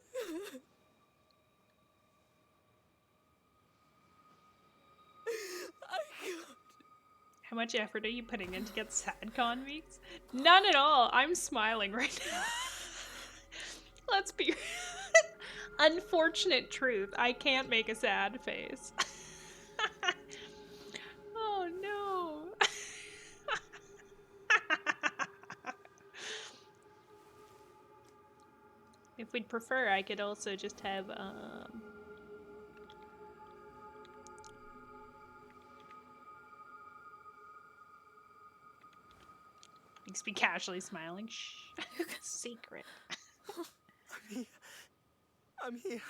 I can't. How much effort are you putting in to get sad convicts? None at all. I'm smiling right now. Let's be unfortunate truth. I can't make a sad face. Oh no. If we'd prefer, I could also just have makes me casually smiling. Shh. Secret. I'm here. I'm here.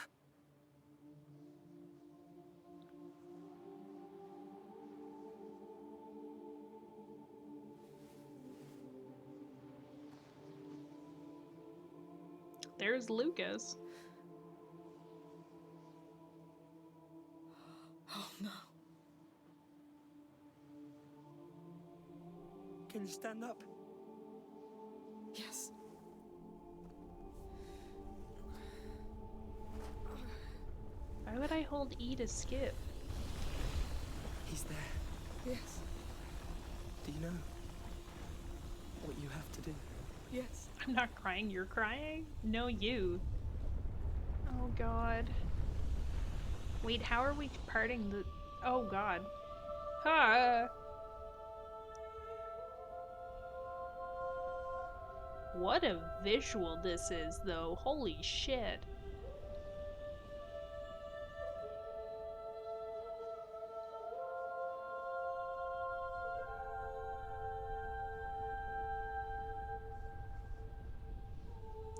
There's Lucas. Oh no. Can you stand up? Yes. Why would I hold E to skip? He's there. Yes. Do you know what you have to do? Yes. I'm not crying, you're crying? No, you. Oh god. Wait, how are we parting the... Oh god. Ah. What a visual this is, though. Holy shit.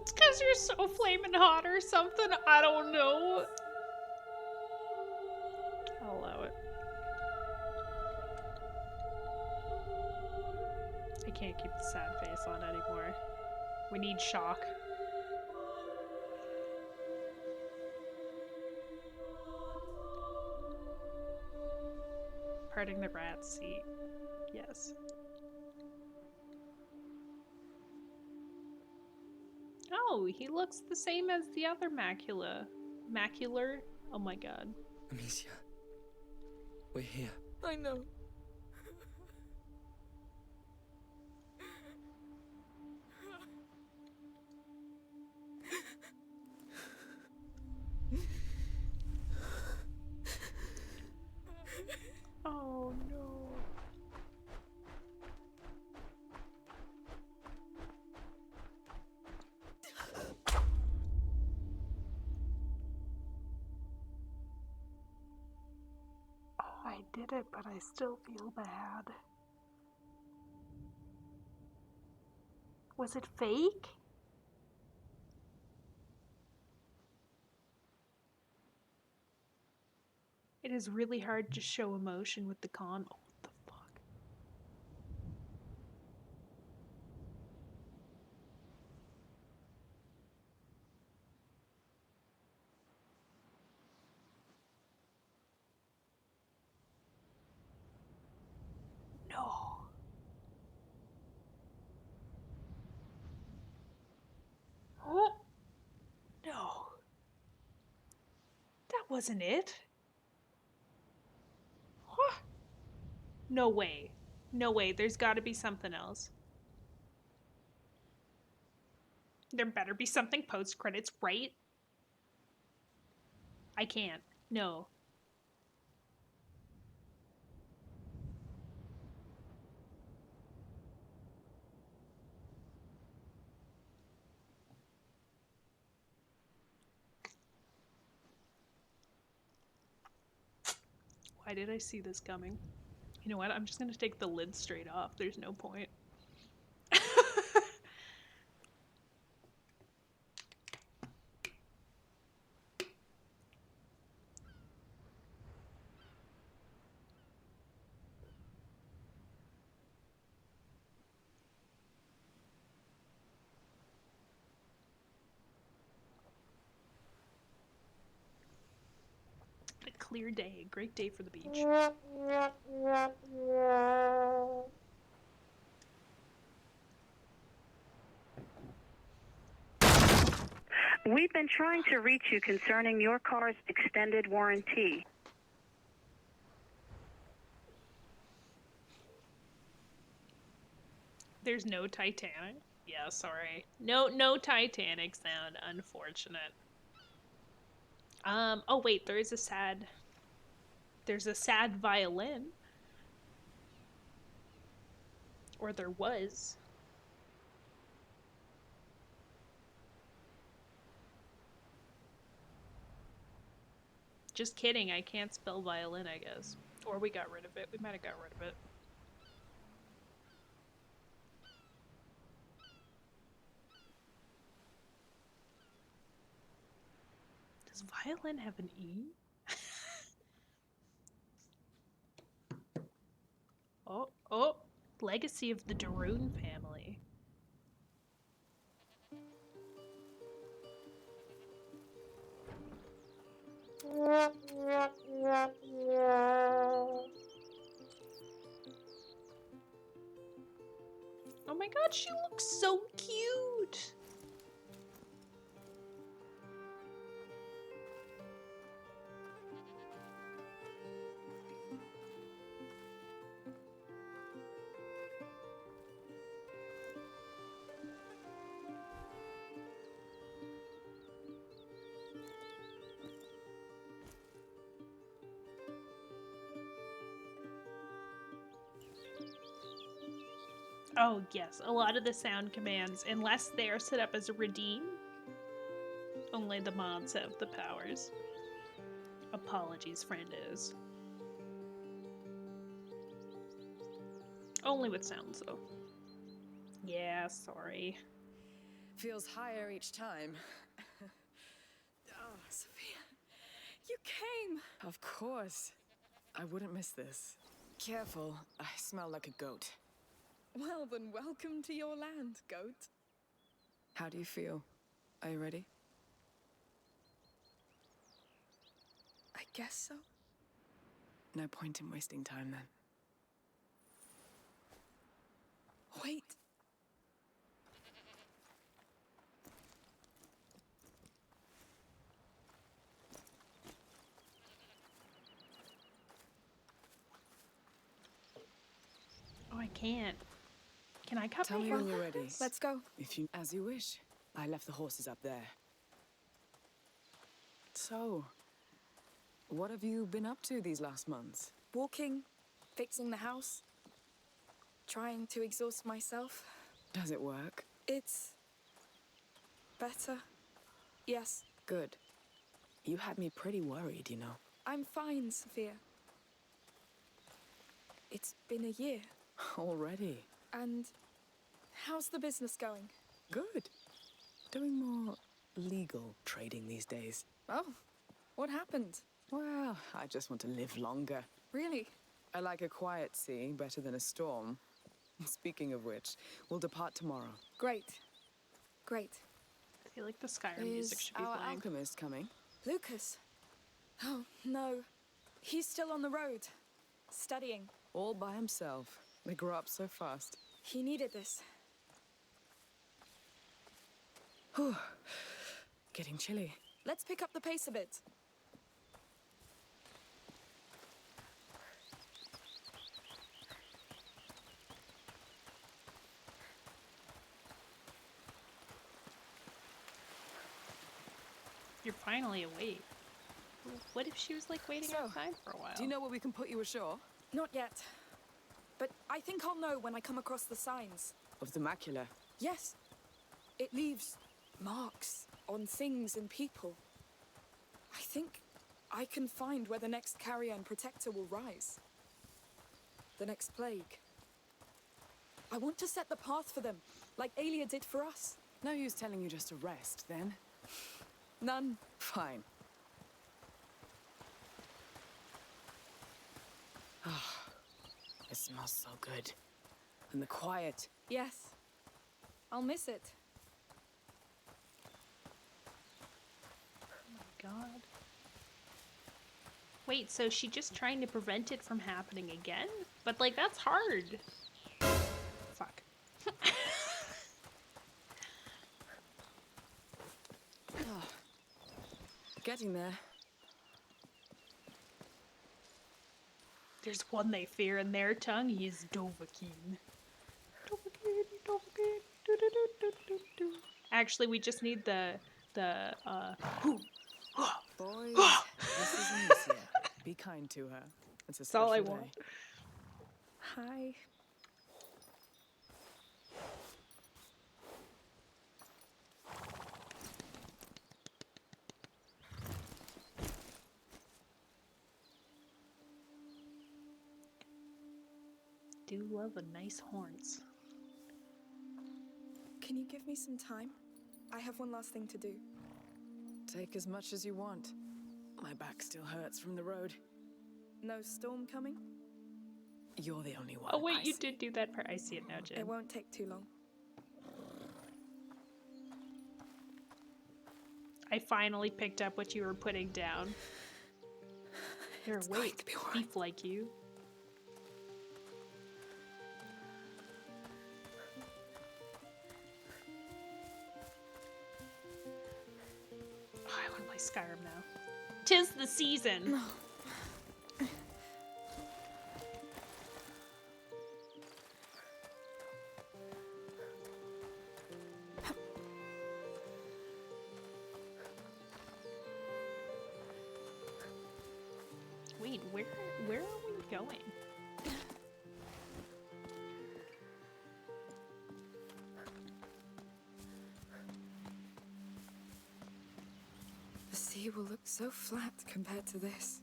It's because you're so flaming hot or something. I don't know. I'll allow it. I can't keep the sad face on anymore. We need shock. Parting the rat seat. Yes. Oh, he looks the same as the other macula. Macular? Oh my god. Amicia, we're here. I know. Oh no. Oh, I did it, but I still feel bad. Was it fake? It is really hard to show emotion with the con. Oh, what the fuck? No. What? No. That wasn't it. What? No way. No way. There's got to be something else. There better be something post credits, right? I can't. No. Why did I see this coming? You know what? I'm just gonna take the lid straight off. There's no point. A clear day. Great day for the beach. We've been trying to reach you concerning your car's extended warranty. There's no Titanic? Yeah, sorry. No Titanic sound, unfortunate. Oh wait, there's a sad violin. Or there was. Just kidding, I can't spell violin, I guess. Or we got rid of it. We might have got rid of it. Does violin have an E? Oh, legacy of the Daroon family. Oh my god, she looks so cute! Oh yes, a lot of the sound commands, unless they are set up as a redeem, only the mods have the powers. Apologies, friend is. Only with sounds though. Yeah, sorry. Feels higher each time. Oh, Sophia, you came. Of course. I wouldn't miss this. Careful, I smell like a goat. Well, then welcome to your land, goat. How do you feel? Are you ready? I guess so. No point in wasting time then. Wait. can't. Can I come Tell me here? when you're ready. Let's go. As you wish. I left the horses up there. So, what have you been up to these last months? Walking, fixing the house, trying to exhaust myself. Does it work? It's better. Yes, Good. You had me pretty worried, you know. I'm fine, Sophia. It's been a year. Already? And how's the business going? Good. Doing more legal trading these days. Oh, what happened? Well, I just want to live longer. Really? I like a quiet sea better than a storm. Speaking of which, we'll depart tomorrow. Great. Great. I feel like the Skyrim music Is should be our playing. alchemist coming? Lucas? Oh, no. He's still on the road. Studying. All by himself. They grow up so fast. He needed this. Whew. Getting chilly. Let's pick up the pace a bit. You're finally awake. What if she was like waiting So, outside for a while? Do you know where we can put you ashore? Not yet. But I think I'll know when I come across the signs. Of the macula. Yes. It leaves marks on things and people. I think I can find where the next carrier and protector will rise. The next plague. I want to set the path for them, like Aelia did for us. No use telling you just to rest, then. None. Fine. Ah, it smells so good. And the quiet. Yes. I'll miss it. God. Wait, so she just trying to prevent it from happening again? But like that's hard. Fuck. Getting there. There's one they fear in their tongue. He is Dovahkiin. Dovahkiin, Dovahkiin, do-do-do-do-do-do. Actually, we just need the Boys, this is Amicia. Be kind to her. It's a That's all I special want. day. Hi. Do love a nice horns. Can you give me some time? I have one last thing to do. Take as much as you want. My back still hurts from the road. No storm coming? You're the only one. Oh wait, I you see. did do that part. I see it now, It Jen. won't take too long. I finally picked up what you were putting down. You're It's going awake. to be all right. Beef like you. Oh, I want to play Skyrim now. 'Tis the season. Wait, where are we going? The sea will look so flat compared to this.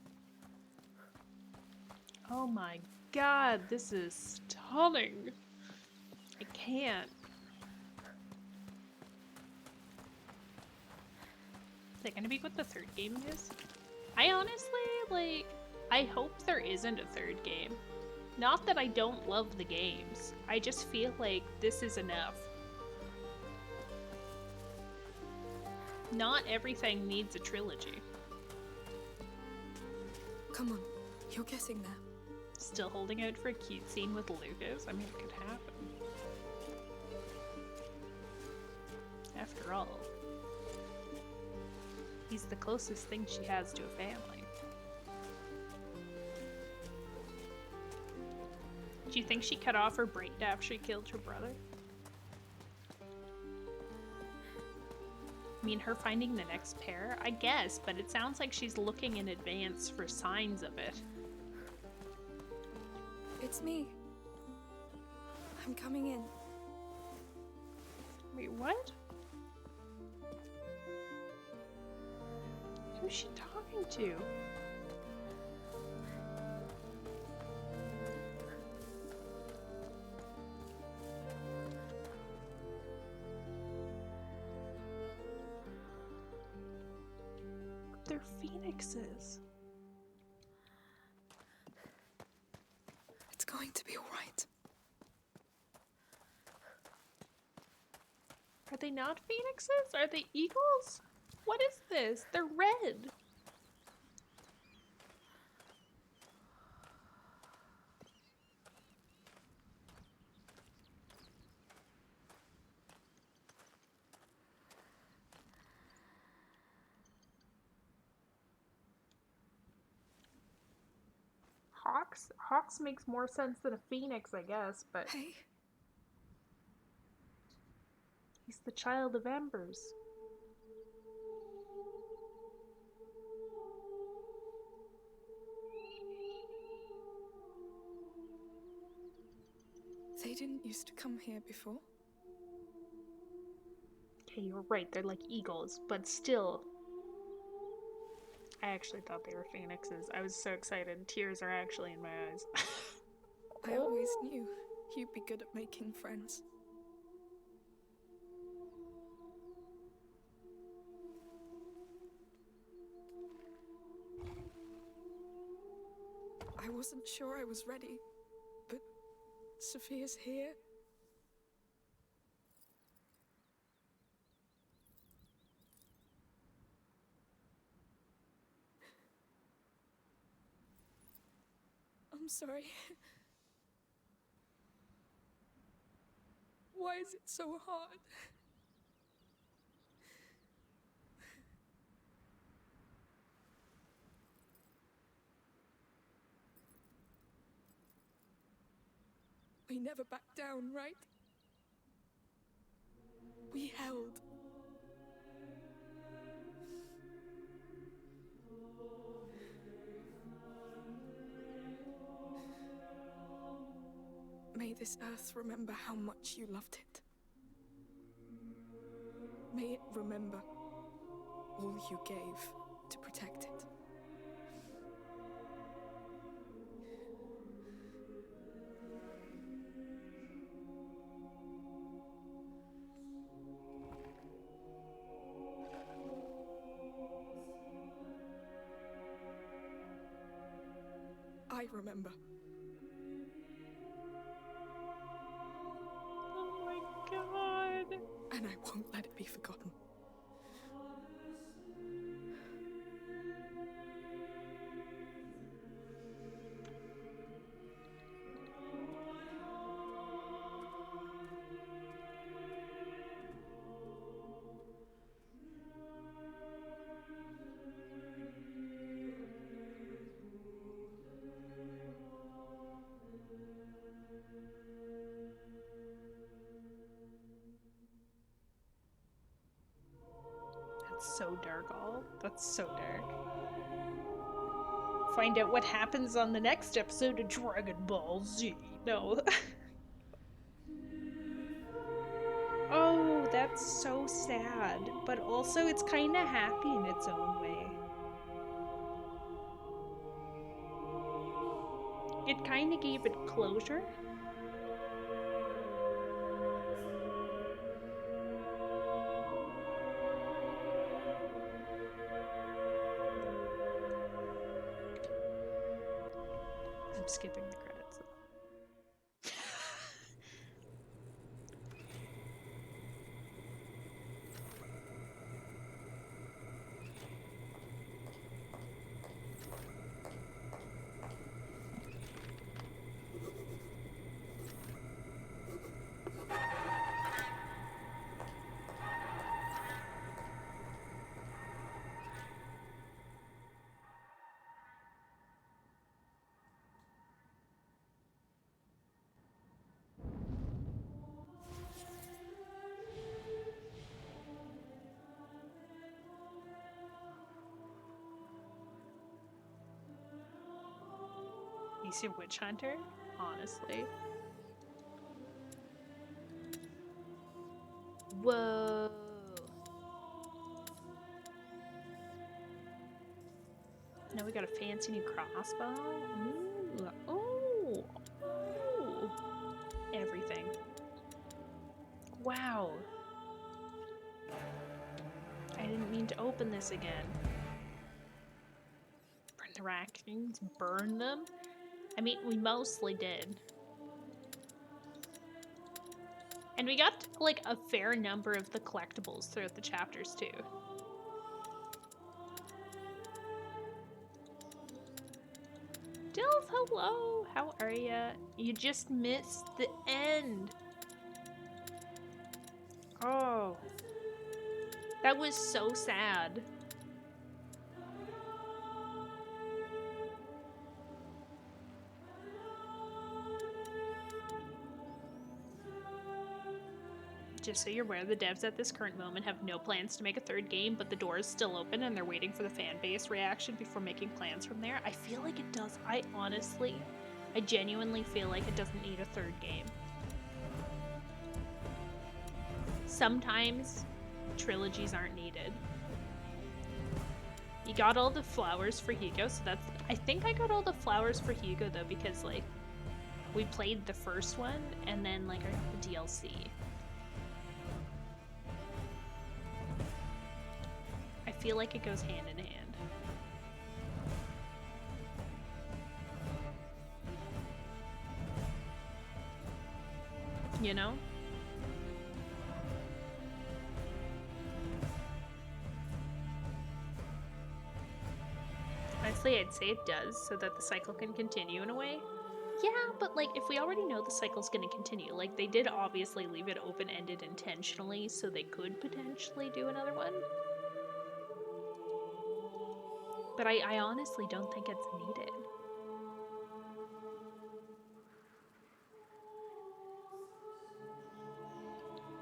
Oh my god, this is stunning. I can't. Is it gonna be what the third game is? I honestly, like, I hope there isn't a third game. Not that I don't love the games. I just feel like this is enough. Not everything needs a trilogy. Come on, you're getting there. Still holding out for a cute scene with Lucas? I mean, it could happen. After all, he's the closest thing she has to a family. Do you think she cut off her brain after she killed her brother? I mean, her finding the next pair? I guess, but it sounds like she's looking in advance for signs of it. It's me. I'm coming in. Wait, what? Who's she talking to? They're phoenixes. It's going to be all right. Are they not phoenixes? Are they eagles? What is this? They're red. Hawks makes more sense than a phoenix, I guess, but Hey, he's the child of embers. they didn't used to come here before. Okay, you're right, they're like eagles, but still. I actually thought they were phoenixes. I was so excited. Tears are actually in my eyes. I always knew you'd be good at making friends. I wasn't sure I was ready, but Sophia's here. I'm sorry. Why is it so hard? We never backed down, right? We held. May this earth remember how much you loved it. May it remember all you gave to protect it. I remember. Oh my god. And I won't let it be forgotten. That's so dark, all. That's so dark. Find out what happens on the next episode of Dragon Ball Z. No. Oh, that's so sad. But also, it's kind of happy in its own way. It kind of gave it closure. I'm skipping the credits. Amicia Witch Hunter, honestly. Whoa. Now we got a fancy new crossbow. Ooh. Oh. Ooh. Everything. Wow. I didn't mean to open this again. Burn the raccoons, burn them. I mean, we mostly did. And we got, like, a fair number of the collectibles throughout the chapters, too. Dilf, hello! How are ya? You just missed the end. Oh. That was so sad. Just so you're aware, the devs at this current moment have no plans to make a third game, but the door is still open and they're waiting for the fan base reaction before making plans from there. I feel like it does. I genuinely feel like it doesn't need a third game. Sometimes trilogies aren't needed. You got all the flowers for Hugo, so that's... I think I got all the flowers for Hugo, though, because, like, we played the first one, and then, like, I got the DLC. I feel like it goes hand in hand. You know? Honestly, I'd say it does, so that the cycle can continue in a way. Yeah, but like, if we already know the cycle's gonna continue, like, they did obviously leave it open-ended intentionally, so they could potentially do another one. But I honestly don't think it's needed.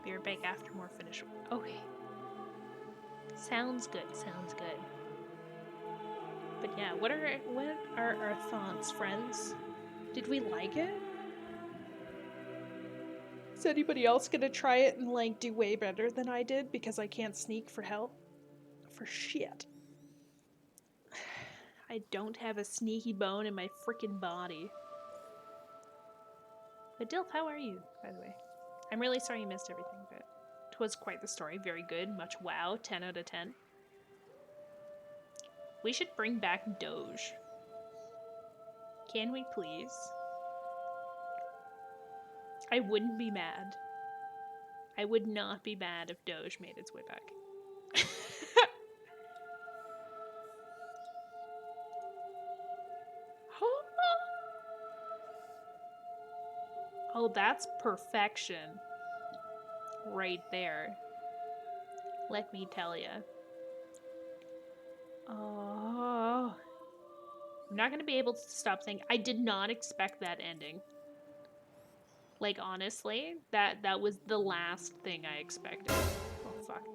Be right back after more finish. Okay. Sounds good, sounds good. But yeah, what are our thoughts, friends? Did we like it? Is anybody else gonna try it and like do way better than I did because I can't sneak for hell? For shit. I don't have a sneaky bone in my freaking body. But Dilf, how are you, by the way? I'm really sorry you missed everything, but it was quite the story. Very good. Much wow. 10 out of 10. We should bring back Doge. Can we please? I wouldn't be mad. I would not be mad if Doge made its way back. Oh, that's perfection. Right there. Let me tell ya. Oh. I'm not gonna be able to stop thinking. I did not expect that ending. Like, honestly, that was the last thing I expected. Oh, fuck.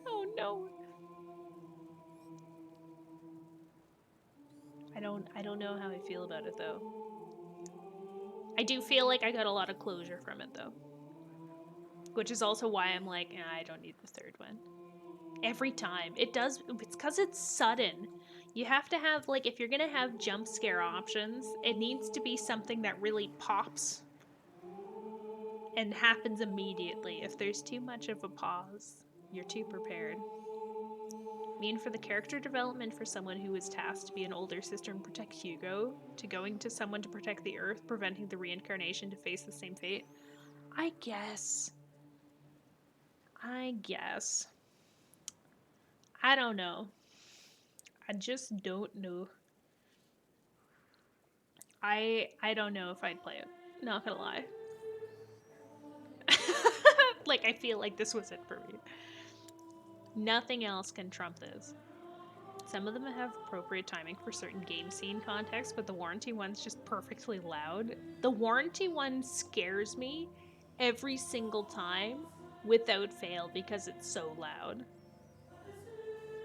Oh, no. I don't know how I feel about it, though. I do feel like I got a lot of closure from it, though. Which is also why I'm like, I don't need the third one. Every time. It does, it's because it's sudden. You have to have, like, if you're gonna have jump scare options, it needs to be something that really pops and happens immediately. If there's too much of a pause, you're too prepared. Mean for the character development for someone who was tasked to be an older sister and protect Hugo, to going to someone to protect the Earth, preventing the reincarnation to face the same fate? I guess. I don't know. I just don't know. I don't know if I'd play it. Not gonna lie. Like, I feel like this was it for me. Nothing else can trump this. Some of them have appropriate timing for certain game scene contexts, but the warranty one's just perfectly loud. The warranty one scares me every single time without fail because it's so loud.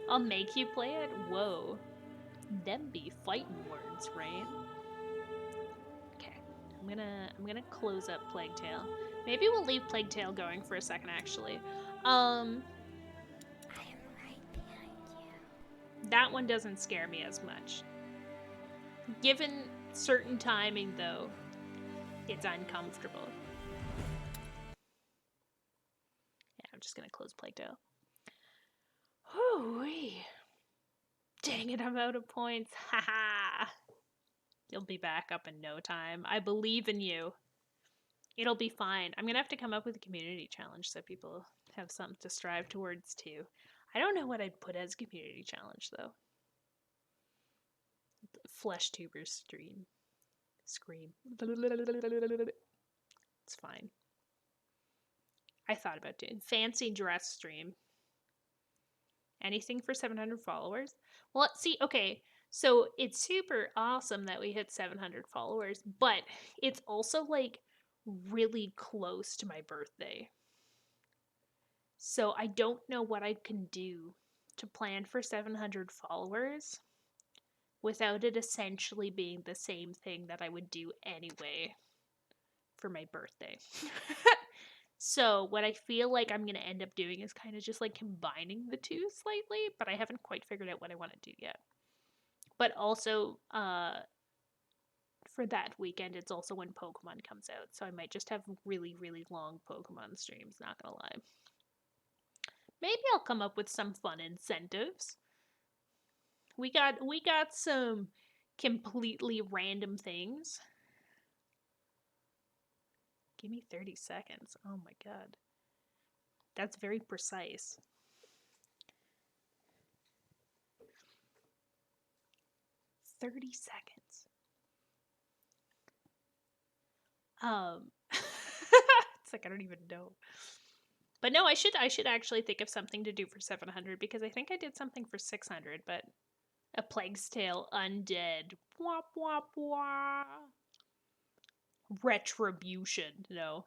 I'll make you play it? Whoa. Them be fighting words, right? Okay, I'm gonna close up Plague Tale. Maybe we'll leave Plague Tale going for a second, actually. I am right behind you. That one doesn't scare me as much. Given certain timing, though, it's uncomfortable. Yeah, I'm just gonna close Plague Tale. Whoo-wee. Dang it, I'm out of points. Haha. You'll be back up in no time. I believe in you. It'll be fine. I'm gonna have to come up with a community challenge so people have something to strive towards too. I don't know what I'd put as community challenge though. Flesh tubers stream. Scream. It's fine. I thought about doing fancy dress stream. Anything for 700 followers? Well, let's see. Okay, so it's super awesome that we hit 700 followers, but it's also like really close to my birthday. So I don't know what I can do to plan for 700 followers without it essentially being the same thing that I would do anyway for my birthday. So what I feel like I'm going to end up doing is kind of just like combining the two slightly, but I haven't quite figured out what I want to do yet. But also, for that weekend, it's also when Pokemon comes out, so I might just have really, really long Pokemon streams, not gonna lie. Maybe I'll come up with some fun incentives. We got some completely random things. Give me 30 seconds. Oh my god. That's very precise. "30 seconds." It's like I don't even know. But no, I should actually think of something to do for 700 because I think I did something for 600, but A Plague's Tale Undead. Wah, wah, wah. Retribution. No.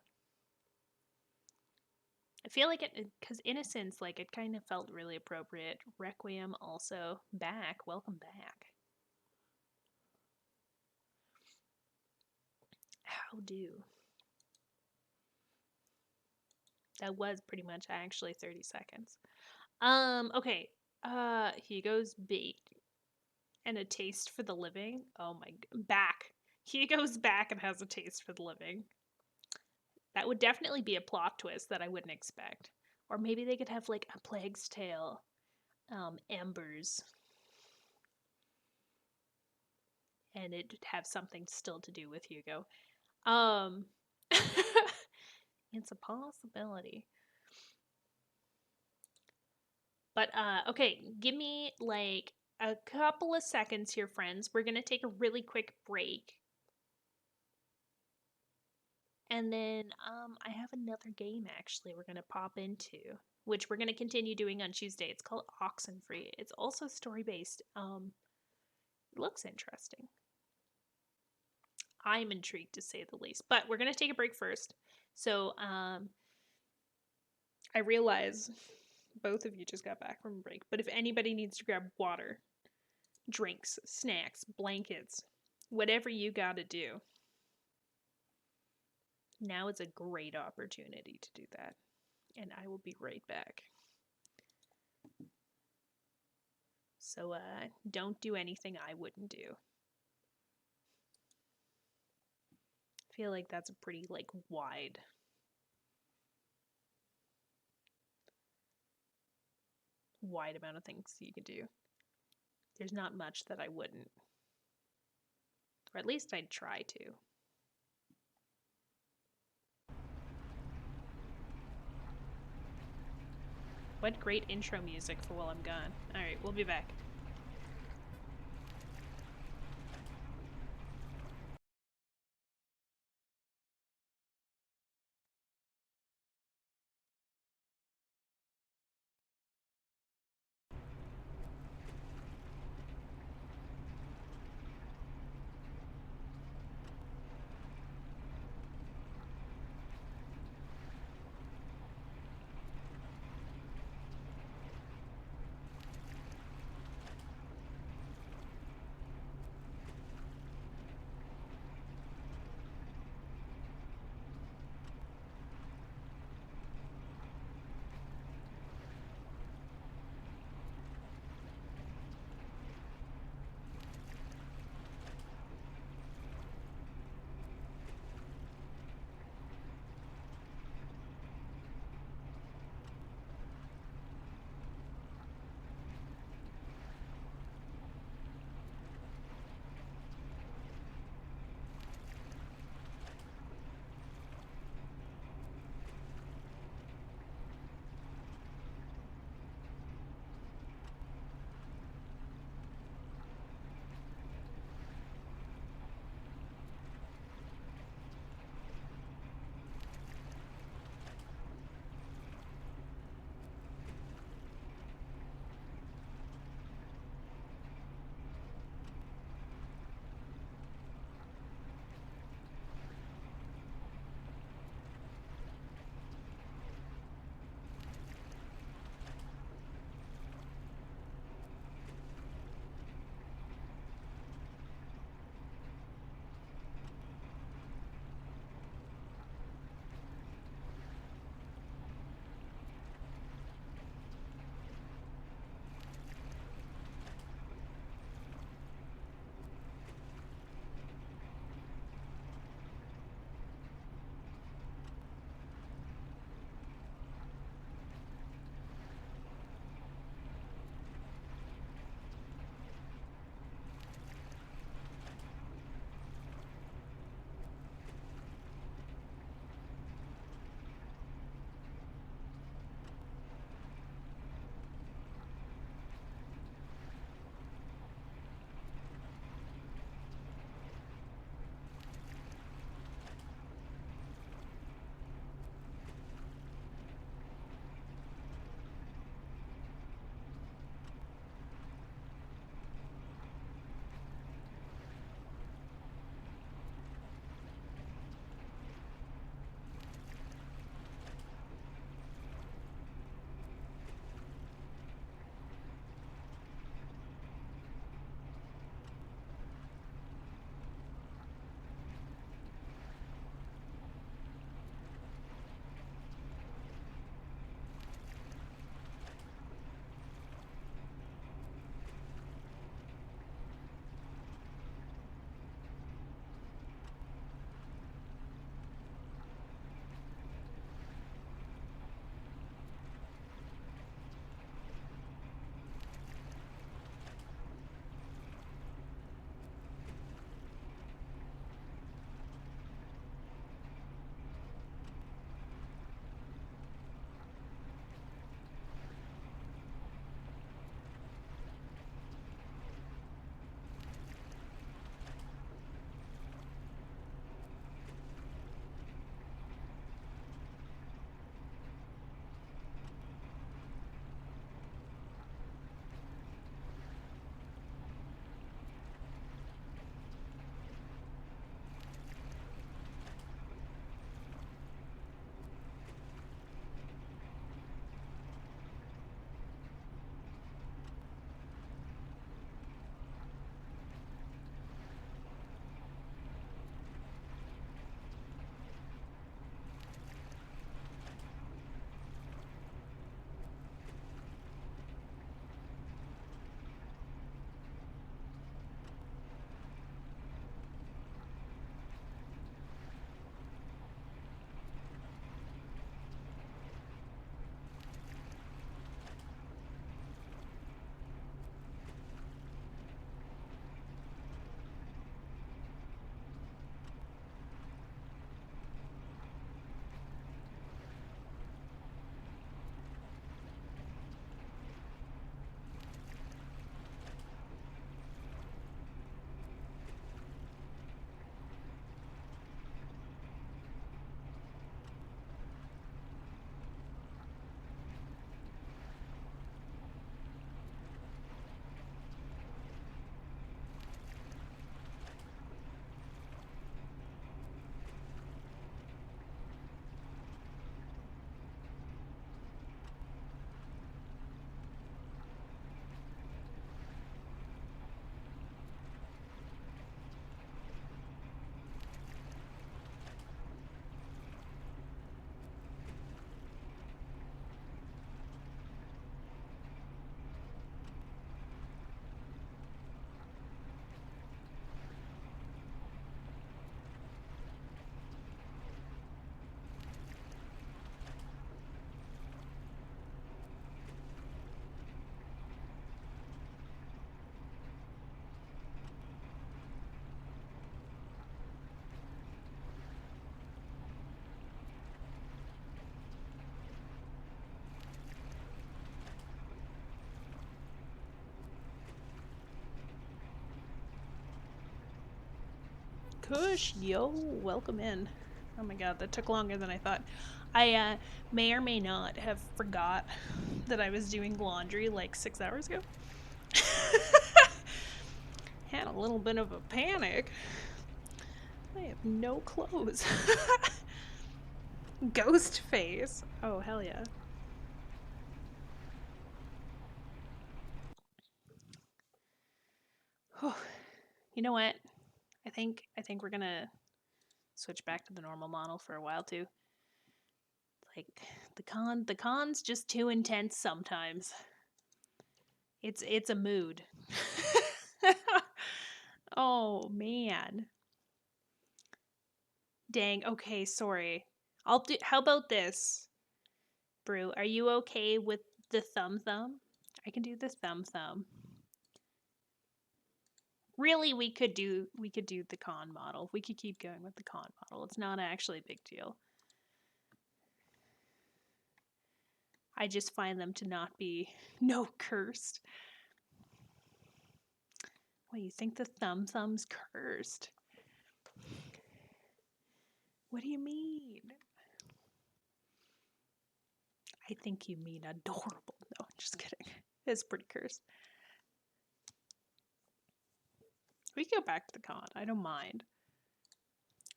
I feel like it, because Innocence, like, it kind of felt really appropriate. Requiem also. Back. Welcome back. How do? That was pretty much actually 30 seconds. Okay. Hugo's bait. And a taste for the living. Oh my, back. Hugo's back and has a taste for the living. That would definitely be a plot twist that I wouldn't expect. Or maybe they could have like A Plague's Tale, Embers, and it'd have something still to do with Hugo. It's a possibility. But okay, give me like a couple of seconds here, friends. We're gonna take a really quick break. And then I have another game actually we're gonna pop into, which we're gonna continue doing on Tuesday. It's called Oxenfree. It's also story based. It looks interesting. I'm intrigued to say the least. But we're gonna take a break first. So I realize both of you just got back from break. But if anybody needs to grab water, drinks, snacks, blankets, whatever you gotta do, now is a great opportunity to do that. And I will be right back. So don't do anything I wouldn't do. I feel like that's a pretty like wide amount of things you could do. There's not much that I wouldn't. Or at least I'd try to. What great intro music for while I'm gone. Alright, we'll be back. Kush, yo, welcome in. Oh my god, that took longer than I thought. I may or may not have forgot that I was doing laundry like 6 hours ago. Had a little bit of a panic. I have no clothes. Ghost face. Oh, hell yeah. You know what? I think we're gonna switch back to the normal model for a while too. Like the con's just too intense sometimes. It's a mood. Oh man. Dang. Okay, sorry. I'll do. How about this, Brew? Are you okay with the thumb? I can do the thumb. Really, we could do the con model. We could keep going with the con model. It's not actually a big deal. I just find them to not be cursed. What, you think the thumb's cursed? What do you mean? I think you mean adorable. No, just kidding. It's pretty cursed. We can go back to the con. I don't mind.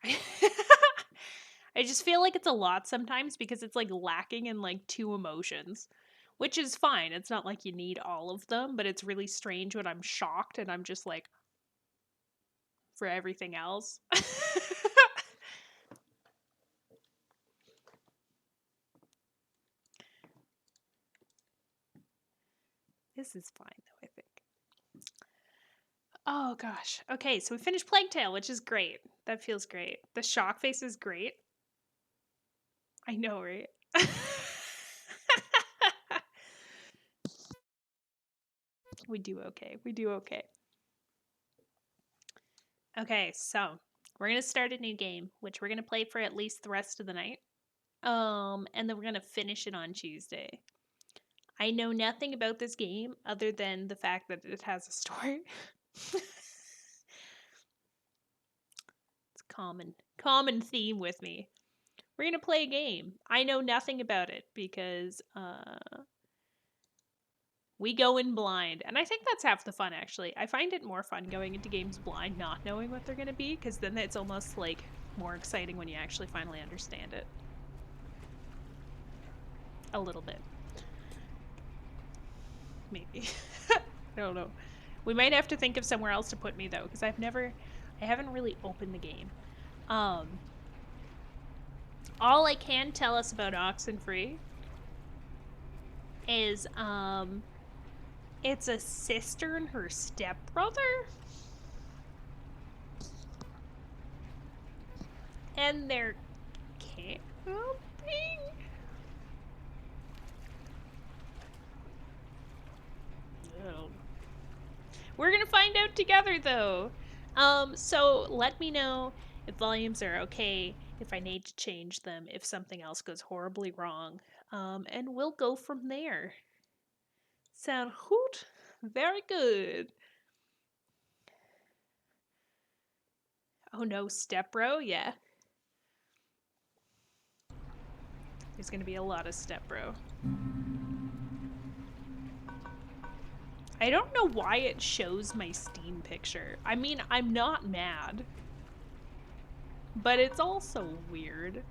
I just feel like it's a lot sometimes because it's like lacking in like 2 emotions, which is fine. It's not like you need all of them, but it's really strange when I'm shocked and I'm just like, for everything else. This is fine though, I think. Oh gosh. Okay, so we finished Plague Tale, which is great. That feels great. The shock face is great. I know, right? We do okay. We do okay. Okay, so we're gonna start a new game, which we're gonna play for at least the rest of the night. And then we're gonna finish it on Tuesday. I know nothing about this game other than the fact that it has a story. It's common theme with me. We're gonna play a game. I know nothing about it because we go in blind, and I think that's half the fun. Actually, I find it more fun going into games blind, not knowing what they're gonna be, because then it's almost like more exciting when you actually finally understand it. A little bit, maybe. I don't know. We might have to think of somewhere else to put me though, because I haven't really opened the game. All I can tell us about Oxenfree is it's a sister and her stepbrother, and they're camping. Oh. We're gonna find out together though. So let me know if volumes are okay, if I need to change them, if something else goes horribly wrong, and we'll go from there. Sound hoot? Very good. Oh no, stepbro? Yeah. There's gonna be a lot of stepbro. I don't know why it shows my Steam picture. I mean, I'm not mad. But it's also weird.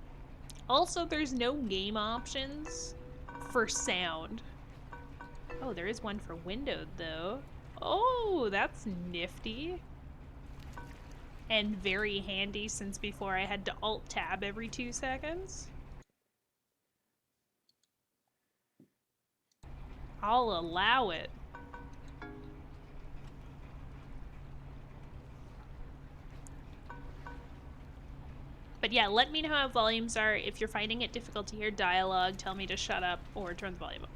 Also, there's no game options for sound. Oh, there is one for windowed, though. Oh, that's nifty. And very handy since before I had to Alt-Tab every 2 seconds. I'll allow it. But yeah, let me know how volumes are. If you're finding it difficult to hear dialogue, tell me to shut up or turn the volume up.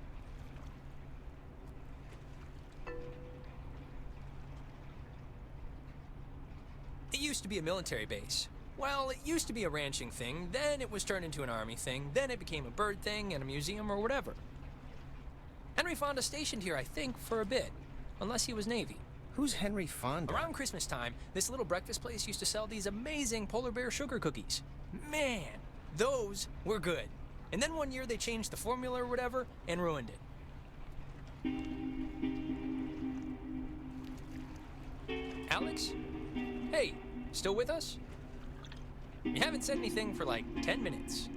It used to be a military base. Well, it used to be a ranching thing, then it was turned into an army thing, then it became a bird thing and a museum or whatever. Henry Fonda stationed here, I think, for a bit. Unless he was Navy. Who's Henry Fonda? Around Christmas time, this little breakfast place used to sell these amazing polar bear sugar cookies. Man, those were good. And then one year they changed the formula or whatever and ruined it. Alex? Hey, still with us? You haven't said anything for like 10 minutes.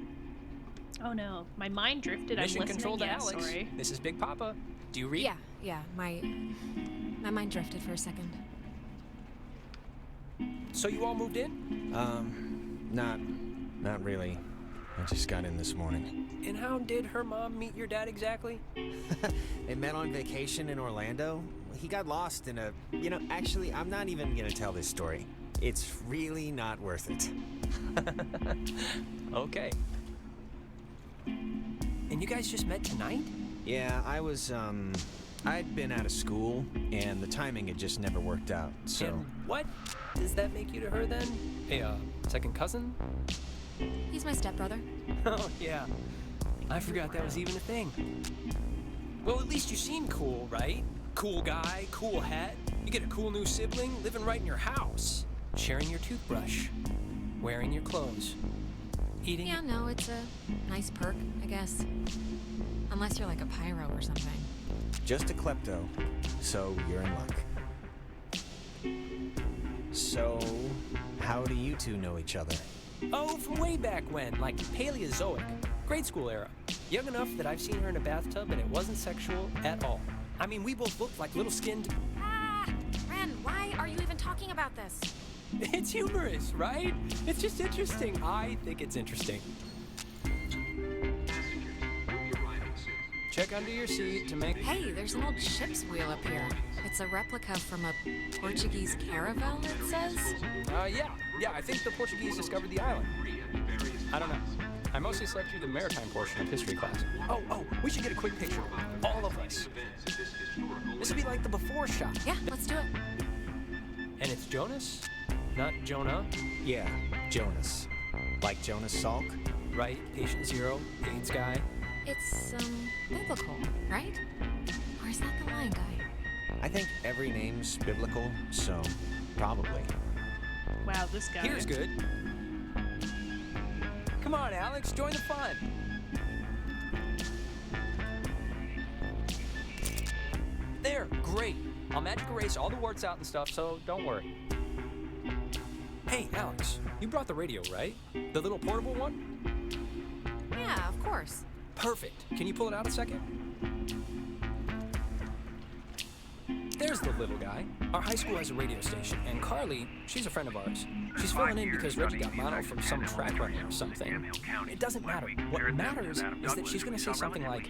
Oh no, my mind drifted. Mission I'm listening. control to Yeah, Alex. sorry. This is Big Papa. Do you read? Yeah, my mind drifted for a second. So you all moved in? Not really. I just got in this morning. And how did her mom meet your dad exactly? They met on vacation in Orlando. He got lost in a... actually, I'm not even gonna tell this story. It's really not worth it. Okay. And you guys just met tonight? Yeah, I'd been out of school, and the timing had just never worked out, so... And what does that make you to her then? A second cousin? He's my stepbrother. Oh, yeah. I forgot that was even a thing. Well, at least you seem cool, right? Cool guy, cool hat. You get a cool new sibling living right in your house. Sharing your toothbrush. Wearing your clothes. Eating... Yeah, no, it's a nice perk, I guess. Unless you're like a pyro or something. Just a klepto, so you're in luck. So, how do you two know each other? Oh, from way back when, like Paleozoic. Grade school era. Young enough that I've seen her in a bathtub and it wasn't sexual at all. I mean, we both looked like little skinned... Ren, why are you even talking about this? It's humorous, right? It's just interesting. I think it's interesting. Check under your seat to make... Hey, there's an old ship's wheel up here. It's a replica from a Portuguese caravel, it says? Yeah, I think the Portuguese discovered the island. I don't know. I mostly slept through the maritime portion of history class. Oh, we should get a quick picture. All of us. This would be like the before shot. Yeah, let's do it. And it's Jonas, not Jonah. Yeah, Jonas. Like Jonas Salk? Right, patient zero, AIDS guy. It's, biblical, right? Or is that the Lion guy? I think every name's biblical, so probably. Wow, this guy. Here's good. Come on, Alex, join the fun. There, great. I'll magic erase all the warts out and stuff, so don't worry. Hey, Alex, you brought the radio, right? The little portable one? Yeah, of course. Perfect. Can you pull it out a second? There's the little guy. Our high school has a radio station, and Carly, she's a friend of ours. She's filling in because Reggie got mono from some track runner or something. It doesn't matter. What matters is that she's going to say something like,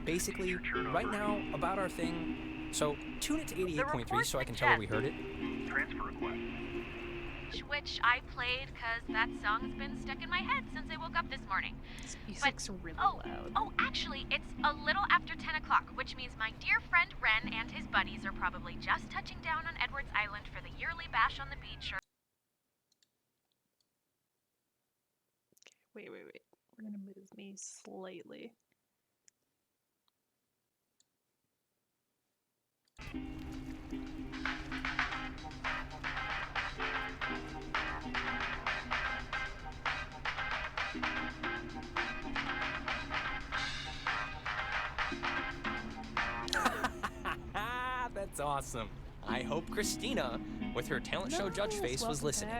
basically, right now, about our thing. So tune it to 88.3 so I can tell her we heard it. Transfer request. Which I played because that song's been stuck in my head since I woke up this morning. This music's really loud. Oh, actually, it's a little after 10 o'clock, which means my dear friend Ren and his buddies are probably just touching down on Edwards Island for the yearly bash on the beach or... Wait. We're gonna move me slightly. That's awesome. I hope Christina, with her talent show judge face, was listening.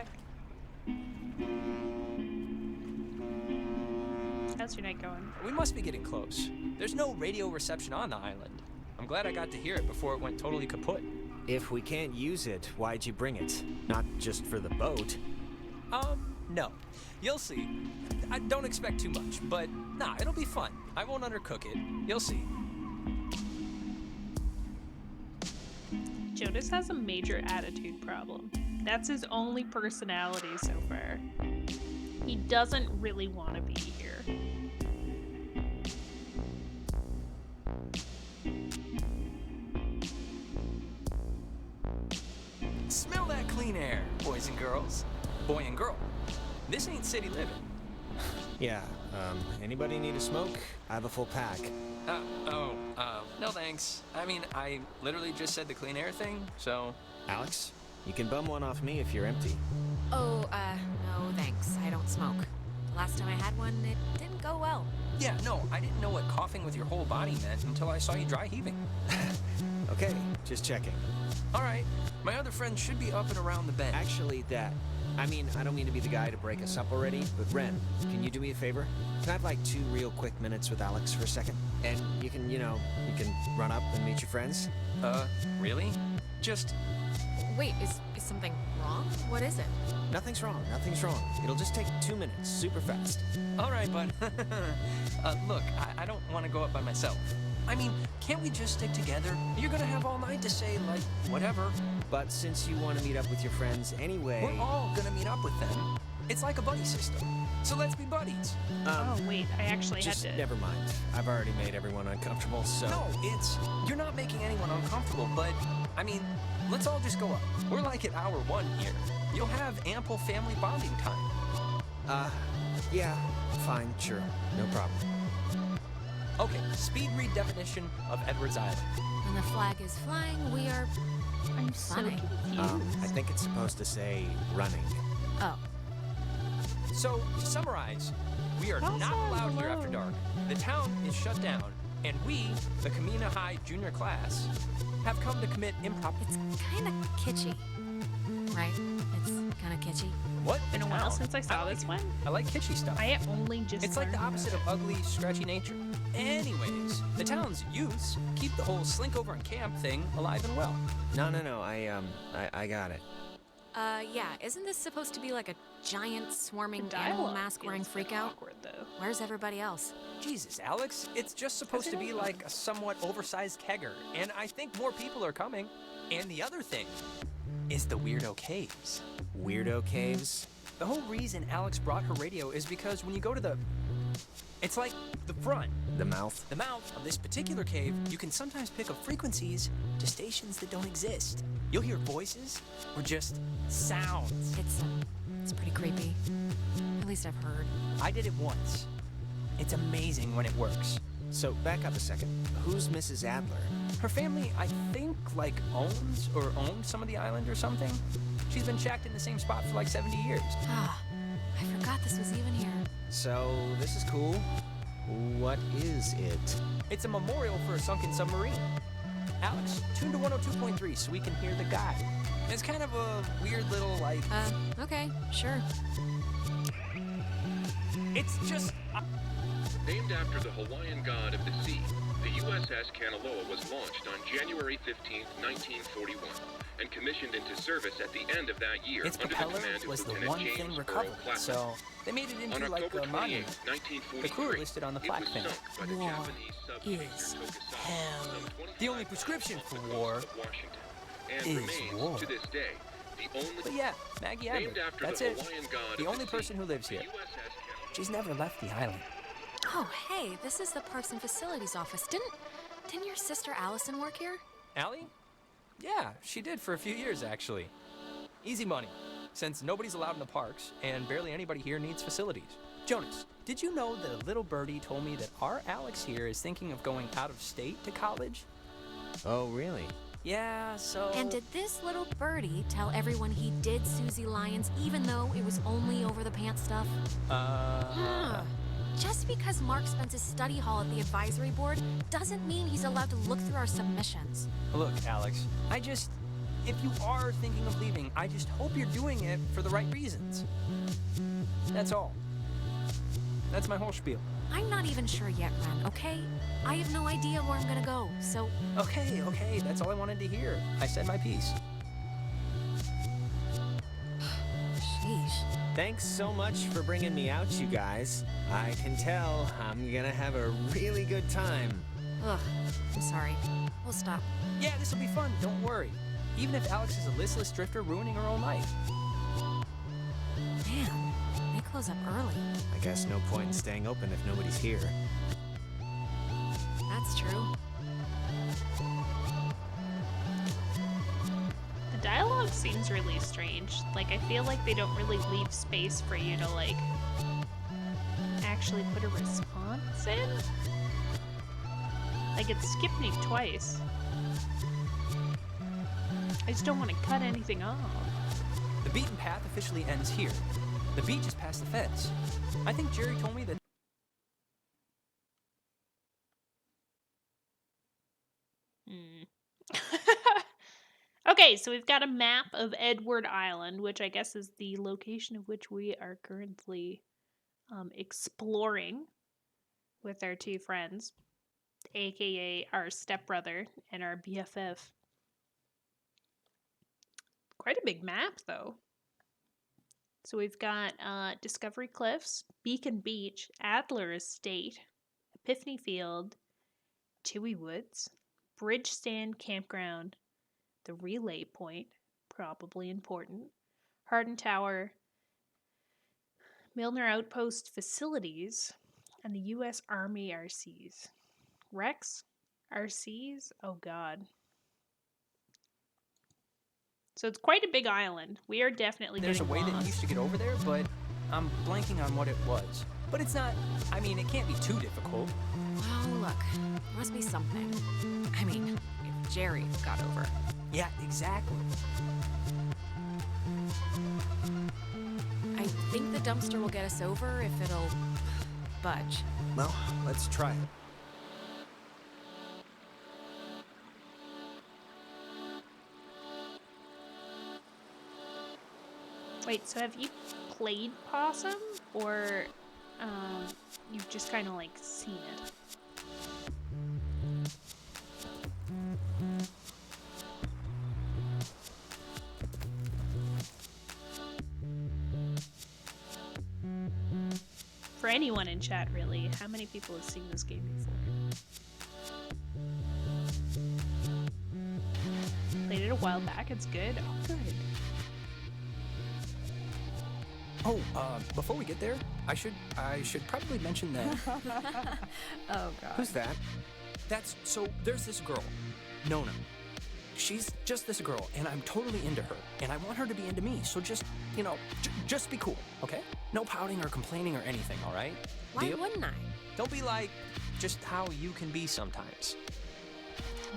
How's your night going? We must be getting close. There's no radio reception on the island. I'm glad I got to hear it before it went totally kaput. If we can't use it, why'd you bring it? Not just for the boat. No. You'll see. I don't expect too much, but nah, it'll be fun. I won't undercook it. You'll see. Jonas has a major attitude problem. That's his only personality so far. He doesn't really want to be here. Smell that clean air, boys and girls. Boy and girl. This ain't city living. Yeah, anybody need a smoke? I have a full pack. No thanks. I mean, I literally just said the clean air thing, so... Alex, you can bum one off me if you're empty. Oh, no thanks. I don't smoke. The last time I had one, it didn't go well. Yeah, no, I didn't know what coughing with your whole body meant until I saw you dry heaving. Okay, just checking. All right, my other friend should be up and around the bend. Actually, I don't mean to be the guy to break us up already, but Ren, can you do me a favor? Can I have like 2 real quick minutes with Alex for a second? And you can run up and meet your friends? Really? Just... Wait, is something wrong? What is it? Nothing's wrong. It'll just take 2 minutes, super fast. All right, bud. Look, I don't want to go up by myself. I mean, can't we just stick together? You're gonna have all night to say, like, whatever. But since you want to meet up with your friends anyway... We're all gonna meet up with them. It's like a buddy system. So let's be buddies. Oh, wait, I actually had to... Never mind. I've already made everyone uncomfortable, so... No, you're not making anyone uncomfortable, but, I mean, let's all just go up. We're like at hour 1 here. You'll have ample family bonding time. Yeah, fine, sure. No problem. Okay, speed read definition of Edwards Island. When the flag is flying, we are... I'm so running. confused. I think it's supposed to say running. Oh. So, to summarize, we are not allowed here after dark. The town is shut down, and we, the Kamina High junior class, have come to commit improper... It's kind of kitschy, right? It's kind of kitschy. What? Been a while since I saw this one. I like kitschy stuff. I only just It's like the opposite of ugly, scratchy nature. Anyways, the town's youths keep the whole slink over and camp thing alive and well. No, I got it. Yeah, isn't this supposed to be like a giant swarming animal mask-wearing freakout? Awkward, though. Where's everybody else? Jesus, Alex, it's just supposed to be like a somewhat oversized kegger, and I think more people are coming. And the other thing is the Weirdo Caves. Weirdo Caves? The whole reason Alex brought her radio is because when you go to the... It's like the front. The mouth? The mouth of this particular cave, you can sometimes pick up frequencies to stations that don't exist. You'll hear voices or just sounds. It's pretty creepy. At least I've heard. I did it once. It's amazing when it works. So, back up a second. Who's Mrs. Adler? Her family, I think, like, owns or owned some of the island or something. She's been shacked in the same spot for like 70 years. Ah, I forgot this was even here. So, this is cool. What is it? It's a memorial for a sunken submarine. Alex, tune to 102.3 so we can hear the guy. It's kind of a weird little, like... Okay, sure. It's just... Named after the Hawaiian god of the sea, the USS Kanaloa was launched on January 15, 1941, and commissioned into service at the end of that year its under the propeller command of was the Lieutenant one James thing Earl recovered, Clapham. so they made it into On like October a monument. 28, The crew listed on the plaque it thing. was sunk by the War Japanese submarine is Tokusatsu, hell. some The only 25 prescription miles for off the war coast of Washington, and is remains, war. to this day, the only... But yeah, Maggie Adler, Named after that's the it. Hawaiian god The of only the person sea, who lives the here. USS Kanaloa. She's never left the island. Oh, hey, this is the Parks and Facilities office. Didn't your sister Allison work here? Allie? Yeah, she did for a few years, actually. Easy money, since nobody's allowed in the parks, and barely anybody here needs facilities. Jonas, did you know that a little birdie told me that our Alex here is thinking of going out of state to college? Oh, really? Yeah, so... And did this little birdie tell everyone he did Susie Lyons even though it was only over the pants stuff? Just because Mark spends his study hall at the advisory board doesn't mean he's allowed to look through our submissions. Look, Alex, if you are thinking of leaving, I just hope you're doing it for the right reasons. That's all. That's my whole spiel. I'm not even sure yet, Ren, okay? I have no idea where I'm gonna go, so... Okay, that's all I wanted to hear. I said my piece. Sheesh. Thanks so much for bringing me out, you guys. I can tell I'm gonna have a really good time. Ugh, I'm sorry. We'll stop. Yeah, this'll be fun, don't worry. Even if Alex is a listless drifter ruining her own life. Man, they close up early. I guess no point in staying open if nobody's here. That's true. The dialogue seems really strange. Like, I feel like they don't really leave space for you to, like, actually put a response in? Like, it skipped me twice. I just don't want to cut anything off. The beaten path officially ends here. The beach is past the fence. I think Jerry told me that... Okay, so we've got a map of Edward Island, which I guess is the location of which we are currently exploring with our two friends, aka our stepbrother and our BFF. Quite a big map, though. So we've got Discovery Cliffs, Beacon Beach, Adler Estate, Epiphany Field, Tui Woods, Bridge Stand Campground, the Relay Point, probably important, Hardin Tower, Milner Outpost Facilities, and the U.S. Army RCs. Rex? RCs? Oh god. So it's quite a big island. We are definitely There's a getting way lost. that you used to get over there, but I'm blanking on what it was. But it's not, I mean, it can't be too difficult. Well, look, there must be something. I mean, if Jerry got over. Yeah, exactly. I think the dumpster will get us over if it'll budge. Well, let's try it. Wait, so have you played Possum? Or you've just kind of like seen it? For anyone in chat, really, how many people have seen this game before? Played it a while back, it's good. Oh, good. Oh, before we get there, I should probably mention that. Oh god. Who's that? So there's this girl, Nona. She's just this girl, and I'm totally into her, and I want her to be into me, so just, you know, just be cool, okay? No pouting or complaining or anything, all right? Why Deal? wouldn't I? Don't be like, just how you can be sometimes.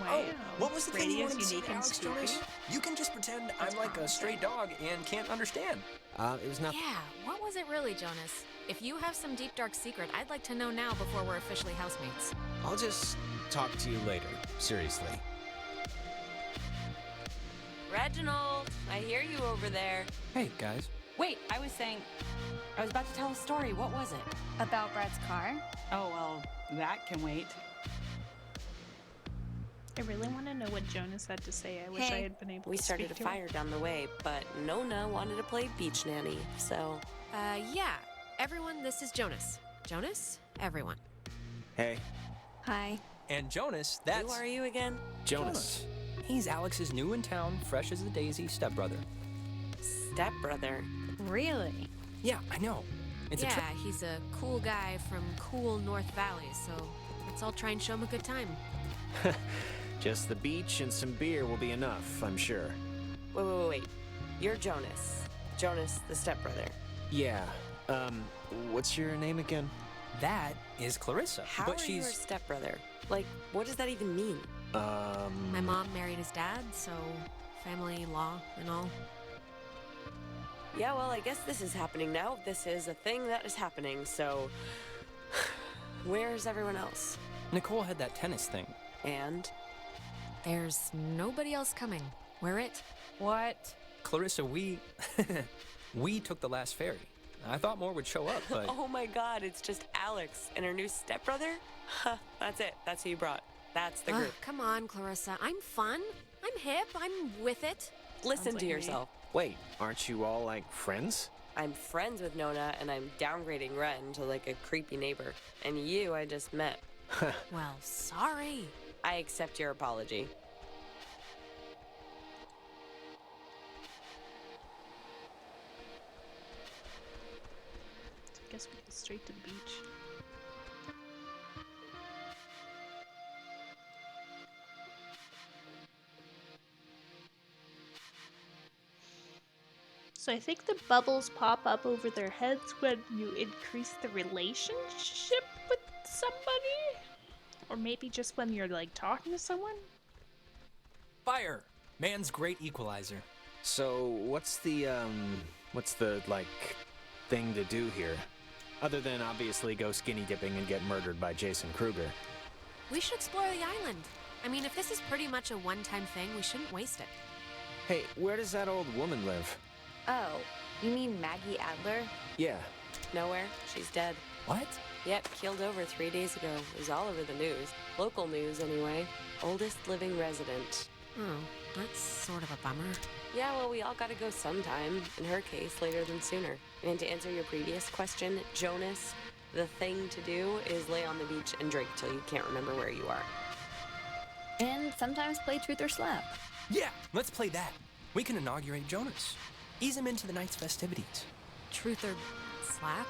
Wow. Oh, what was the thing you Radio's wanted to say unique to and Alex spooky. Jonas? You can just pretend I'm like a stray dog and can't understand. It was not. Yeah, what was it really, Jonas? If you have some deep dark secret, I'd like to know now before we're officially housemates. I'll just talk to you later. Seriously. Reginald, I hear you over there. Hey, guys. Wait, I was about to tell a story. What was it? About Brad's car? Oh, well, that can wait. I really want to know what Jonas had to say. I wish I had been able We to started speak a to him. fire down the way, but Nona wanted to play beach nanny, so... Yeah. Everyone, this is Jonas. Jonas? Everyone. Hey. Hi. And Jonas, that's... Who are you again? Jonas. He's Alex's new in town, fresh as a daisy stepbrother. Stepbrother? Really? Yeah, I know. It's Yeah, he's a cool guy from cool North Valley, so let's all try and show him a good time. Just the beach and some beer will be enough, I'm sure. Wait. You're Jonas. Jonas, the stepbrother. Yeah. What's your name again? That is Clarissa. How but are she's... you her stepbrother? Like, what does that even mean? My mom married his dad, so family law and all. Yeah, well, I guess this is happening now. This is a thing that is happening, so... Where's everyone else? Nicole had that tennis thing. And? There's nobody else coming. We're it. What? Clarissa, we took the last ferry. I thought more would show up, but... Oh my god, it's just Alex and her new stepbrother? Huh, that's it. That's who you brought. That's the group. Come on, Clarissa. I'm fun. I'm hip. I'm with it. Listen to yourself. Wait, aren't you all, like, friends? I'm friends with Nona, and I'm downgrading Ren to, like, a creepy neighbor. And you, I just met. Well, sorry. I accept your apology. I guess we go straight to the beach. So I think the bubbles pop up over their heads when you increase the relationship with somebody? Or maybe just when you're like talking to someone? Fire! Man's great equalizer. So, what's the like, thing to do here? Other than obviously go skinny dipping and get murdered by Jason Kruger. We should explore the island. I mean, if this is pretty much a one-time thing, we shouldn't waste it. Hey, where does that old woman live? Oh, you mean Maggie Adler? Yeah. Nowhere. She's dead. What? Yep, keeled over 3 days ago. It was all over the news. Local news, anyway. Oldest living resident. Oh, that's sort of a bummer. Yeah, well, we all gotta go sometime. In her case, later than sooner. And to answer your previous question, Jonas, the thing to do is lay on the beach and drink till you can't remember where you are. And sometimes play Truth or Slap. Yeah, let's play that. We can inaugurate Jonas. Ease him into the night's festivities. Truth or slap?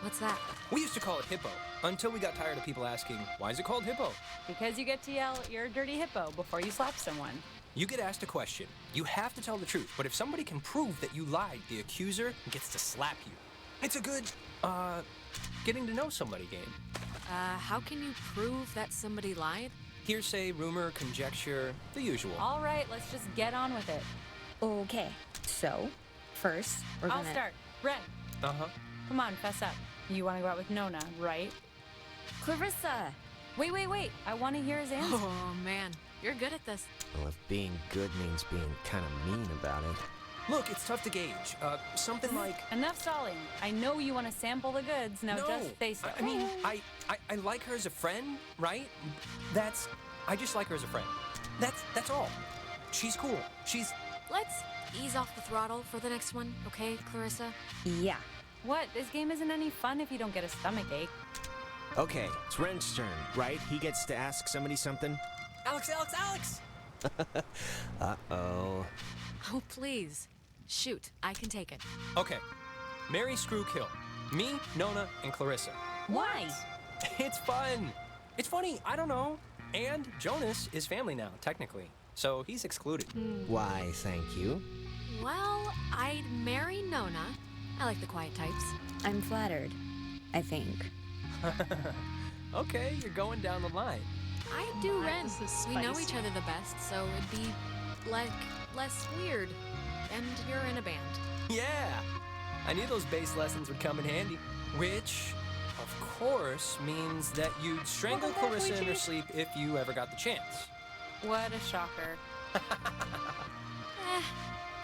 What's that? We used to call it Hippo, until we got tired of people asking, why is it called Hippo? Because you get to yell, "You're a dirty hippo," before you slap someone. You get asked a question. You have to tell the truth, but if somebody can prove that you lied, the accuser gets to slap you. It's a good, getting to know somebody game. How can you prove that somebody lied? Hearsay, rumor, conjecture, the usual. All right, let's just get on with it. Okay, so first I'll start. Ren, Uh-huh. come on, fess up. You want to go out with Nona, right? Clarissa. Wait. I want to hear his answer. Oh, man. You're good at this. Well, if being good means being kind of mean about it. Look, it's tough to gauge. Something like... Enough stalling. I know you want to sample the goods. Now No, just say so. I mean, I like her as a friend, right? I just like her as a friend. That's all. She's cool. Let's ease off the throttle for the next one, okay, Clarissa? Yeah. What? This game isn't any fun if you don't get a stomachache. Okay, it's Ren's turn, right? He gets to ask somebody something? Alex! Uh-oh. Oh, please. Shoot, I can take it. Okay. Marry, screw, kill. Me, Nona, and Clarissa. Why? It's fun. It's funny, I don't know. And Jonas is family now, technically. So he's excluded. Why, thank you. Well, I'd marry Nona. I like the quiet types. I'm flattered, I think. Okay, you're going down the line. I do Ren. This is We know spicy. each other the best, so it'd be, like, less weird. And you're in a band. Yeah! I knew those bass lessons would come in handy. Which, of course, means that you'd strangle Welcome back, Clarissa in her Luigi. sleep if you ever got the chance. What a shocker.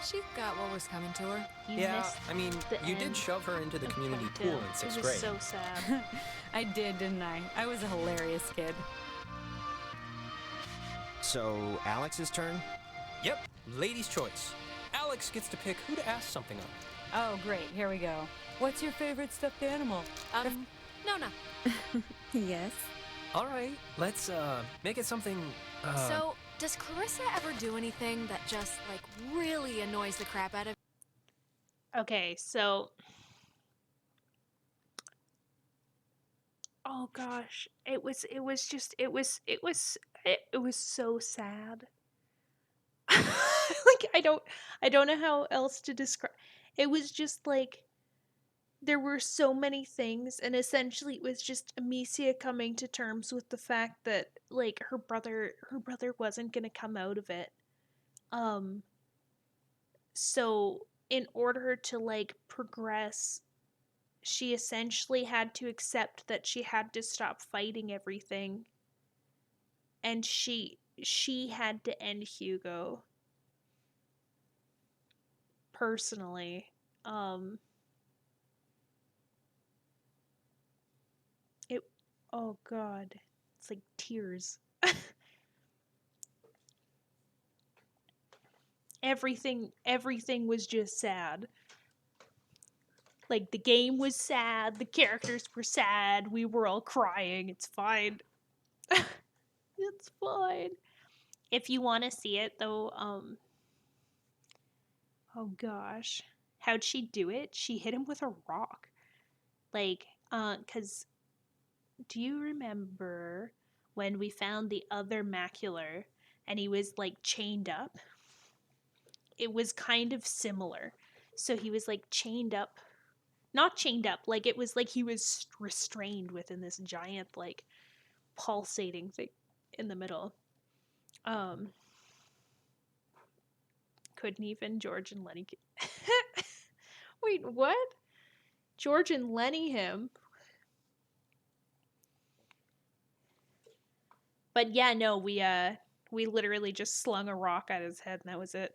She got what was coming to her. You Yeah, missed I mean, the you did end shove her into the of community Ponytail. pool in 6th It was grade. so sad. I did, didn't I? I was a hilarious kid. So, Alex's turn? Yep, lady's choice. Alex gets to pick who to ask something of. Oh, great. Here we go. What's your favorite stuffed animal? Nona. Yes. All right, let's make it something. So, does Clarissa ever do anything that just, like, really annoys the crap out of Okay, so oh gosh, it was so sad. Like I don't know how else to describe. It was just like there were so many things, and essentially it was just Amicia coming to terms with the fact that like her brother wasn't going to come out of it. So in order to like progress, she essentially had to accept that she had to stop fighting everything, and she had to end Hugo personally. It oh god, it's like tears. Everything was just sad. Like the game was sad, the characters were sad, we were all crying. It's fine. It's fine. If you want to see it though, oh gosh. How'd she do it? She hit him with a rock. Like, cuz do you remember when we found the other macular and he was like chained up? It was kind of similar. So he was like chained up. Not chained up, like it was like he was restrained within this giant like pulsating thing in the middle. Couldn't even George and Lenny. Wait, what? George and Lenny him. But yeah, no, we literally just slung a rock at his head and that was it.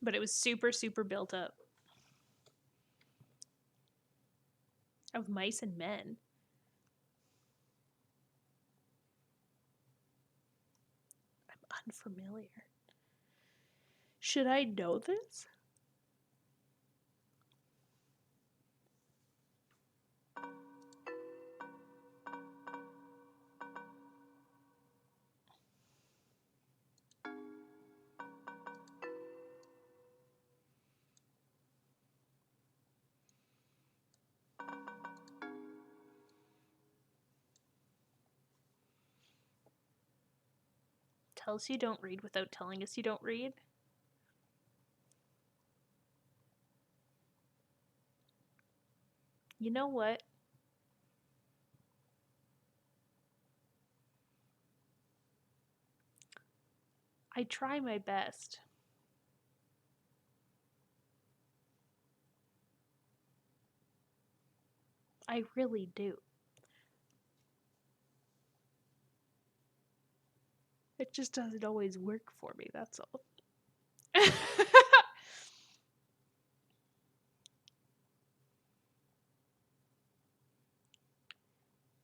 But it was super, super built up. Of mice and men. I'm unfamiliar. Should I know this? Tell us you don't read without telling us you don't read. You know what? I try my best. I really do. It just doesn't always work for me, that's all.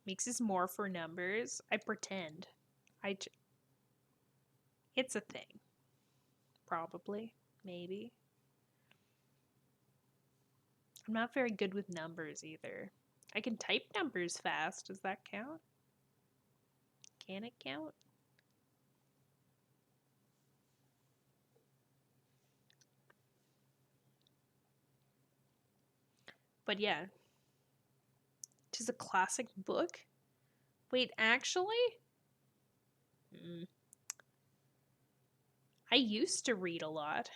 Makes us more for numbers. I pretend. It's a thing. Probably. Maybe. I'm not very good with numbers either. I can type numbers fast. Does that count? Can it count? But yeah. It is a classic book. Wait, actually? I used to read a lot.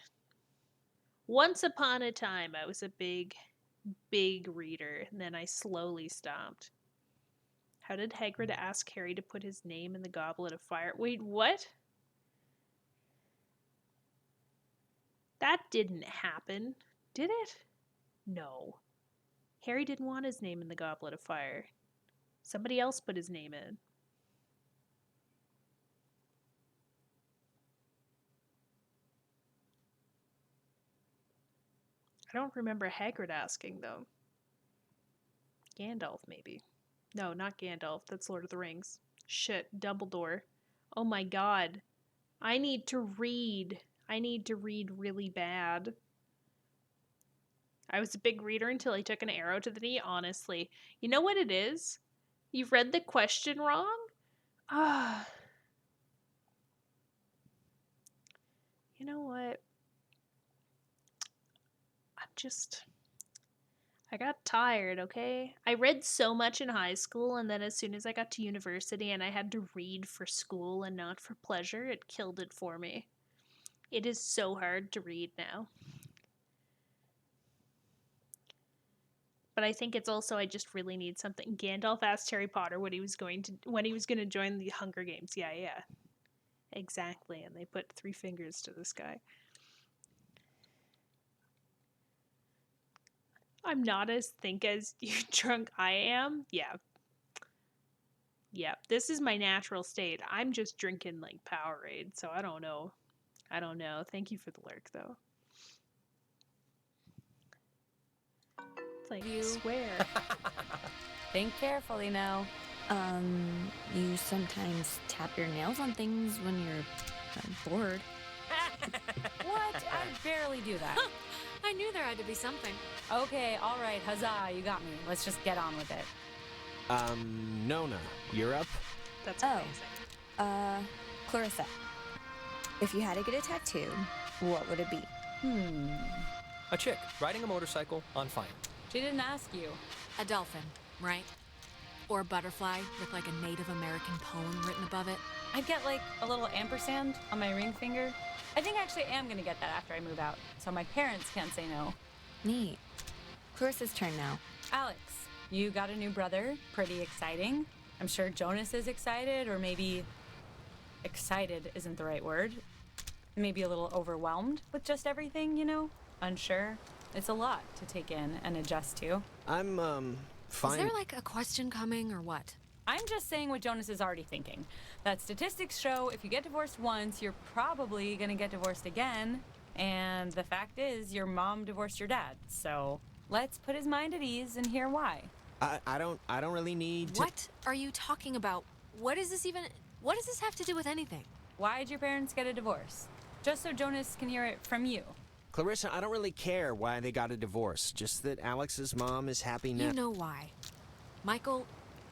Once upon a time, I was a big reader, and then I slowly stopped. How did Hagrid ask Harry to put his name in the Goblet of Fire? Wait, what? That didn't happen, did it? No. Harry didn't want his name in the Goblet of Fire. Somebody else put his name in. I don't remember Hagrid asking, though. Gandalf, maybe. No, not Gandalf. That's Lord of the Rings. Shit, Dumbledore. Oh my god. I need to read. I need to read really bad. I was a big reader until I took an arrow to the knee, honestly. You know what it is? You've read the question wrong? Ah. You know what? I got tired, okay? I read so much in high school, and then as soon as I got to university and I had to read for school and not for pleasure, it killed it for me. It is so hard to read now. But I think it's also I just really need something. Gandalf asked Harry Potter when he was going to join the Hunger Games. Yeah. Exactly, and they put 3 fingers to the sky. I'm not as think as you drunk I am. Yeah. This is my natural state. I'm just drinking like Powerade, so I don't know. Thank you for the lurk, though. It's like, I swear. Think carefully now. You sometimes tap your nails on things when you're bored. What? I barely do that. I knew there had to be something. Okay, all right, huzzah, you got me. Let's just get on with it. Nona, you're up? That's amazing. Clarissa. If you had to get a tattoo, what would it be? A chick riding a motorcycle on fire. She didn't ask you. A dolphin, right? Or a butterfly with like a Native American poem written above it. I'd get like a little ampersand on my ring finger. I think I actually am gonna get that after I move out, so my parents can't say no. Neat. Clarissa's turn now. Alex, you got a new brother. Pretty exciting. I'm sure Jonas is excited, or maybe excited isn't the right word. Maybe a little overwhelmed with just everything, you know? Unsure. It's a lot to take in and adjust to. I'm, fine. Is there like a question coming or what? I'm just saying what Jonas is already thinking. That statistics show if you get divorced once, you're probably gonna get divorced again. And the fact is, your mom divorced your dad. So let's put his mind at ease and hear why. I don't really need to... What are you talking about? What does this have to do with anything? Why'd your parents get a divorce? Just so Jonas can hear it from you. Clarissa, I don't really care why they got a divorce. Just that Alex's mom is happy now. You know why. Michael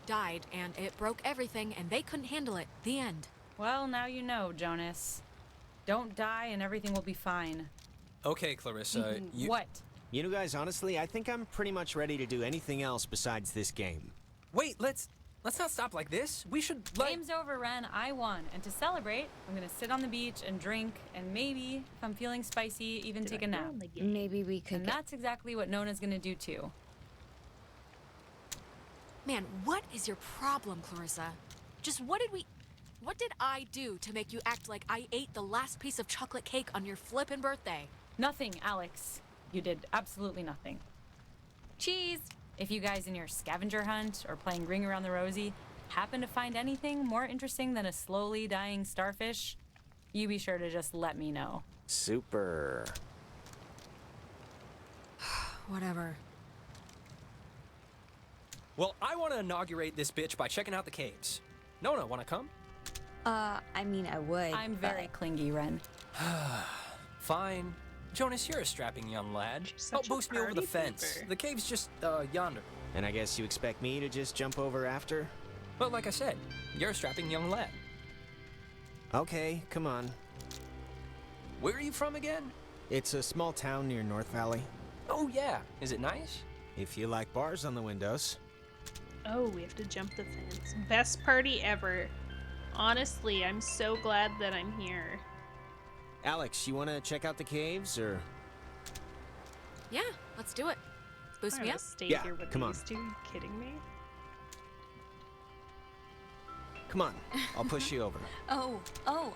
died, and it broke everything, and they couldn't handle it. The end. Well, now you know, Jonas. Don't die and everything will be fine. Okay, Clarissa, you... What? You know, guys, honestly, I think I'm pretty much ready to do anything else besides this game. Wait, let's not stop like this. We should, Game's over, Ren. I won. And to celebrate, I'm gonna sit on the beach and drink, and maybe, if I'm feeling spicy, even take a nap. Maybe we could... And that's exactly what Nona's gonna do, too. Man, what is your problem, Clarissa? Just what did I do to make you act like I ate the last piece of chocolate cake on your flippin' birthday? Nothing, Alex. You did absolutely nothing. Cheese! If you guys in your scavenger hunt or playing Ring Around the Rosie happen to find anything more interesting than a slowly dying starfish, you be sure to just let me know. Super. Whatever. Well, I want to inaugurate this bitch by checking out the caves. Nona, want to come? I mean, I would. I'm very clingy, Ren. Fine. Jonas, you're a strapping young lad. Help boost me over the fence. The cave's just, yonder. And I guess you expect me to just jump over after? But like I said, you're a strapping young lad. Okay, come on. Where are you from again? It's a small town near North Valley. Oh yeah, is it nice? If you like bars on the windows. Oh, we have to jump the fence. Best party ever. Honestly, I'm so glad that I'm here. Alex, you want to check out the caves, or...? Yeah, let's do it. Boost me up. Stay Yeah, here with come on. these two. Are you kidding me? Come on, I'll push you over. Oh,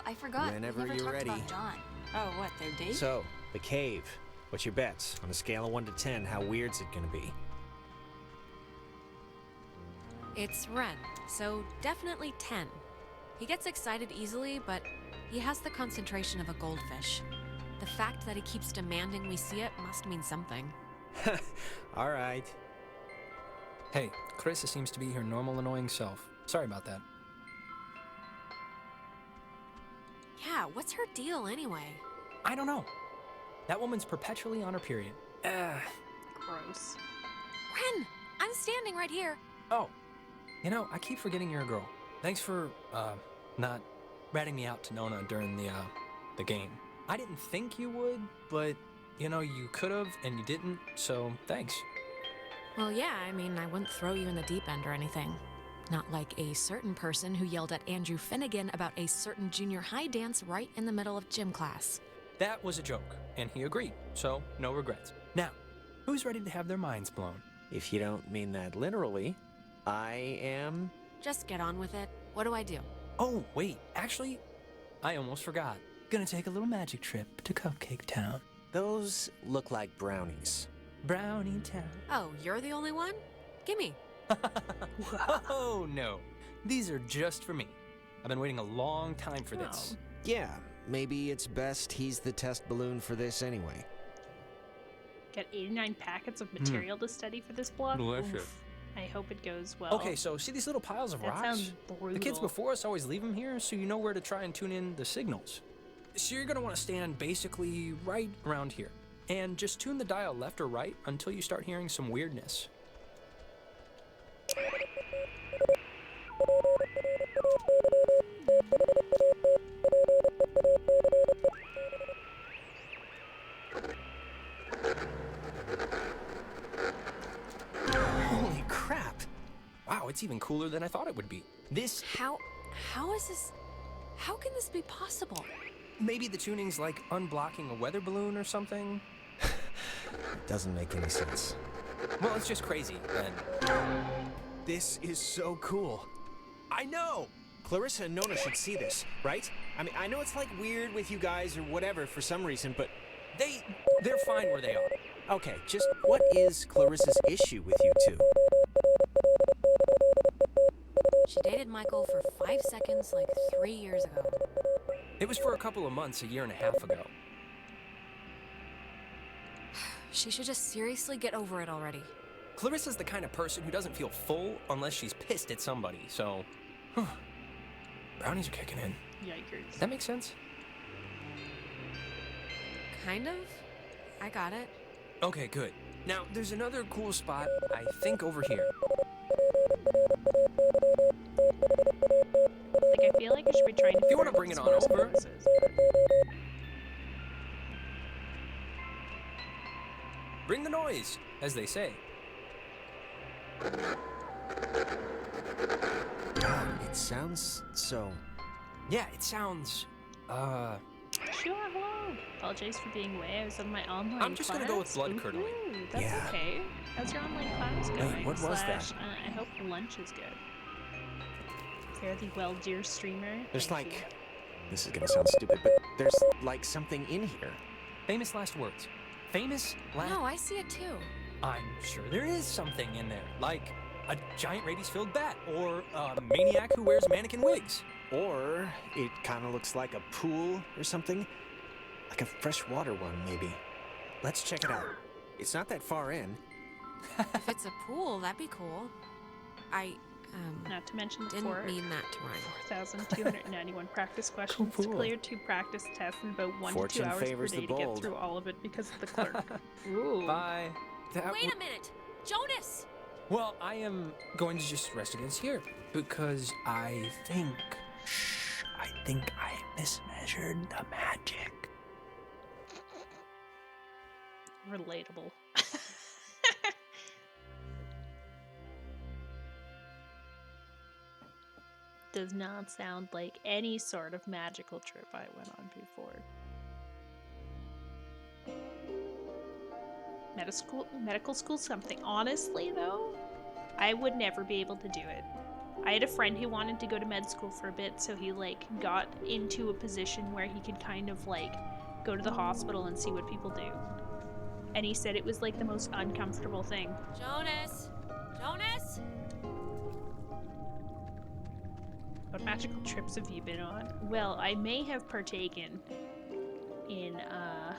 I forgot. Whenever we never you're talked ready. about John. Oh, what, their date? So, the cave. What's your bets? On a scale of 1 to 10, how weird's it gonna be? It's Ren, so definitely 10. He gets excited easily, but he has the concentration of a goldfish. The fact that he keeps demanding we see it must mean something. All right. Hey, Clarissa seems to be her normal annoying self. Sorry about that. Yeah, what's her deal anyway? I don't know. That woman's perpetually on her period. Gross. Ren, I'm standing right here. Oh, you know, I keep forgetting you're a girl. Thanks for, not ratting me out to Nona during the game. I didn't think you would, but, you know, you could've and you didn't, so thanks. Well, yeah, I mean, I wouldn't throw you in the deep end or anything. Not like a certain person who yelled at Andrew Finnegan about a certain junior high dance right in the middle of gym class. That was a joke, and he agreed, so no regrets. Now, who's ready to have their minds blown? If you don't mean that literally, I am... Just get on with it. What do I do? Oh, wait, actually, I almost forgot. Gonna take a little magic trip to Cupcake Town. Those look like brownies. Brownie Town. Oh, you're the only one? Gimme. Oh, no. These are just for me. I've been waiting a long time for this. Yeah, maybe it's best he's the test balloon for this anyway. Got 89 packets of material to study for this block. Delicious. Oof. I hope it goes well. Okay, so see these little piles of That rocks? sounds brutal. The kids before us always leave them here so you know where to try and tune in the signals. So you're going to want to stand basically right around here. And just tune the dial left or right until you start hearing some weirdness. Holy crap! Wow, it's even cooler than I thought it would be. This... How is this... How can this be possible? Maybe the tuning's like unblocking a weather balloon or something? It doesn't make any sense. Well, it's just crazy, then. This is so cool. I know! Clarissa and Nona should see this, right? I mean, I know it's like weird with you guys or whatever for some reason, but they're fine where they are. Okay, just what is Clarissa's issue with you two? She dated Michael for 5 seconds like 3 years ago. It was for a couple of months, a year and a half ago. She should just seriously get over it already. Clarissa's the kind of person who doesn't feel full unless she's pissed at somebody, so... Brownies are kicking in. Yikers. That makes sense? Kind of. I got it. Okay, good. Now, there's another cool spot, I think, over here. Like, I feel like I should be trying to If you want to bring it on over... Bring the noise, as they say. God, it sounds so... Yeah, it sounds... Sure, hello. Apologize for being away. I was on my online I'm just gonna go with blood curdling. That's Yeah. okay. How's your online class going? what was that? I hope lunch is good. Fairly well, dear streamer. There's Thank like... you. This is gonna sound stupid, but there's like something in here. Famous last words. Famous last... No, I see it too. I'm sure there is something in there, like a giant rabies-filled bat, or a maniac who wears mannequin wigs. Or it kind of looks like a pool or something. Like a freshwater one, maybe. Let's check it out. It's not that far in. If it's a pool, that'd be cool. Not to mention the didn't mean that to rhyme. 4,291 practice questions. Cool. Cleared 2 practice tests in about 1 to 2 Fortune hours per favors day the to get bold. through all of it because of the clerk. Ooh. Bye. Wait a minute! Jonas! Well, I am going to just rest against here, because I think I mismeasured the magic. Relatable. Does not sound like any sort of magical trip I went on before. Medical school something. Honestly, though, I would never be able to do it. I had a friend who wanted to go to med school for a bit, so he like got into a position where he could kind of like go to the hospital and see what people do. And he said it was like the most uncomfortable thing. Jonas! Jonas! What magical trips have you been on? Well, I may have partaken in a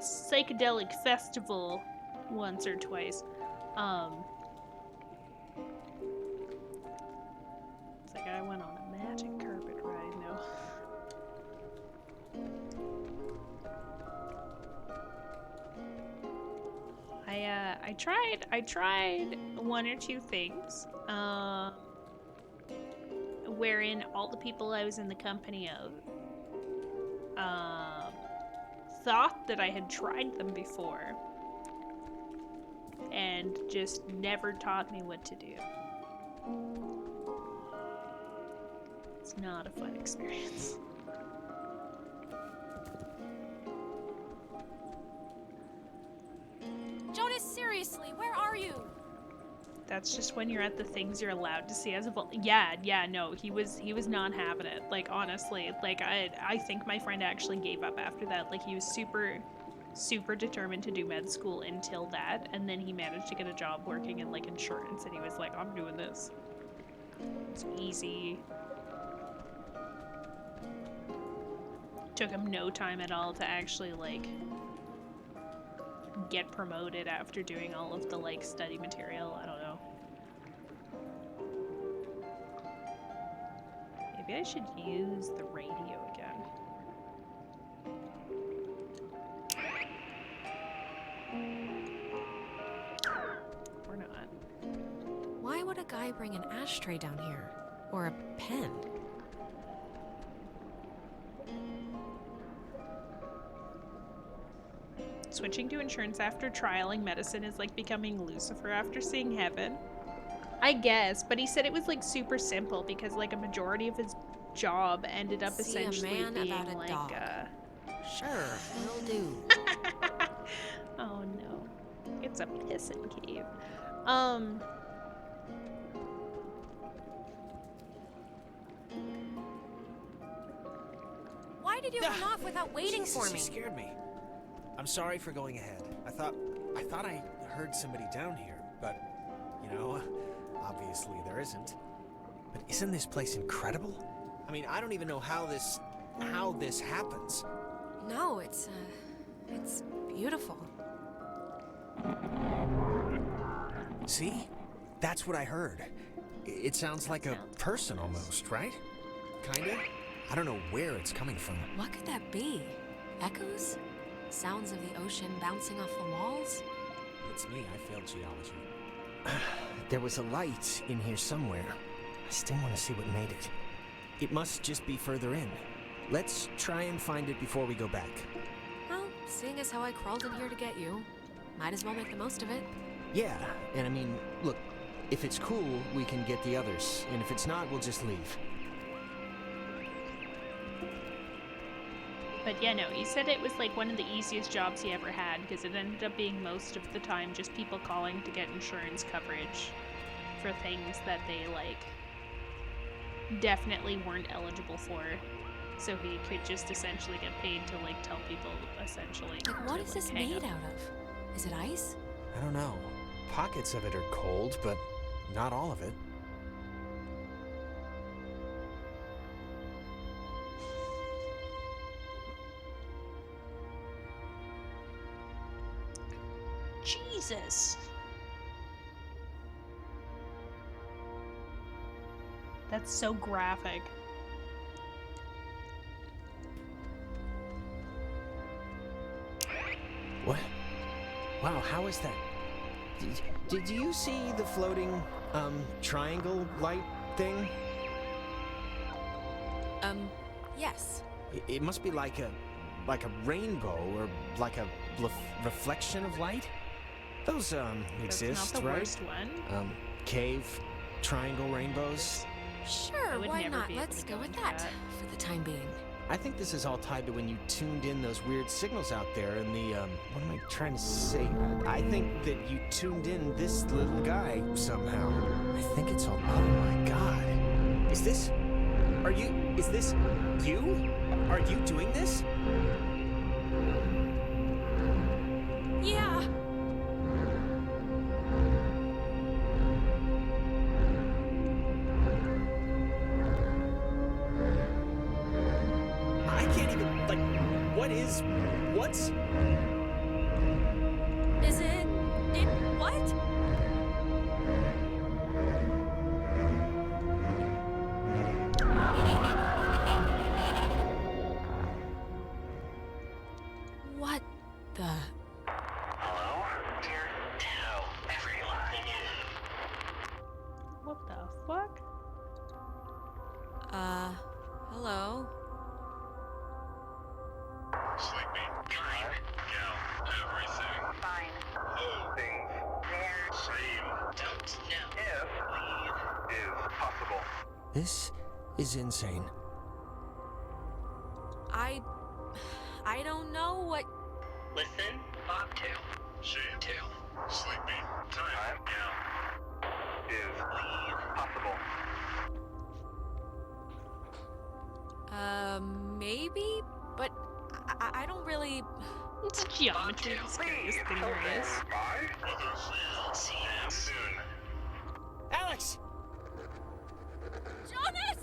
psychedelic festival once or twice. It's like I went on a magic carpet ride, no. I tried 1 or 2 things, wherein all the people I was in the company of, thought that I had tried them before, and just never taught me what to do. It's not a fun experience. Jonas, seriously, where are you? That's just when you're at the things you're allowed to see as a yeah, no, he was not having it. Like, honestly, like I think my friend actually gave up after that. Like, he was super determined to do med school until that, and then he managed to get a job working in like insurance, and he was like, I'm doing this. It's easy. Took him no time at all to actually like get promoted after doing all of the like study material. I don't know. Maybe I should use the radio again. Or not. Why would a guy bring an ashtray down here? Or a pen? switching to insurance after trialing medicine is like becoming Lucifer after seeing heaven. I guess, but he said it was like super simple because like a majority of his job ended up See a essentially man being about a like dog. Sure, will do. Oh no. It's a pissin' cave. Why did you run off without waiting Jesus, for you me? scared me. I'm sorry for going ahead. I thought I heard somebody down here, but you know, obviously there isn't. But isn't this place incredible? I mean, I don't even know how this happens. No, it's beautiful. See? That's what I heard. It sounds like a person almost, right? Kinda? I don't know where it's coming from. What could that be? Echoes? Sounds of the ocean bouncing off the walls? It's me, I failed geology. There was a light in here somewhere. I still want to see what made it. It must just be further in. Let's try and find it before we go back. Well, seeing as how I crawled in here to get you, might as well make the most of it. Yeah, and I mean, look, if it's cool, we can get the others, and if it's not, we'll just leave. But yeah, no, he said it was like one of the easiest jobs he ever had because it ended up being most of the time just people calling to get insurance coverage for things that they like definitely weren't eligible for. So he could just essentially get paid to like tell people essentially. Like, what to, is like, this hang made up. out of? Is it ice? I don't know. Pockets of it are cold, but not all of it. Jesus. That's so graphic. What? Wow, how is that? Did you see the floating, triangle light thing? Yes. It must be like a rainbow or like a reflection of light? Those, exist, not the right? worst one. Cave, triangle rainbows. Sure, would why never not? be able Let's to go go with into that that. for the time being. I think this is all tied to when you tuned in those weird signals out there and the, what am I trying to say? I think that you tuned in this little guy somehow. I think it's all, oh my god. Is this you? Are you doing this? Yeah. I can't even, like, what's? Is it what? What the? Hello? Dear, tell everyone. What the fuck? Hello? Sleepy. Time. Yeah. Everything. Fine. Whole things. They're same. Don't know. If leave is possible. This is insane. I don't know what. Listen. Bobtail. Shade. Tail. Sleepy. Time. Yeah. Is leave possible. Maybe, but I don't really. It's geometry, the scariest thing there is. Bye. Others will see you soon. Alex! Jonas!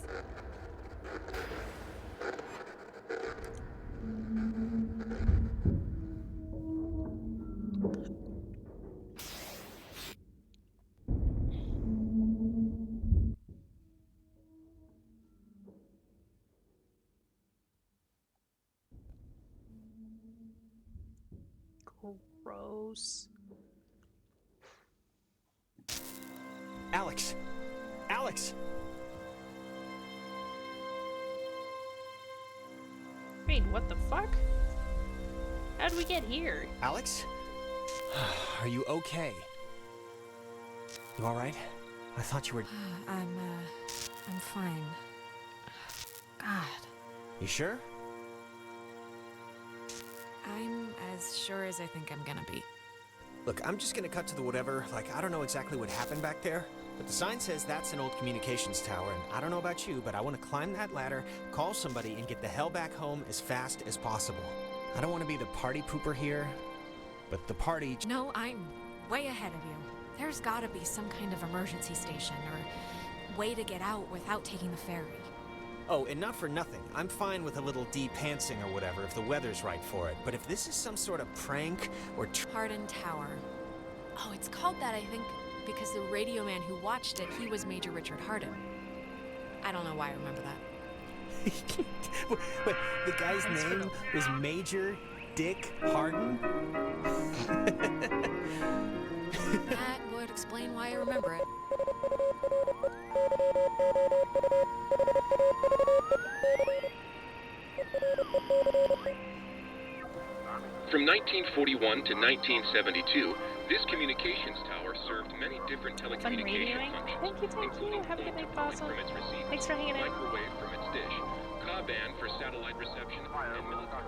Gross. Alex! Alex! Wait, what the fuck? How'd we get here? Alex? Are you okay? You alright? I thought you were... I'm fine. God. You sure? I'm as sure as I think I'm gonna be. Look, I'm just gonna cut to the whatever. Like, I don't know exactly what happened back there, but the sign says that's an old communications tower, and I don't know about you, but I want to climb that ladder, call somebody, and get the hell back home as fast as possible. I don't want to be the party pooper here, but the party... No, I'm way ahead of you. There's gotta be some kind of emergency station or way to get out without taking the ferry. Oh, and not for nothing. I'm fine with a little de-pantsing or whatever if the weather's right for it. But if this is some sort of prank or... Hardin Tower. Oh, it's called that, I think, because the radio man who watched it, he was Major Richard Hardin. I don't know why I remember that. Wait, the guy's name was Major Dick Hardin? That would explain why I remember it. From 1941 to 1972, this communications tower served many different telecommunication functions, including Have a good night, Fossil. from its receiver, Thanks for hanging out. microwave from its dish, Ka-band for satellite reception, and military.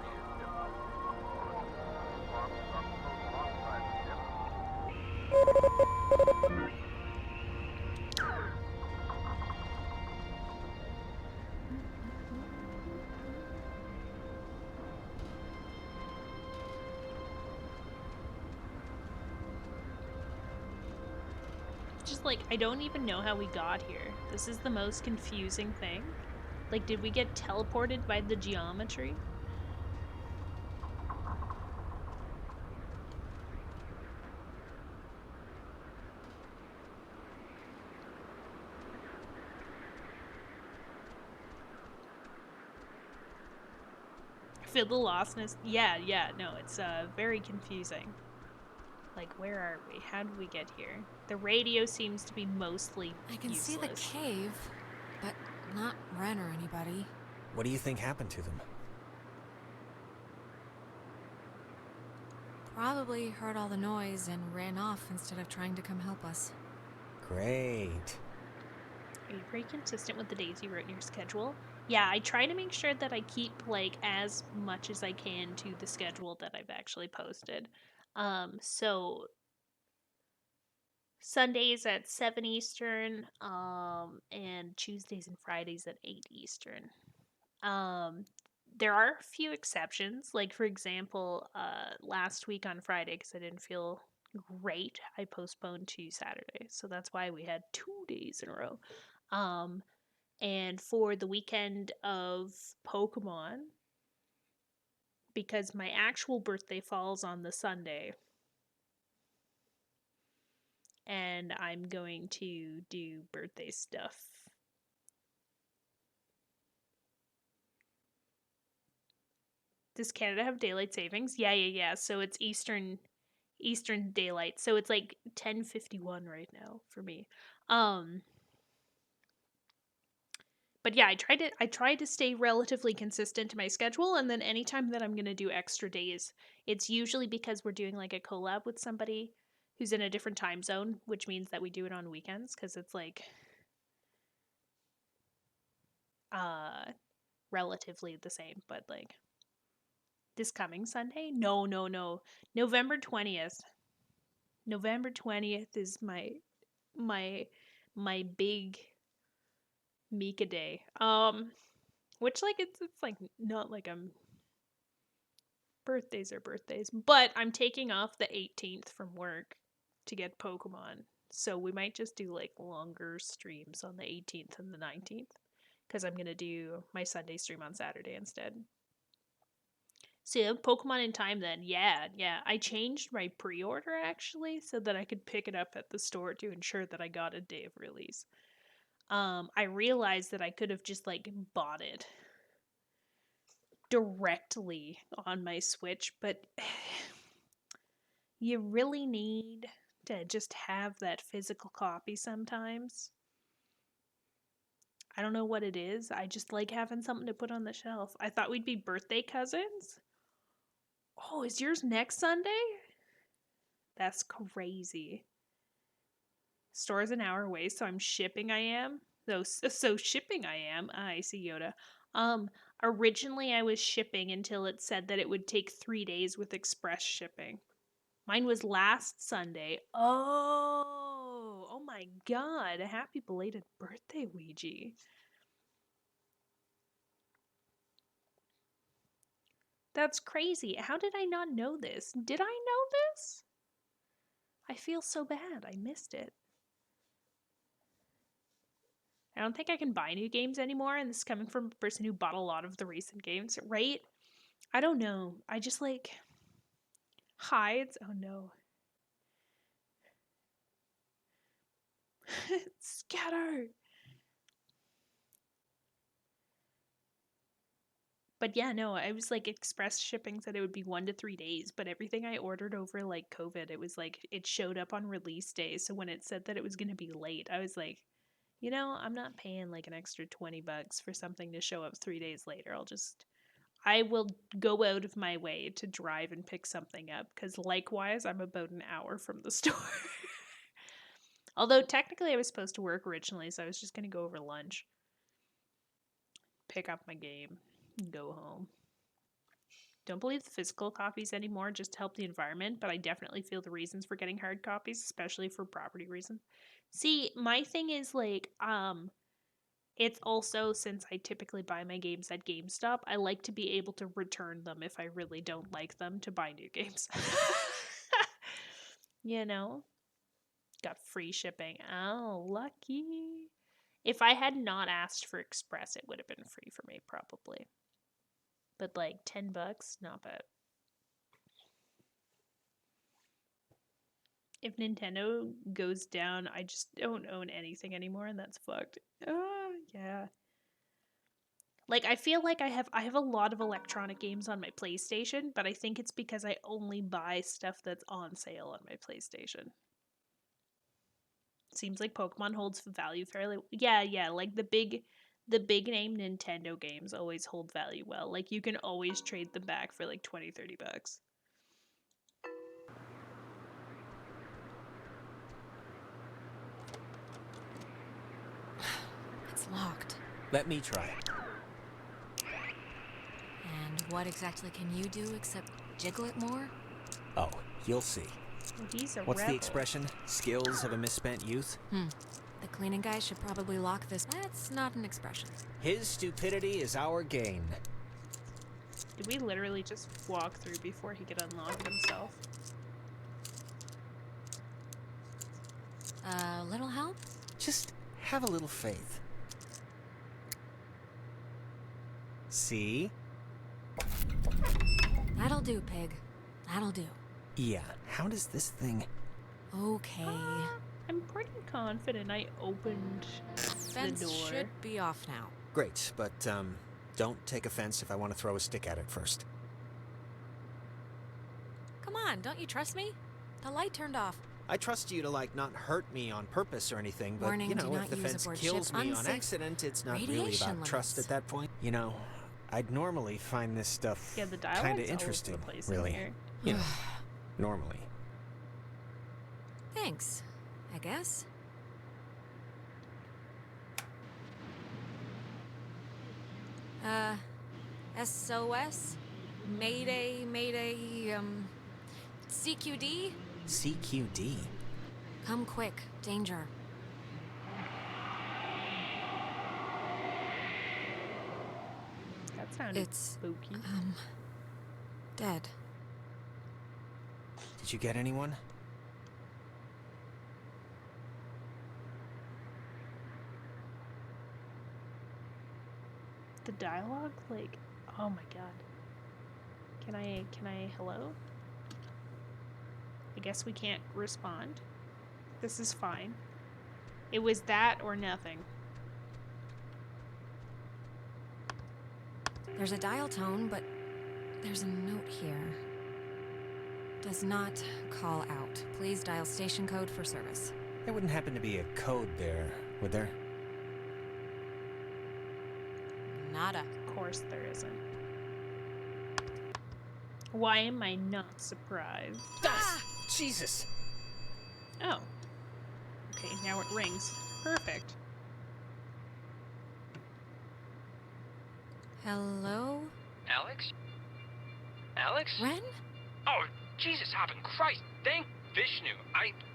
Just like, I don't even know how we got here. This is the most confusing thing. Like, did we get teleported by the geometry? I feel the lostness. Yeah, no, it's very confusing. Like, where are we? How did we get here? The radio seems to be mostly I can useless. see the cave, but not Ren or anybody. What do you think happened to them? Probably heard all the noise and ran off instead of trying to come help us. Great. Are you pretty consistent with the days you wrote in your schedule? Yeah, I try to make sure that I keep, like, as much as I can to the schedule that I've actually posted. So Sundays at 7 Eastern, and Tuesdays and Fridays at 8 Eastern. There are a few exceptions. Like, for example, last week on Friday, because I didn't feel great, I postponed to Saturday. So that's why we had 2 days in a row. And for the weekend of Pokemon, because my actual birthday falls on the Sunday, and I'm going to do birthday stuff. Does Canada have daylight savings? Yeah. So it's Eastern daylight. So it's like 10:51 right now for me. But yeah, I try to stay relatively consistent to my schedule, and then anytime that I'm going to do extra days, it's usually because we're doing like a collab with somebody who's in a different time zone, which means that we do it on weekends because it's like relatively the same, but like this coming Sunday? No. November 20th. November 20th is my big Mika day. Which, like, it's like not like I'm birthdays are birthdays, but I'm taking off the 18th from work to get Pokemon. So we might just do like longer streams on the 18th and the 19th because I'm going to do my Sunday stream on Saturday instead. So yeah, Pokemon in time then. Yeah. I changed my pre-order actually so that I could pick it up at the store to ensure that I got a day of release. I realized that I could have just like bought it directly on my Switch, but you really need to just have that physical copy sometimes. I don't know what it is. I just like having something to put on the shelf. I thought we'd be birthday cousins. Oh, is yours next Sunday? That's crazy. Store's an hour away, so I'm shipping I am. So shipping I am. I see Yoda. Originally I was shipping until it said that it would take 3 days with express shipping. Mine was last Sunday. Oh my god. Happy belated birthday, Ouija. That's crazy. How did I not know this? Did I know this? I feel so bad. I missed it. I don't think I can buy new games anymore, and this is coming from a person who bought a lot of the recent games, right? I don't know. I just like hides. Oh no. Scatter. But yeah, no, I was like express shipping said it would be 1 to 3 days, but everything I ordered over like COVID, it was like it showed up on release day. So when it said that it was going to be late, I was like, you know, I'm not paying like an extra $20 for something to show up 3 days later. I will go out of my way to drive and pick something up because likewise, I'm about an hour from the store. Although technically I was supposed to work originally, so I was just going to go over lunch, pick up my game, and go home. Don't believe the physical copies anymore just to help the environment, but I definitely feel the reasons for getting hard copies, especially for property reasons. See, my thing is like, it's also, since I typically buy my games at GameStop, I like to be able to return them if I really don't like them to buy new games. You know? Got free shipping. Oh, lucky. If I had not asked for Express, it would have been free for me, probably. But like $10, not bad. If Nintendo goes down, I just don't own anything anymore, and that's fucked. Oh, yeah. Like I feel like I have a lot of electronic games on my PlayStation, but I think it's because I only buy stuff that's on sale on my PlayStation. Seems like Pokemon holds value fairly. Yeah, like the big name Nintendo games always hold value well. Like you can always trade them back for like $20-$30. It's locked. Let me try. And what exactly can you do except jiggle it more? Oh, you'll see. He's a What's rebel. the expression? Skills of a misspent youth? The cleaning guy should probably lock this. That's not an expression. His stupidity is our gain. Did we literally just walk through before he could unlock himself? A little help? Just have a little faith. See? That'll do, pig. That'll do. Yeah, how does this thing... Okay. I'm pretty confident I opened Fence the door. should be off now. Great, but, don't take offense if I want to throw a stick at it first. Come on, don't you trust me? The light turned off. I trust you to, like, not hurt me on purpose or anything, but, Warning, you know, do if not the use fence aboard kills ship. me on Unsafe accident, it's not really radiation about trust limits. at that point. You know, I'd normally find this stuff Yeah, the dialogue's kind all of over interesting, the place in really. here. You know, normally. Thanks, I guess. SOS? Mayday, CQD? CQD? Come quick, danger. That sounded It's, spooky. Dead. Did you get anyone? The dialogue, like, oh my god. Can I, hello? I guess we can't respond. This is fine. It was that or nothing. There's a dial tone, but there's a note here. Does not call out. Please dial station code for service. There wouldn't happen to be a code there, would there? Nada. Of course there isn't. Why am I not surprised? Jesus! Oh. Okay, now it rings. Perfect. Hello? Alex? Alex? Ren? Oh, Jesus, hopping Christ. Thank Vishnu.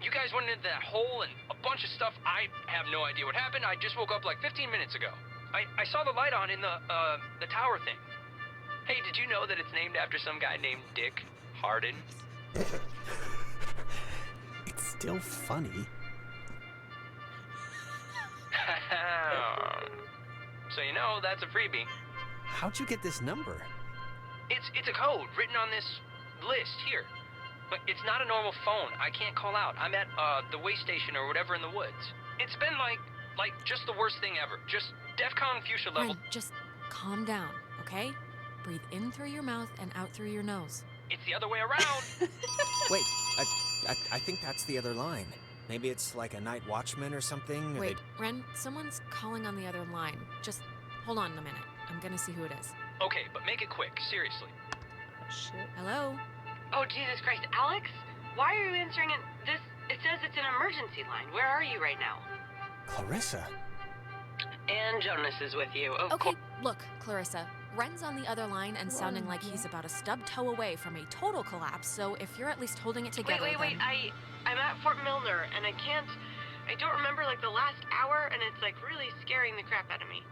You guys went into that hole and a bunch of stuff. I have no idea what happened. I just woke up like 15 minutes ago. I saw the light on in the tower thing. Hey, did you know that it's named after some guy named Dick Harden? It's still funny. So you know, that's a freebie. How'd you get this number? It's a code written on this list here. But it's not a normal phone. I can't call out. I'm at the way station or whatever in the woods. It's been like just the worst thing ever. Just DEFCON fuchsia level. Ren, just calm down, okay? Breathe in through your mouth and out through your nose. It's the other way around. Wait, I think that's the other line. Maybe it's like a night watchman or something. Wait, Ren, someone's calling on the other line. Just hold on a minute. I'm gonna see who it is. Okay, but make it quick. Seriously. Oh, shit. Hello? Oh, Jesus Christ. Alex? Why are you answering it? It says it's an emergency line. Where are you right now? Clarissa. And Jonas is with you. Okay, look, Clarissa. Ren's on the other line and sounding like he's about a stub toe away from a total collapse, so if you're at least holding it together, Wait. I'm at Fort Milner, and I don't remember, like, the last hour, and it's, like, really scaring the crap out of me.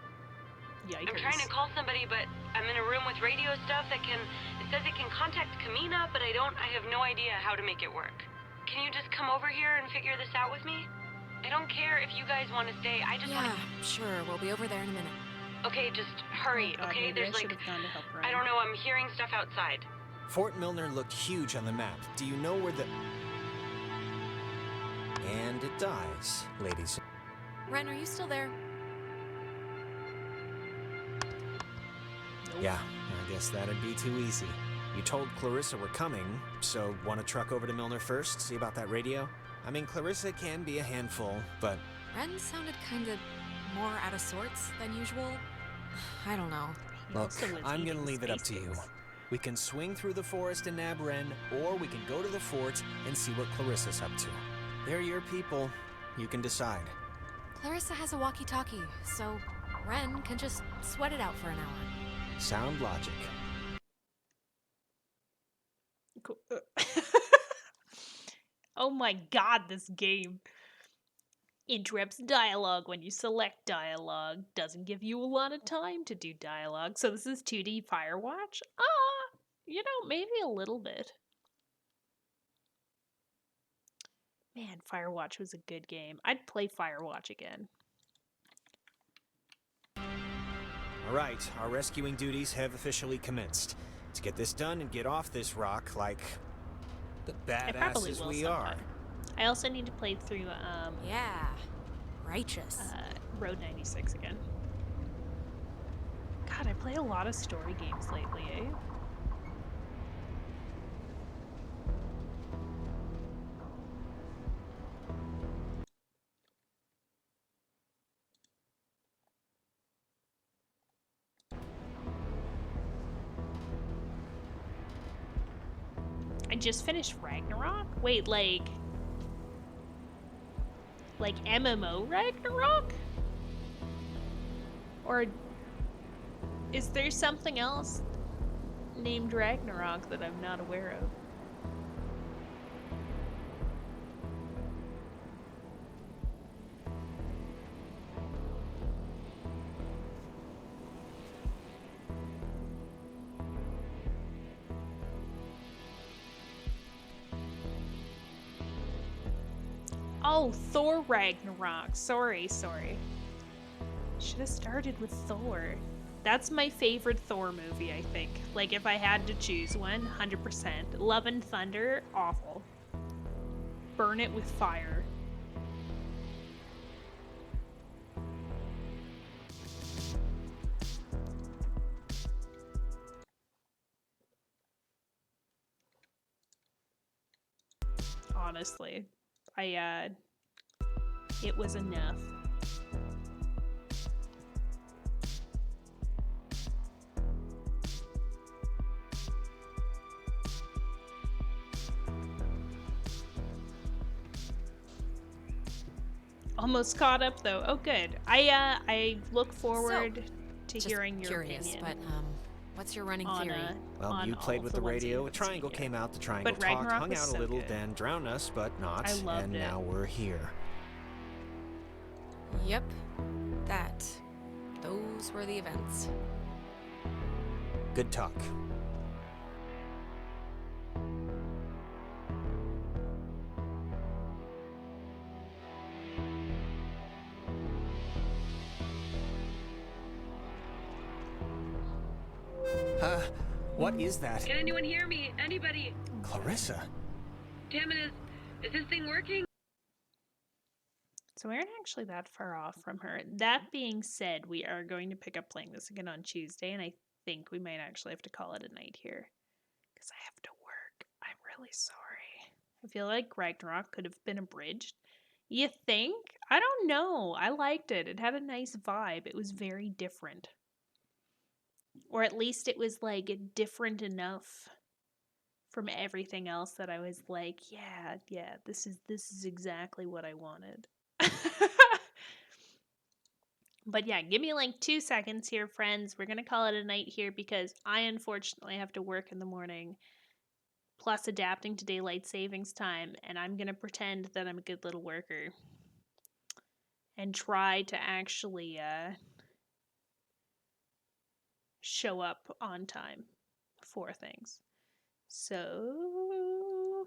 Yikers. I'm trying to call somebody, but I'm in a room with radio stuff it says it can contact Kamina, but I have no idea how to make it work. Can you just come over here and figure this out with me? I don't care if you guys want to stay, I just want to... Yeah, sure, we'll be over there in a minute. Okay, just hurry, God, okay? maybe There's I like... should've gone to help Ren. I don't know, I'm hearing stuff outside. Fort Milner looked huge on the map. Do you know where the... And it dies, ladies. Ren, are you still there? Yeah, I guess that'd be too easy. You told Clarissa we're coming, so want to truck over to Milner first, see about that radio? I mean, Clarissa can be a handful, but... Ren sounded kind of more out of sorts than usual. I don't know. Look, I'm gonna leave it up to you. We can swing through the forest and nab Ren, or we can go to the fort and see what Clarissa's up to. They're your people. You can decide. Clarissa has a walkie-talkie, so Ren can just sweat it out for an hour. Sound logic. Cool. Oh my god, this game interrupts dialogue when you select dialogue. Doesn't give you a lot of time to do dialogue. So this is 2D Firewatch? Maybe a little bit. Man, Firewatch was a good game. I'd play Firewatch again. All right, our rescuing duties have officially commenced. Let's get this done and get off this rock like the badasses we are. I also need to play through, Yeah, righteous. Road 96 again. God, I play a lot of story games lately, eh? I just finished Ragnarok? Wait, like MMO Ragnarok? Or is there something else named Ragnarok that I'm not aware of? Oh, Thor Ragnarok. Sorry. Should have started with Thor. That's my favorite Thor movie, I think. Like, if I had to choose one, 100%. Love and Thunder, awful. Burn it with fire. Honestly. It was enough. Almost caught up though. Oh, good. I look forward to Just hearing your curious, opinion. but what's your running on, theory? Well, you all played of with the the ones that you radio. A haven't seen triangle yet. came out. The triangle But talked, Ragnarok hung was out a so little, good. then drowned us, but not. I loved and it. now we're here. Yep. Those were the events. Good talk. What is that? Can anyone hear me? Anybody? Clarissa. Damn it, is this thing working? So we aren't actually that far off from her. That being said, we are going to pick up playing this again on Tuesday, and I think we might actually have to call it a night here. Because I have to work. I'm really sorry. I feel like Ragnarok could have been abridged. You think? I don't know. I liked it. It had a nice vibe. It was very different. Or at least it was like different enough from everything else that I was like, yeah, this is exactly what I wanted. But yeah, give me like 2 seconds here, friends. We're gonna call it a night here because I unfortunately have to work in the morning, plus adapting to daylight savings time, and I'm gonna pretend that I'm a good little worker and try to actually show up on time for things. So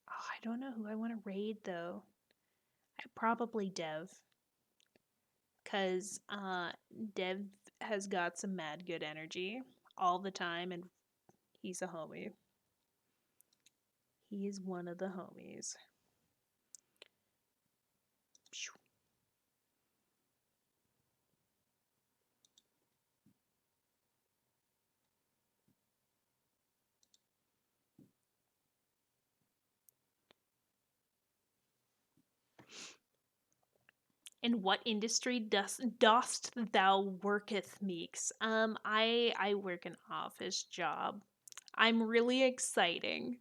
I don't know who I want to raid though. Probably Dev. Because Dev has got some mad good energy all the time, and he's a homie. He is one of the homies. In what industry dost thou worketh, Meeks? I work an office job. I'm really exciting.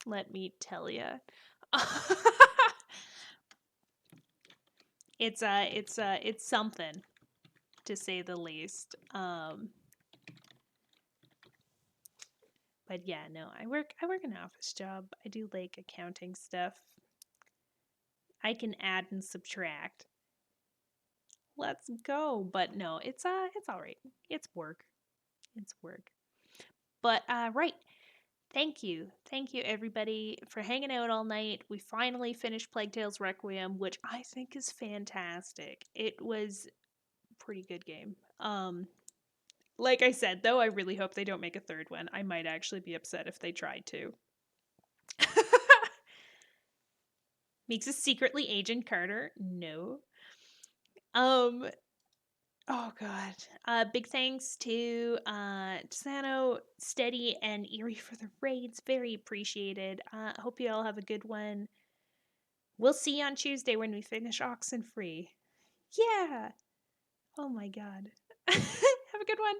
Let me tell ya. It's something, to say the least. But yeah, no, I work an office job. I do like accounting stuff. I can add and subtract. Let's go. But no, it's all right. It's work. It's work. But right. Thank you everybody for hanging out all night. We finally finished Plague Tales Requiem, which I think is fantastic. It was a pretty good game. Like I said, though, I really hope they don't make a third one. I might actually be upset if they tried to. Makes us secretly Agent Carter? No. Oh god. Big thanks to Tsano, Steady, and Eerie for the raids. Very appreciated. Hope you all have a good one. We'll see you on Tuesday when we finish Oxenfree. Yeah. Oh my god. Have a good one.